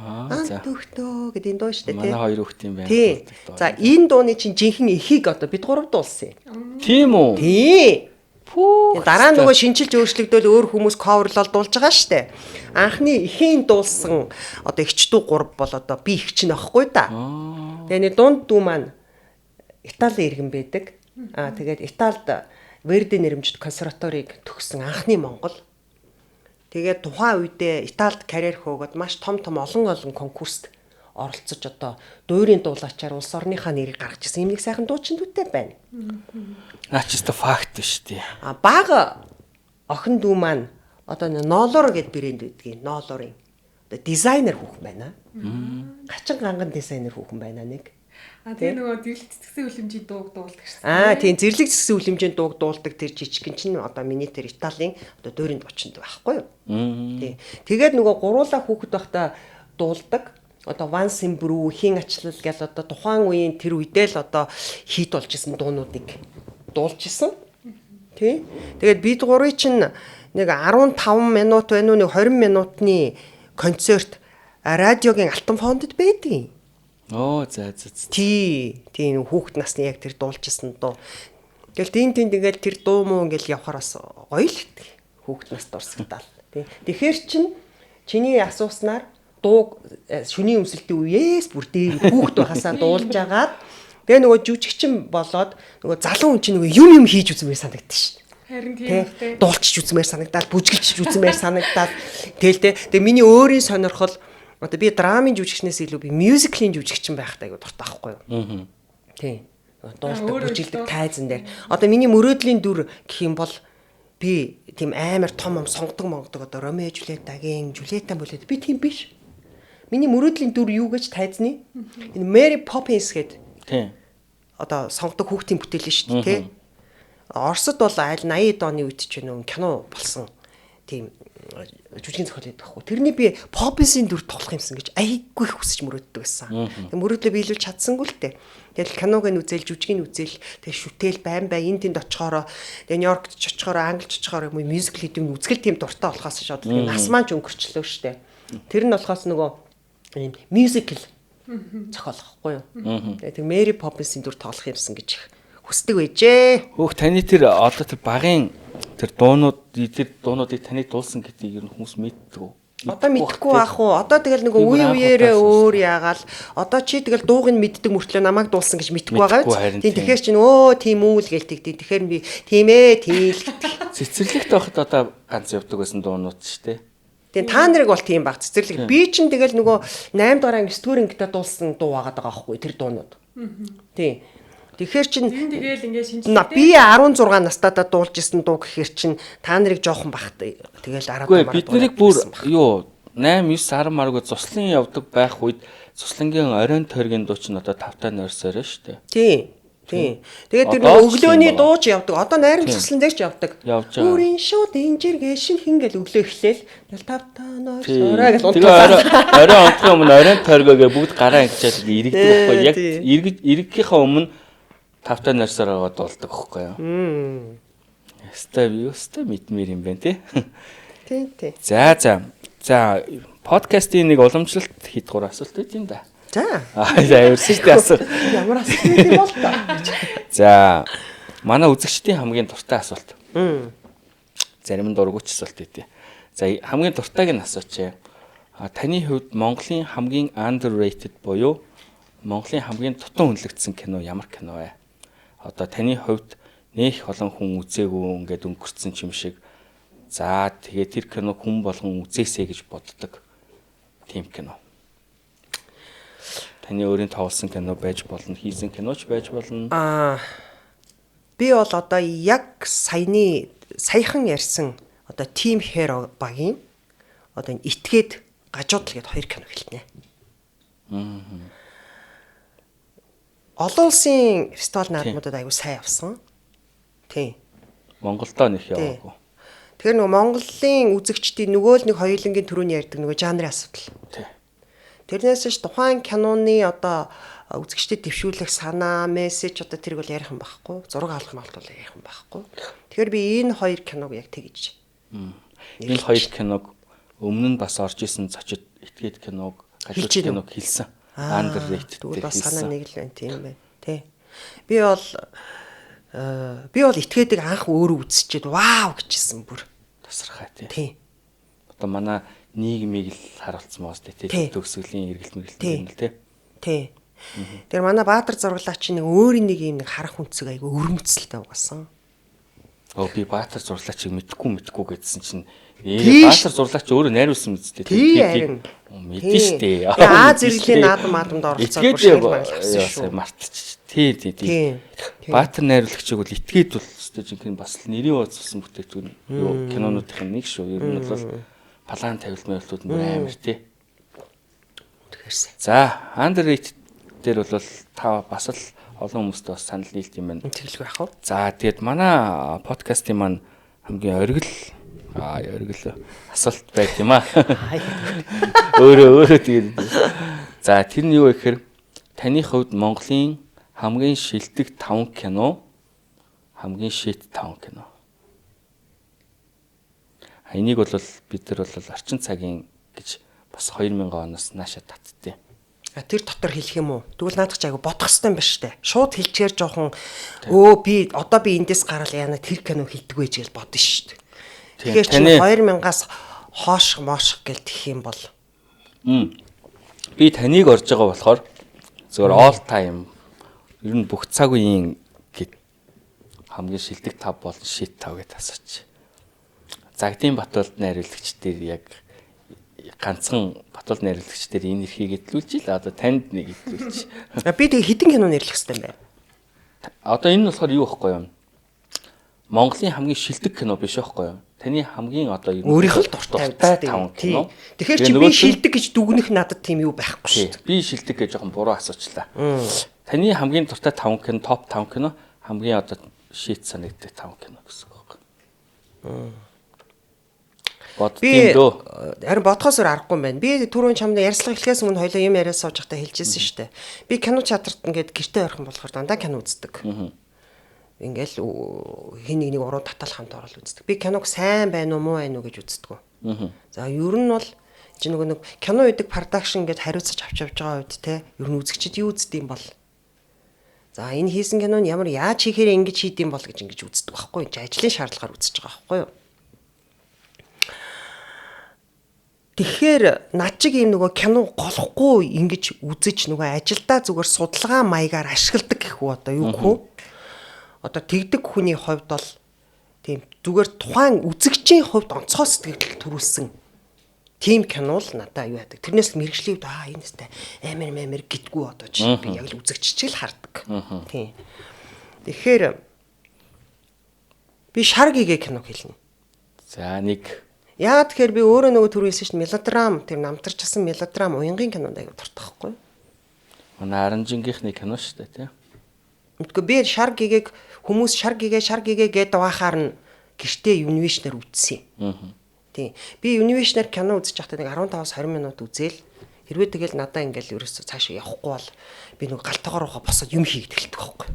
За төгтөө гэдэг энэ дуу шүү дээ тий. Манай хоёр хүүхдийн байна. Тий. За энэ дууны чинь жинхэнэ эхийг одоо бид 3 дуулсан юм. Тийм үү? Тий. Пүү. Дараа нь нөгөө шинжилж өөрчлөгдөөл өөр хүмүүс coverлол дуулж байгаа шүү дээ. Анхны эхийн дуулсан одоо эгчдүү 3 бол одоо би эгч нь аахгүй да. Тэгээ нэг дунд дүү маань Итали иргэн байдаг. Тэгээд Италид Верди нэрмжит консерваторийг төгссөн анхны монгол. Тэгээд тухайн үедээ Италид карьер хөөгд маш том олон конкурст оролцож одоо дуурийн дуулаачаар улс орныхаа нэрийг гаргаж ирсэн юм нэг сайхан дуучин дүүтэй байна. Чиста факт шүү дээ. Бага охин дүү маань одоо Нолор гэд брэнд байдгийг Нолорын одоо дизайнер хүүхэн байна. Гачин ганган дизайнер хүүхэн байна нэг. Тэгээ нөгөө зэрлэг цэцгсэн үлэмжийн дууг дуулдаг шээ. Тийм зэрлэг цэцгсэн үлэмжийн дууг дуулдаг тэр жижигэн чинь одоо миний тэр Италийн одоо дуурийн дуучинд байхгүй юу? Тийм. Тэгээд нөгөө гуруула хүүхэд байхдаа дуулдаг. Одоо Ван Симбрүү, Хийн ачлал гэл одоо тухайн үеийн тэр үедээ л одоо хийд болж исэн дуунуудыг дуулж исэн. Тий. Тэгээд бид гурыг чинь нэг 15 минут байна уу нэг 20 минутны концерт радиогийн Алтан фондод байдаг. Оо за. Тийм хүүхэд насны яг тэр дуулж исэн дуу. Тэгэл тийм тэгэл тэр дуу муу ингээл явахаар бас гоё л хүүхэд наст орсгдал. Тий. Тэгэхээр чиний асууснаар дуу шүний өмсөлтийн үеэс бүр дээр хүүхэд байхасаа дуулж агаад тэгээ нөгөө жүжигчин болоод нөгөө залуу хүн чинь нөгөө юм хийж үзмээр санагддаг шин. Харин тийм үү. Дуулчих үзмээр санагдаад бүжгэлчих үзмээр санагдаад тэгэл тэгээ миний өөрийн сонирхол одоо би драмын жүжигчнээс илүү би мюзиклийн жүжигчин байхтай айгу дуртай байхгүй юу. Тийм. Дуулдаг бүжгэлдэг тайзан дээр. Одоо миний мөрөөдлийн дүр гэх юм бол би тийм амар том сонгодог одоо Ромео Жулиетагийн Жулиета болоод би тийм биш. Миний мөрөөдлийн дүр юу гэж тайзны? Энэ Mary Poppins гэдэг. Тийм. Одоо сонгодог хүүхдийн бүтээл шүү дээ, тий. Оросд бол аль 80-ад оны үед ч нөө кино болсон. Тийм жүжигний зохиол байдаг байхгүй. Тэрний би Poppins-ийн дүр тоглох юмсан гэж айгүй их хүсэж мөрөөддөг байсан. Тэг мөрөөдлөө биелүүлж чадсангүй л дээ. Тэгэл киног нь үзэл, жүжигийг үзэл, тэг шүтэл байн энд тэнд очихороо, тэг Нью-Йоркт ч очихороо, Англид ч очихороо юм мюзикл хийдэг нь үзгэл тийм дуртай болохоос шууд нас маань ч өнгөрчлөө штэ. Тэр нь болохоос нөгөө ийм мюзикл зохиолохгүй юу. Тэг Mary Poppins-ийн дүр тоглох юмсан гэж хүсдэг байжээ. Хөөх таны тэр одоо тэр багын тэр дуунуудыг таны дуулсан гэдгийг ер нь хүмүүс мэддэг үү? Одоо мэдхгүй байх уу? Одоо тэгэл нөгөө үеэрээ өөр яагаал одоо чи тэгэл дууг нь мэддэг мөртлөө намайг дуулсан гэж мэдхгүй байгаа биз? Тийм тэгэхээр чинь тийм үү л гэлдэг. Тэгэхээр би тийм ээ тийм л. Цэцэрлэгт байхад одоо ганц явдаг байсан дуунууд шүү дээ. Тэгээ та нарыг бол тийм баг цэцэрлэг. Би чинь тэгэл нөгөө 8 дугаар анги 9 дугаар ангидаа дуулсан дуу байгаа байхгүй тэр дуунууд. Тийм. Тэгэхээр чин тэгэл ингээ шинжилгээ. Би 16 настайдаа дуулж исэн дуу гэхээр чин та нарыг жоохон бахт тэгэл 10 дугаар. Бид нарыг бүр юу 8 9 10 маргуу цуслан явдаг байх үед цуслангийн оройн тойргийн дуу чинь одоо 5 нойрсоор шүү дээ. Тийм. Тэгээд тэр өглөөний дуу ч явдаг. Одоо найрын цуслан дээр ч явдаг. Үрийн шууд инжиргээ шинхэн гэл өглөө эхлээл 5 нойрсороо гэж унтсан. Оройн онцгой өмнө оройн тойргоогээ бүгд гараа ингэж иргэдэг байхгүй. Яг иргэхийнхаа өмнө 5 нойрсороо дуулдаг байхгүй юу? Яста мэдмээр юм байна тий. Тийм. За подкастын нэг уламжлалт хэд гур асуулт байт юм да. За. За ерөөсөө асуу. Ямар асуулт юм бол та. За Манай үзэгчдийн хамгийн дуртай асуулт. Зарим нь дургуйч асуулт өгдөө. За хамгийн дуртайг нь асууч. Таны хувьд Монголын хамгийн underrated буюу Монголын хамгийн дутуу хүнлэгдсэн кино ямар кино вэ? Одоо таны хувьд нэх олон хүн үзээгүй ингээд өнгөрцөн юм шиг. За тэгээ тэр кино хүн болгон үзээсэй гэж боддог. Тийм кино. Таны өөрийн тоглосон кино байж болно, хийсэн киноч байж болно. Би бол одоо яг саяхан ярьсан одоо Team Hero багийн одоо энэ итгээд гажуудл гээд 2 кино хэлнэ. Олон улсын фестивал наадмуудад аягүй сайн явсан. Тийм. Монголдоо нэх яваагүй. Тэгэхээр нөгөө Монголын үзэгчдийн нөгөө л нэг хоёулангийн төрөний ярьдаг нөгөө жанрын асуудал. Тийм. Тэрнээс ч тухайн киноны одоо үзэгчдэд дэвшүүлэх санаа, мессеж одоо тэрийг бол ярих юм байхгүй. Зураг авах юм бол ярих юм байхгүй. Тэгэхээр би энэ 2 киног яг тэгж. Энэ 2 киног өмнө нь бас орж исэн зочид итгээд киног, гажууд киног хэлсэн. Underrated дээр хэлсэн. Санаа нэг л байна тийм байна. Тий. Би бол итгээдэг анх өөрөө үзчихэд вау гэжсэн бүр. Тасархай тий. Тий. Одоо манай нийгмийг л харуулсан моос тий. Төгсгөлийн эргэлт мэргэлт юм л тий. Тий. Тэр манай Баатар зурглаач нэг өөрийн нэг юм нэг харах үнцэг айгу өрмөцөлтэй угаасан. Би Баатар зурглаачийг мэдгүй гэдсэн чинь Баатар зурглаач өөрөө найруулсан мэт тий. Мэдэн штэ. Зэрэглийн наадамд оролцоод бүр мартчих. Тий. Баатар найруулагчийг бол итгээд бол өстой жинхэнэ бас нэрийн ууцсан бүтээгдэхүүн юу кинонуудын нэг шүү. Ер нь бол палан тавилмайлтууд мөр амар тий. За, underrated дээр бол та бас л олон хүмүүст бас санал нийлт юм байна. Тэглэх байх уу? За, тэгээд манай подкастын маань хамгийн оргил асуулт байт юм аа. Өөрөө тэгээд. За, тэр нь юу вэ гэхээр таны хувьд Монголын хамгийн шилдэг 5 кино, хамгийн шийт 5 кино. Энийг бол бид нар бол орчин цагийн гэж бас 2000 оноос нааша татдээ. Тэр дотор хэлэх юм уу? Тэгвэл наадах ч айгу бодох хэрэгтэй юм ба штэ. Шууд хэлчихээр жоохон би эндээс гараад яана тэр кино хэлдэг вэ гэж бодно штэ. Тэгэхээр чи 2000-аас хоош гэл тэх юм бол би таныг орж байгаа болохоор зөвөр all time ер нь бүх цаг үеийн гэд хамгийн шилдэг 5 бол шит 5 гэдээ асууч. Загдын Батболд найруулагч дээр яг ганцхан Батболд найруулагч дээр энэ эрхийг эдлүүлж ил одоо танд нэг эдлүүлж. Би тэг хэдэн кино нэрлэх хэрэгтэй юм бэ? Одоо энэ нь болохоор юу байхгүй юм? Монголын хамгийн шилдэг кино биш байхгүй юу? Таны хамгийн одоо өөрийнх нь дуртай 5 кино. Тэгэхээр чи би шилдэг гэж дүгнэх надад тийм юу байхгүй шүү дээ. Би шилдэг гэж жоохон буруу асуучлаа. Таны хамгийн дуртай 5 кино, топ 5 кино, хамгийн одоо шийт санагддаг 5 кино гэсэн үг байна. Би харин бодхоос өөр аргагүй юм байна. Би түрүүн чамд ярьслага эхлэхээс өмнө хоёлоо юм яриад сууж байхдаа хэлжсэн шүү дээ. Би кино театрт ингээд гэртээ орхон болохоор дандаа кино үздэг. Ингээл хин нэг уруу татал хамт орол үздэг. Би киног сайн байна уу муу байна уу гэж үздэг. За ер нь бол чи нэг кино үүдэг продакшн гэж хариуцаж авч явж байгаа үед те ер нь үзэгчид юу үздэг юм бол за энэ хийсэн кинон ямар яаж хийхээр ингэж хийдэм бол гэж ингэж үздэг байхгүй юу? Ажлын шаардлагаар үзэж байгаа байхгүй юу? Тэгэхээр над чиг ийм нөгөө кино голохгүй ингэж үзэж нөгөө ажилдаа зүгээр судалгаа маягаар ашигладаг гэхүү одоо юу гэхүү? Одоо тэгдэг хүний хувьд бол тийм зүгээр тухайн үзэгчийн хувьд онцгой сэтгэл төрүүлсэн тийм кино л надаа юу яадаг. Тэрнээс л мэрэгжлийн энэ сте амар гитгүү одоо чи би яг л үзэгччил хардаг. Тийм. Тэгэхээр би шар гэгээ кино хэлнэ. За нэг яа тэгэхээр би өөрөө нөгөө түрүүлсэн шин мелодрам тэр намтарчсан мелодрам уянгийн кинонд аяг дуртай байхгүй. Манай Аранжингийнхны кино шүү дээ тий. Үгүй би шар гэгээг хүмүүс шар гэгээ гэдэг бахаар нь гэртээ юнивэшнэр үзсэн. Тийм. Би юнивэшнэр кино үзэж байхдаа нэг 15-20 минут үзээл хэрвээ тэгэл надаа ингээл ерөөсөө цаашаа явахгүй бол би нөгөө галтайгаар руугаа босоод юм хийгээд эхэлдэг байхгүй.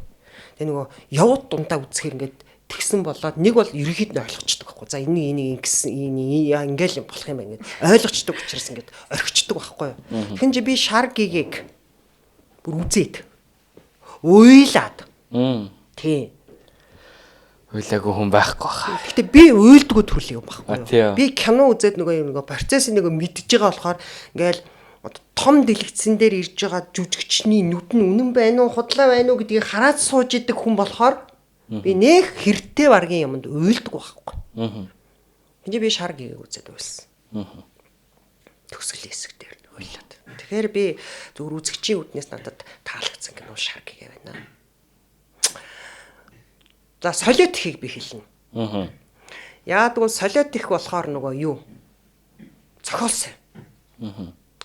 Тэгээ нөгөө явууд дундаа үзэхээр ингээд тэгсэн болоод нэг бол ерөнхийд нь ойлгочдөг байхгүй. За энийг ингэсэн ингээл болох юм байна гэд ойлгочдөг учраас ингээд орхичдөг байхгүй. Тэгэхээр чи би шар гэгээг бүр үзээд уйлаад. Тийм. Уйлаагүй хүн байхгүй хаа. Гэтэ би уйлдгүй төрлийн юм байхгүй тий. юу? Би кино үзээд нөгөө процессын нөгөө мэдж байгаа болохоор ингээл том дэлгэцэн дээр ирж байгаа жүжигчний нүд нь үнэн байна уу, худлаа байна уу гэдгийг хараад сууж идэг хүн болохоор би нэг хэртэй баргийн юмд уйлдгүй байхгүй. Энд би шар гийг үзээд уйлсан. Төгсгөлийн хэсэг дээр уйлаад. Тэгэхээр би зүгээр үзэгчийн үднээс надад таалагдсан кино шар гийг байна. За солиот ихийг би хэлнэ. Яагадгүй солиот их болохоор нөгөө юу? Цохолсон.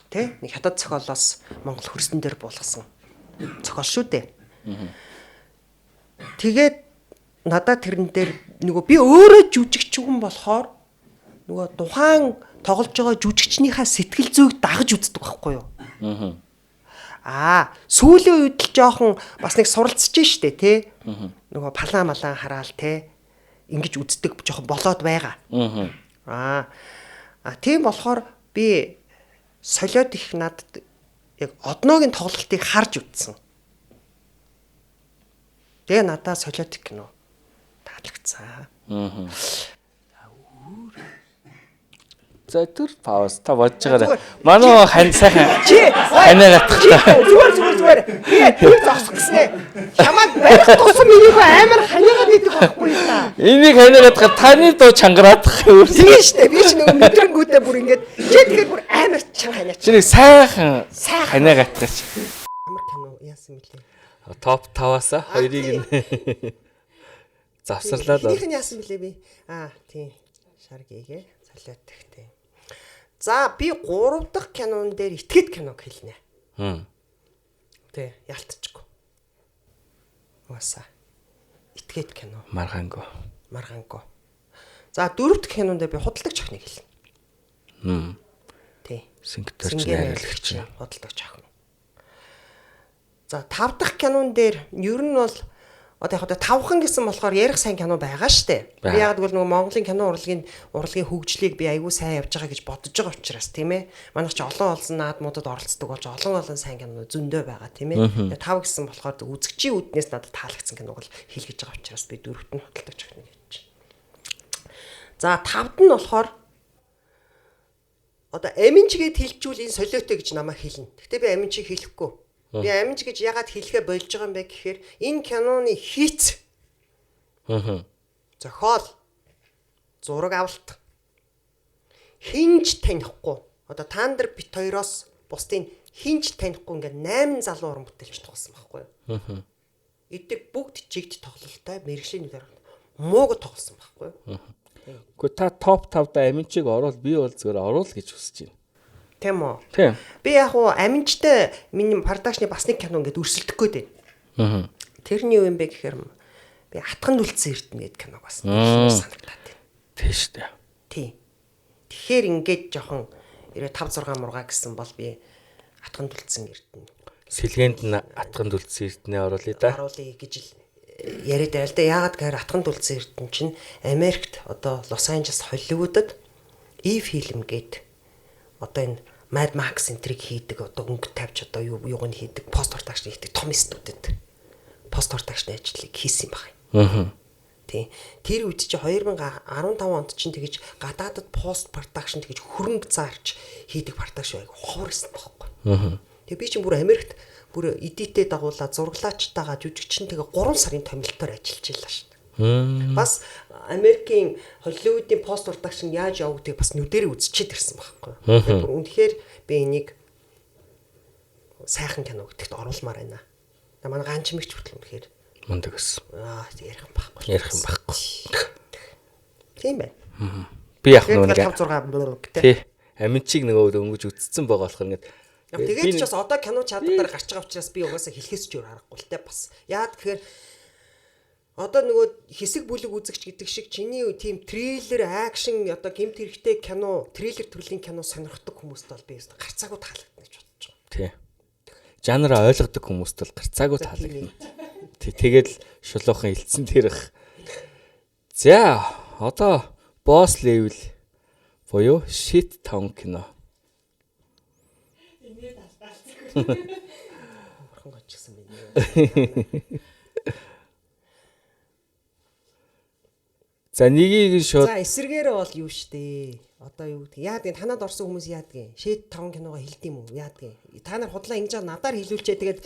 Тэ? Нэг хятад цохолоос Монгол хөрсөн дээр буулгасан. Цохол шүү дээ. Тэгээд надад тэрэн дээр нөгөө би өөрөө жүжигч хүн болохоор нөгөө тухайн тоглож байгаа жүжигчнийхаа сэтгэл зүйг дагаж үздэг байхгүй юу? Сүүлийн үед л жоохон бас нэг суралцж штэ тий. Нөгөө палаа малаа хараал тий. Ингэж үздэг жоохон болоод байгаа. Тийм болохоор би солиод их надад яг одноогийн тоглолтыг харж үзсэн. Тэгээ надад солиод их кино таалагдсан. За түр пауз та бодож байгаарай. Манай хань сайхан ханаа гатах та. Зүгээр. Би тэр зогсох гэснээ. Чамайг барих тусам энийг амар ханиагаад идэх байхгүй та. Энийг ханаа гатах таны дуу чангараадах юм. Тийм штэ. Би ч нөгөө мэдрэнгүүдээ бүр ингэж тэгэхээр бүр амар чанга ханиач. Чиний сайхан ханаа гатаач. Амар кино яасан мөлий. Топ 5-аас 2-ыг нь завсарлаа л. Энийг нь яасан мөлий би. Тийм. Шар гээгээ солиод тэгтэй. За би 3 дахь кинон дээр итгэд киног хэлнэ. Тэ ялтчихгүй. Уусаа. Итгэд кино. Маргаангүй. За 4 дахь кинон дээр би худалдагч охиныг хэлнэ. Тэ. Сингтэрч найруулагч. Худалдагч охин. За 5 дахь кинон дээр ер нь бол одоо яг 5хан гэсэн болохоор ярих сайн кино байгаа штэ. Би яг тэгвэл нөгөө Монголын кино урлагийн хөгжлийг би аягүй сайн явж байгаа гэж бодож байгаа учраас тийм ээ. Манайх ч олон наадмуудад оролцдог болж олон сайн кино зөндөө байгаа тийм ээ. Тэгээ 5 гэсэн болохоор үзэгчийн үднээс надад таалагдсан киног бол хэлгэж байгаа учраас би 4-т нь худалдагч охиныг хэлж. За 5-д нь болохоор одоо аминчгээд хэлжүүл энэ солиотой гэж намайг хэлнэ. Гэтэ би аминчийг хэлэхгүй. Би аминч гэж ягаад хэлэхэ болж байгаа юм бэ гэхээр энэ киноны хийц. Зохиол. Зураг авалт. Хинж танихгүй. Одоо та нар бит хоёроос бусдын хинж танихгүй ингээд 8 залуу уран бүтээлч тоглосон байхгүй юу? Эдгээр бүгд жигд тоглолттой мэрэгжлийн дээр мууг тоглосон байхгүй юу? Гэхдээ та топ 5-д аминчийг оруул би бол зүгээр оруул гэж хүсэж байна. Тийм үү? Тийм. Би яг уу аминчтай миний продакшны бас нэг кино ингээд өрсөлдөх гээд байна. Тэрний юу юм бэ гэхээр би Атган дүлцсэн эрдэнэ гэдэг киног бас санагдаад байна. Тийм шүү дээ. Тийм. Тэгэхээр ингээд жоохон 5 6 мурга гэсэн бол би Атган дүлцсэн эрдэнэ. Сэлгээнд нь Атган дүлцсэн эрдэнэ оруулъя да. Оруулъя гэж л яриад байл да. Яагаад гэхээр Атган дүлцсэн эрдэнэ чинь Америкт одоо Лос Анжелес Холливуудад E-film гээд одоо энэ Mad Max энтриг хийдэг одоо өнгө тавьж одоо юуг нь хийдэг пост продакшн хийдэг том студид пост продакшн ажлыг хийсэн юм байна. Тийм. Тэр үед чи 2015 онд чинь тэгэж гадаадд пост продакшн тэгэж хөрөнгө зарж хийдэг продакшн байг хуурсан байхгүй. Тэгээ би чинь бүр Америкт бүр эдитээ дагуулаад зураглаачтайгаа жүжигчнтэйгээ 3 сарын томилтоор ажиллаж байлаа шүү дээ. Бас Америкийн Холливуудын пост продакшн яаж явагдгийг бас нүдэрээ үзчихэд ирсэн байхгүй. Бүр үнэхээр би энийг сайхан кино гэдэгт оруулмаар байна. Манай ганчмэгч хүртэл үнэхээр мундаг гэсэн. Ярих юм байхгүй. Тийм байна. Би яг нэг 5 6 тий. Аминчиг нөгөө өнгөж үтцсэн байгаа болохоор ингээд тэгээд ч бас одоо кино чадвараар гарч байгаа учраас би угаасаа хэлхээс ч өөр харахгүй л те бас. Яад тэгэхээр одоо нөгөө хэсэг бүлэг үзэгч гэдэг шиг чиний тийм трейлер, акшн, одоо гэмт хэрэгтэй кино, трейлер төрлийн кино сонирхдаг хүмүүст бол би гарцаагүй таалагдана гэж бодож байгаа. Тий. Жанраа ойлгодог хүмүүст бол гарцаагүй таалагдана. Тэгээд шулуухан хилцэн тэрх. За, одоо boss level буюу shit town кино. Энийг талбайлцсан. Бурхан гочсон бэ. За нэгийг шууд За эсэргээрээ бол юу штэ. Одоо юу гэдэг. Яадаг танад орсон хүмүүс яадаг. Шэд 5 киногоо хэлдэг юм уу? Яадаг. Та нар худлаа ингэж надаар хэлүүлчээ тэгээд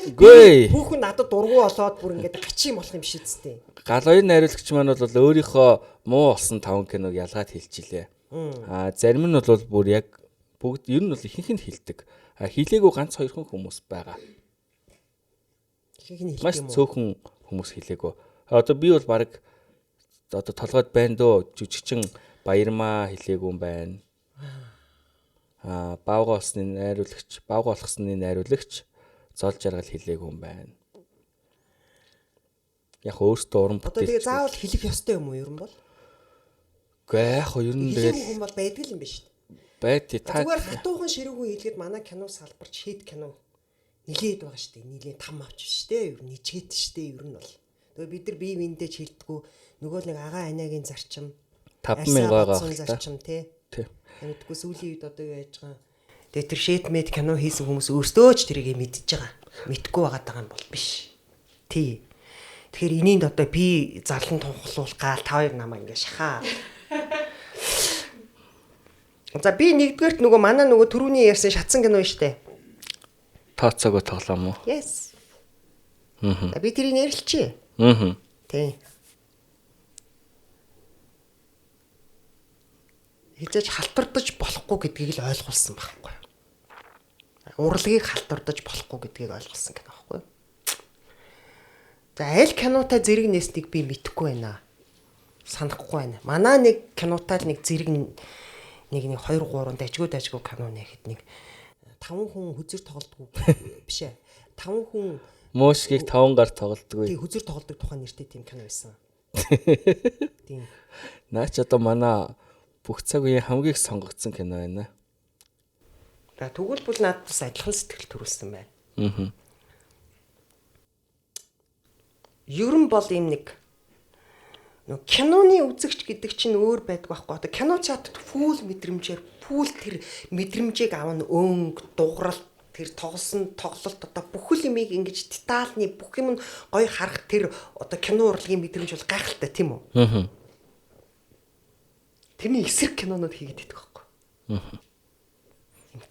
хүүхэн надад дургу болоод бүр ингэж гачийн болох юм биш үсттэй. Галоёрын найруулагч маань бол өөрийнхөө муу болсон 5 киног ялгаад хэлчихлээ. Зарим нь бол бүр яг бүгд ер нь бол ихэнх нь хэлдэг. Хийлээгүй ганц 2 хүмүүс байгаа. Ихэнх нь Маш хэлдэг юм уу? цөөхөн хүмүүс хэлээгүй. Одоо би бол баг одоо толгойд байна дөө жүжигчин Баярмаа хэлээгүй юм байна. Баавга олсны найруулагч Зол жаргал хэлээгүй юм байна. Яг өөртөө уран Одоо тэгээ заавал хэлэх ёстой юм уу ер нь бол? Гэхдээ яг ер нь хэлэх хүн бол байдаг юм биш үү? Байд та зүгээр хатуухан ширүүгэн хэлгээд манай кино салбарч шийд кино нилээд байгаа шүү дээ. Нилээд там авч шүү дээ. Ер нь ичгээд шүү дээ ер нь бол. Тэгээ бид нар бие биендээ хилдэггүй нөгөө нэг агаа анагийн зарчим 5000 байгаа зарчим тий. Тий. Мэдгүй сүүлийн үед одоо юу яаж байгаа. Тэгээ тэр шийдмэд кино хийсэн хүмүүс өөрсдөө ч тэрийг мэдж байгаа. Мэдгүй байгаа юм бол биш. Тий. Тэгэхээр энийнд одоо би зарлан тунхлуулах гал та хоёр намаа ингэ шахаа. За би нэгдүгээрт нөгөө манай нөгөө түрүүний ярьсан шатсан кино штэ. Тооцоогоо тоглоом уу? Yes. Би тэрийг нэрлэлчээ. Тий. Хизээж халтардаж болохгүй гэдгийг л ойлгуулсан байхгүй. Урлагийг халтардаж болохгүй гэдгийг ойлгуулсан гэх байхгүй. За аль кинотой зэрэг нээснийг би мэдэхгүй байна. Санахгүй байна. Манай нэг кинотай л нэг зэрэг нэг 2 3 дажгүй кино нэхэд нэг 5 хүн хүзэр тоглодгүй биш ээ. 5 хүн Мөшгийг 5 гар тоглодгүй. Тий хүзэр тоглодог тухайн нэртэй тийм кино байсан. Тийм. Наач одоо манай бүх цаг үеийн хамгийн их сонгогдсон кино байна. За тэгвэл бол надад бас адилхан сэтгэл төрүүлсэн байна. Ер нь бол юм нэг киноны үзэгч гэдэг чинь өөр байдаг байхгүй. Одоо кино чатд фул мэдрэмжээр фул тэр мэдрэмжийг авна өнгө, дуурал, тэр тоглолт одоо бүхэл юмыг ингэж детальны бүх юм нь гоё харах тэр одоо кино урлагийн мэдрэмж бол гайхалтай тийм үү? Тэрний эсрэг кинонууд хийгээд идэх байхгүй.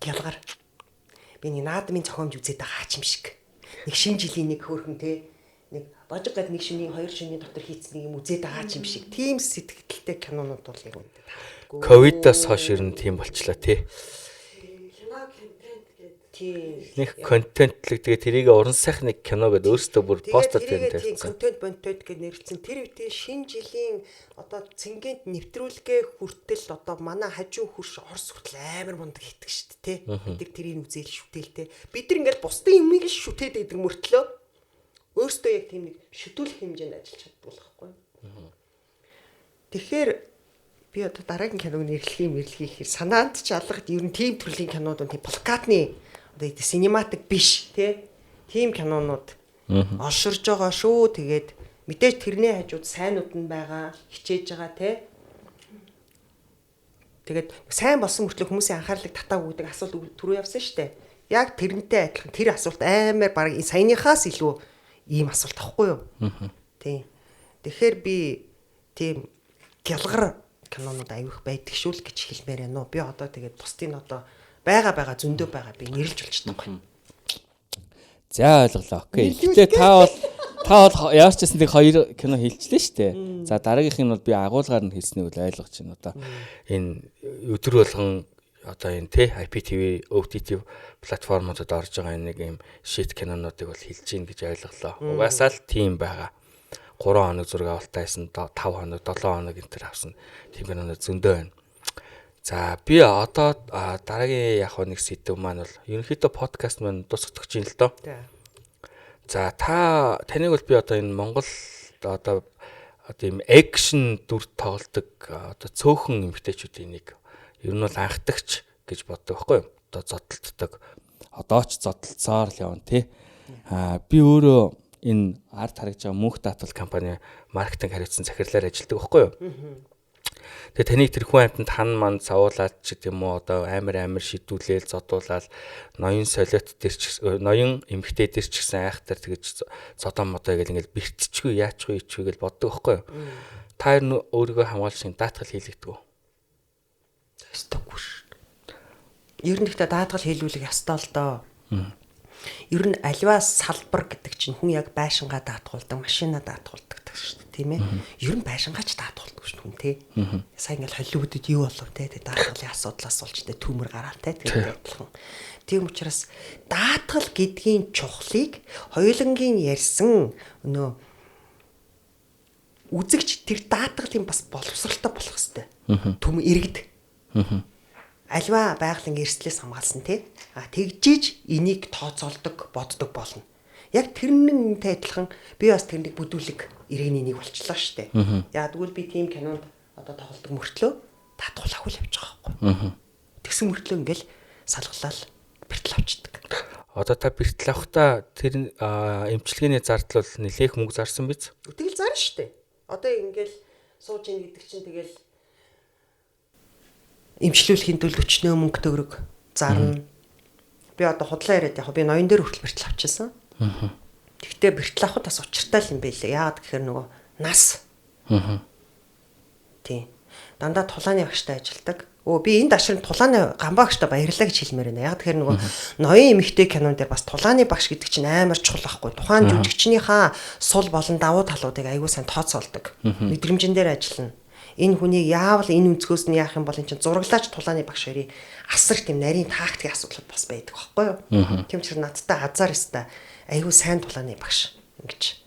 Гялгаар. Би нэг наадмын зохиомж үзээд байгаа ч юм шиг. Нэг шинэ жилийн нэг хөөрхөн те нэг божиг гад нэг шөнийн 2 шөнийн дотор хийцэн нэг юм үзээд байгаа ч юм шиг. Тийм сэтгэлтэй кинонууд бол яг үнэтэй таахгүй. Ковидоос хойш ер нь тийм болчлаа тий. Кино контент гэдэг. Нэг контентлэг тэгээ тэрийг уран сайхан нэг кино гэдэг өөрөөсөө бүр постэр дээр тийм тавьсан. контент бонтод гэж нэрлсэн. Тэр үеийн шинэ жилийн одоо цэнгэнт нэвтрүүлгээ хүртэл одоо манай хажуу хөрш Орос хүртэл амар мундаг хитг штт те. Бид тэрийг үзээл шүтээлтэй. Бид нар ингээл бусдын юмыг л шүтээд идэг мөртлөө өөртөө яг тийм нэг шүтүүлэх хэмжээнд ажиллаж чаддаг байхгүй. Тэгэхээр би одоо дараагийн киног нэрлэхийг санаанд ч алгад ер нь тийм төрлийн кинод тийм плакатны одоо синематик биш те. Тийм кинонууд олширж байгаа шүү. Тэгээд мэдээж тэрний хажууд сайнуд нь байгаа, хичээж байгаа те. Тэгээд сайн болсон мөртлөө хүмүүсийн анхаарлыг татаагүй гэдэг асуулт түрүү явсан шүү дээ. Яг тэрнтэй адилхан тэр асуулт амар баг саяныхаас илүү ийм асуулт авахгүй юу? Тийм. Тэгэхээр би тийм гялгар кинонууд аяwych байдаг шүү л гэж хэлмээр байна уу. Би одоо тэгээд бусдын одоо байгаа зөндөө байгаа би нэрлж болчихсон байхгүй. За ойлголоо. Окей. Гэтэ та бол яарч гэсэн тийг 2 кино хэлчихлээ шүү дээ. За дараагийнх нь бол би агуулгаар нь хэлснийг бол ойлгож байна одоо. Энэ өдөр болгон одоо энэ тий IPTV, OTT платформудад орж байгаа нэг юм шит кинонуудыг бол хэлж гин гэж ойлголоо. Угаасаа л тийм байгаа. 3 хоног зураг авалтайсан 5 хоног 7 хоног энэ төр авсан тийм кинонууд зөндөө байна. За би одоо дараагийн яг нэг сэдв маань бол ерөнхийдөө подкаст маань дуусгах гэж байна л доо. За таныг бол би одоо энэ Монгол одоо ийм экшн дүр тоглодог одоо цөөхөн эмэгтэйчүүдийн нэг ер нь бол анхдагч гэж боддог байхгүй юу? Одоо зодтолддог. Одоо ч зодтолцоор л явна тий. Би өөрөө энэ арт харагдж байгаа мөнх даатгал компани маркетинг хариуцсан захирлаар ажилладаг байхгүй юу? Тэгээ таныг тэрхүү амтанд хан манд савуулаад ч гэдэм үү одоо амар шидүүлээл зодуулаад ноён солиот дээр ч ноён эмгтэй дээр ч гэсэн айхтар тэгэж зодоо модоо гэл ингээл бэртчихгүй яачгүй ичгүй гэл боддог байхгүй юу. та өөрийгөө хамгаалж шиг даатгал хийлэгдэг үү? Ёстойгүй ш. Ер нь ихтэй даатгал хийлүүлэх ёстой л доо. Ер нь аливаа салбар гэдэг чинь хүн яг байшингаа даатгуулдаг, машина даатгуулдаг шүү дээ, тийм ээ. Ер нь байшингаач даатгуулдаг шүү хүн тий. Сайн ингээл Холливуудад юу болов те даатгалын асуудлаас болж те төмөр гараал те тэгээд адилхан. Тийм учраас даатгал гэдгийн чухлыг хоёулангийн ярьсан өнөө үзэгч тэр даатгалын бас боловсралтай болох хэвээр. Төм иргэд. Альва байгалийн эрсдлээс хамгаалсан тий. Тэгжиж энийг тооцоолдог, боддог болно. Яг тэрнэнтэй адилхан би бас тэрнийг бүдүүлэг иргэний нэг болчлоо штэ. Яа тэгвэл би тийм кинонд одоо тоглодог мөртлөө даатгуулаагүй л явж байгаа байхгүй. Тэгсэн мөртлөө ингээл салгалал бэртэл авчдаг. Одоо та бэртэл авахдаа тэр эмчилгээний зардал бол нэлээх мөнгө зарсан биз? Тэгэл зарна штэ. Одоо ингээл сууж ийн гэдэг чинь тэгэл эмчлүүлэхийн тулд өчнөө мөнгө төгрөг зарна. Би одоо худлаа яриад яг би ноён дээр хүртэл бэртэл авчихсан. Тэгтээ бэртэл авахд бас учиртай л юм байлээ. Яагаад гэхээр нөгөө нас. Тийм. Дандаа тулааны багштай ажилладаг. Би энэ дашрын тулааны гамбаагчтай баярлаа гэж хэлмээр байна. Яг тэгэхээр нөгөө ноён эмэгтэй кинон дээр бас тулааны багш гэдэг чинь амар чухал байхгүй. Тухайн жүжигчнийхаа сул болон давуу талуудыг аягүй сайн тооцоолдог. Мэдрэмжэн дээр ажиллана. Энэ хүнийг яавал энэ өнцгөөс нь яах юм бол энэ чинь зураглаач тулааны багш хоёрын асар тийм нарийн тактикийн асуудал бас байдаг байхгүй юу? Тийм ч надтай азар өстой аягүй сайн тулааны багш ингэж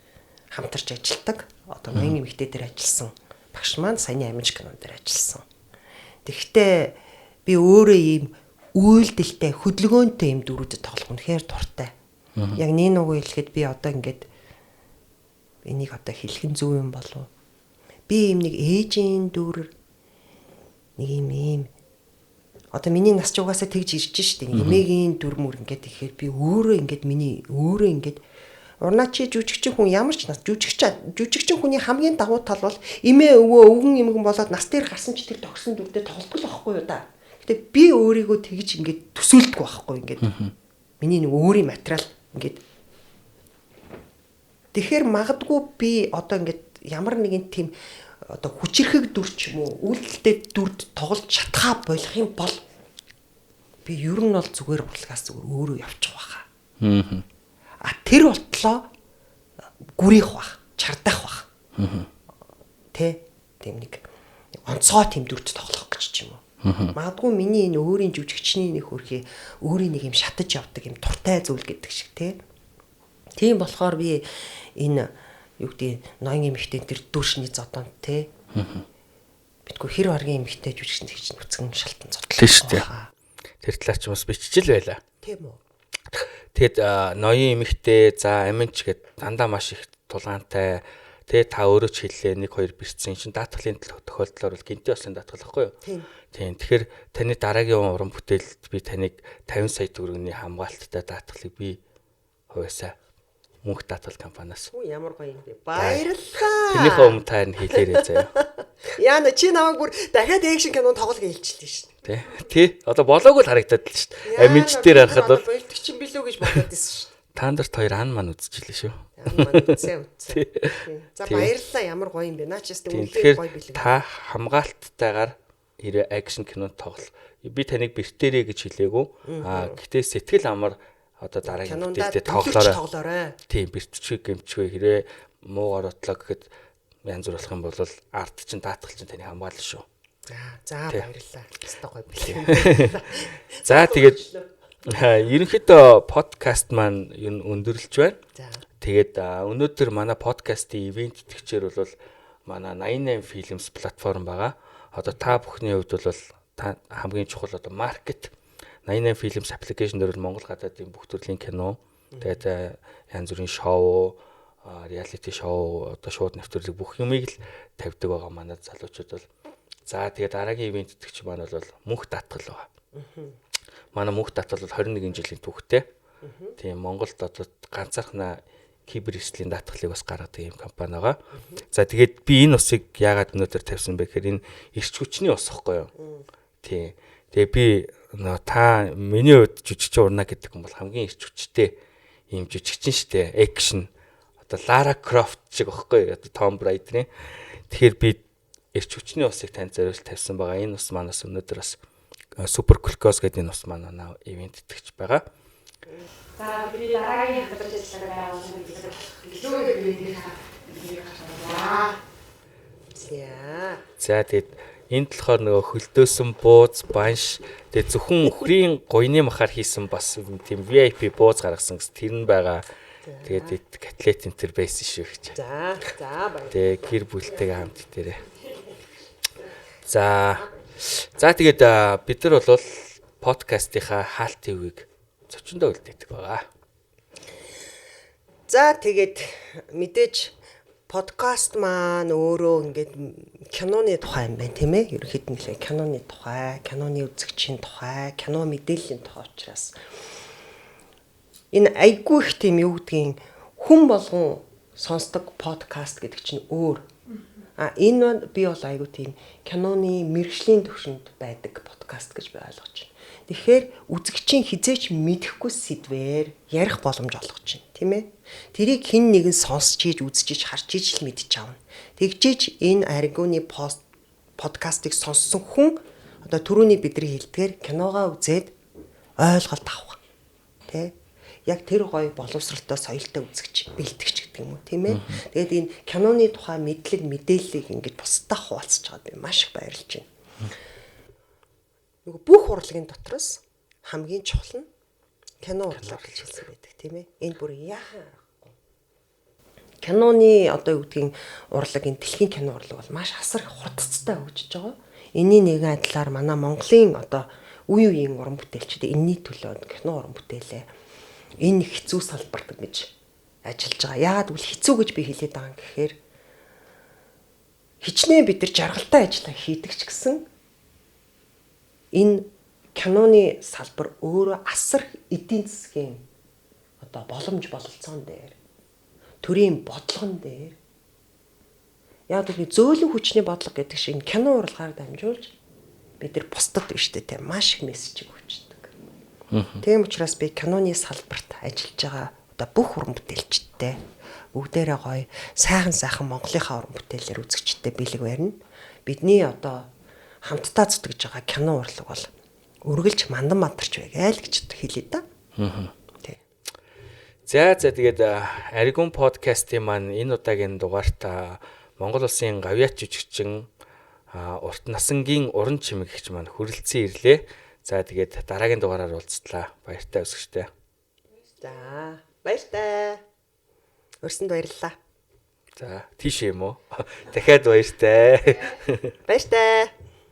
хамтарч ажилладаг. Одоо ноён эмэгтэй дээр ажилласан багш маань саяны амиж кинон дээр ажилласан. Тэгэхдээ би өөрөө ийм үйлдэлтэй, хөдөлгөөнтэй юм дүрүүдэд тоглох үнэхээр дуртай. Яг нэг үг хэлэхэд би одоо ингээд энийг одоо хэлэх нь зөв юм болов. Би ийм нэг ээжийн дүр нэг ийм одоо миний нас ч угаасаа тэгж ирж штэ. Эмээгийн дүр мөр ингээд ихээр би өөрөө ингээд миний өөрөө ингээд урнаачи жүжигчин хүн ямар ч нас жүжигчин хүний хамгийн давуу тал бол эмээ өвөө өвгөн эмгэн болоод нас дээр гарсан ч тэр тогсон дүрдээ тоглолтгүй байхгүй юу да. Гэтэ би өөрийгөө тэгж ингээд төсөөлдөг байхгүй ингээд. Миний нэг өөрийн материал ингээд. Тэгэхээр магадгүй би одоо ингээд ямар нэгэн тийм одоо хүчирхэг дүр ч юм уу үйлдэлтэй дүрд тоглож чадхаа болох юм бол би ер нь бол зүгээр булгаас зүгээр өөрөө явчих واخа. Тэр болтлоо гүрийх бах, чардах бах. Тийм нэг онцгой тийм дүрд тоглох гэж ч юм уу. Магадгүй миний энэ өөрийн жүжигчний нэг хөрхий өөрийн нэг юм шатаж явдаг юм туртай зүйл гэдэг шиг тийм болохоор би энэ юу гэдэг ноён эмэгтэй тэр дүүшний зодонд битгүй хэр баргийн эмэгтэй жүжигчин гэж нүцгэн шалтан зодлоо шүү дээ. Тэр талаар ч бас биччихэл байла. Тийм үү. Тэгэд ноён эмэгтэй за аминч гэд дандаа маш их тулгаантай та өөрөө ч хэллээ 1 2 бэрцсэн чинь даатгалын тохиолдлоор бол гинти ослын даатгал байхгүй юу? Тийм. Тэгэхээр таны дараагийн уран бүтээлд би таныг 50 сая төгрөгийн хамгаалттай даатгалыг би хувьсаа мөнх даатгал компаниас. Ямар гоё юм бэ? Баярлалаа. Тэрнийхээ өмнө та энэ хэлээрэй заяа. Яна чи намайг бүр дахиад экшн кинон тоглох хэлчихлээ шүү дээ. Тий. Одоо болоогүй л харагдаад л шүү дээ. Аминч дээр харахад бол болтгчин билүү гэж бодоод байсан шүү дээ. Та нарт хоёр ан маань үзчихлээ шүү. Ан маань үзсэн. За баярлалаа. Ямар гоё юм бэ? Наа ч ястэ үнэхээр гоё билээ. Та хамгаалттайгаар хэрэг экшн кинонд тоглох. Би таныг бэртээрээ гэж хэлээгүй. Гэтээ сэтгэл амар одоо дараагийн бүтээлдээ тоглоорой. Тийм бэртчиг гэмчгүй хэрэг муугаар утлаа гэхэд янз бүр болох юм бол арт чинь даатгал чинь таны хамгаална шүү. За баярлалаа. Өстой гоё билээ. За тэгээд ерөнхийдөө подкаст маань өндөрлөж байна. Тэгээд өнөөдөр манай подкастын ивент тэтгэгчээр бол манай 88 Films платформ байгаа. Одоо та бүхний хувьд бол та хамгийн чухал одоо маркет 88 Films application дээр Монгол гадаадын бүх төрлийн кино, тэгээд янз бүрийн шоу, реалити шоу, одоо шууд нэвтрүүлэг бүх юмыг л тавьдаг байгаа манай залуучууд бол. За тэгээд дараагийн ивент тэтгэгч маань бол мөнх даатгал байгаа. Манай мөнх даатгал бол 21 жилийн түүхтэй. Тийм Монголд одоо ганцаархнаа кибер эрсдлийн даатгалыг бас гаргадаг юм компани байгаа. За тэгээд би энэ усыг яагаад өнөөдөр тавьсан бэ гэхээр энэ эрч хүчний ус ихгүй юу? Тийм. Тэгээ би та миний хувьд жүжигчин урна гэдэг юм бол хамгийн эрч хүчтэй юм жүжигчин штэ. Экшн. Одоо Lara Croft шиг ихгүй юу? Одоо Tomb Raider-ийн. Тэгэхээр би эрч хүчний усыг танд зориулж тавьсан байгаа. Энэ ус манаас өнөөдөр бас супер глюкоз гэдэг энэ ус манай ивент итгэж байгаа. За бидний дараагийн хамтарч ажиллагаа байгуулсан хэлээ. За тэгээд энэ болохоор нөгөө хөлдөөсөн бууз, банш тэгээд зөвхөн өхрийн гуйны махаар хийсэн бас тийм VIP бууз гаргасан гэсэн тэр нь байгаа. Тэгээд котлет энтер байсан шүү гэж. За баярлалаа. Тэгээд гэр бүлтэйгээ хамт дээрээ. За тэгээд бид нар бол подкастынхаа хаалтын үеийг зочиндоо үлдээдэг байгаа. За тэгээд мэдээж подкаст маань өөрөө ингээд киноны тухай юм байна тийм ээ. Ерөнхийд нь киноны тухай, киноны үзэгчийн тухай, кино мэдээллийн тухай учраас энэ айгүй их тийм юу гэдгийг хүн болгон сонсдог подкаст гэдэг чинь өөр. Энэ би бол айгүй тийм киноны мэргэжлийн төвшөнд байдаг подкаст гэж би ойлгож байна. Тэгэхээр үзэгчийн хизээч мэдэхгүй сэдвээр ярих боломж олгож байна, тийм ээ. Тэрийг хэн нэгэн сонсч ийж, үзэж ийж, харж ийж л мэдчих аавна. Тэгжиж энэ Аригоны подкастыг сонссон хүн одоо түрүүний бидний хэлдгээр киногоо үзээд ойлголт авах. Тэ? Яг тэр гоё боловсралтай соёлтой үзэгч, бэлтгэж гэдэг юм уу, тийм ээ. Тэгээд энэ киноны тухай мэдлэг, мэдээллийг ингэж бусдаа хуваалцаж байгаа би маш их баярлж байна. Нөгөө бүх урлагийн дотроос хамгийн чухал нь кино урлаг гэж хэлсэн байдаг, тийм ээ. Энэ бүр яахан аргагүй. Киноны одоо юу гэдгийг урлаг, энэ дэлхийн кино урлаг бол маш асар хурдцтай хөгжиж байгаа. Энийн нэгэн адилаар манай Монголын одоо үе үеийн уран бүтээлчид энэний төлөө кино уран бүтээлээ энэ хэцүү салбарт гэж ажиллаж байгаа. Яагаад гэвэл хэцүү гэж би хэлээд байгаа юм гэхээр хичнээн бид нар жаргалтай ажиллаа хийдэг ч гэсэн энэ киноны салбар өөрөө асар эдийн засгийн одоо боломж бололцоон дээр төрийн бодлогон дээр яг л зөөлөн хүчний бодлого гэдэг шиг кино урлагаар дамжуулж бид нар бусдад биш үү маш их мессежийг өгчдөг. Тийм учраас би киноны салбарт ажиллаж байгаа одоо бүх уран бүтээлчтэй бүгдээрээ гоё сайхан Монголынхаа уран бүтээлээр үзэгчтэй бэлэг барина. Бидний одоо хамтдаа зүтгэж байгаа кино урлаг бол үргэлж мандан мадарч байгаал гэж хэлээ да. Тий. За тэгээд Аригон подкастын маань энэ удаагийн дугаарт Монгол улсын гавьяач жүжигчин урт насангийн уран чимэг гэж маань хүрэлцэн ирлээ. За тэгээд дараагийн дугаараар уулзтлаа. Баяртай өсгчтэй. За баяртай. Өрсөнд баярлалаа. За тийш юм уу? Дахиад баяртай. Баяртай.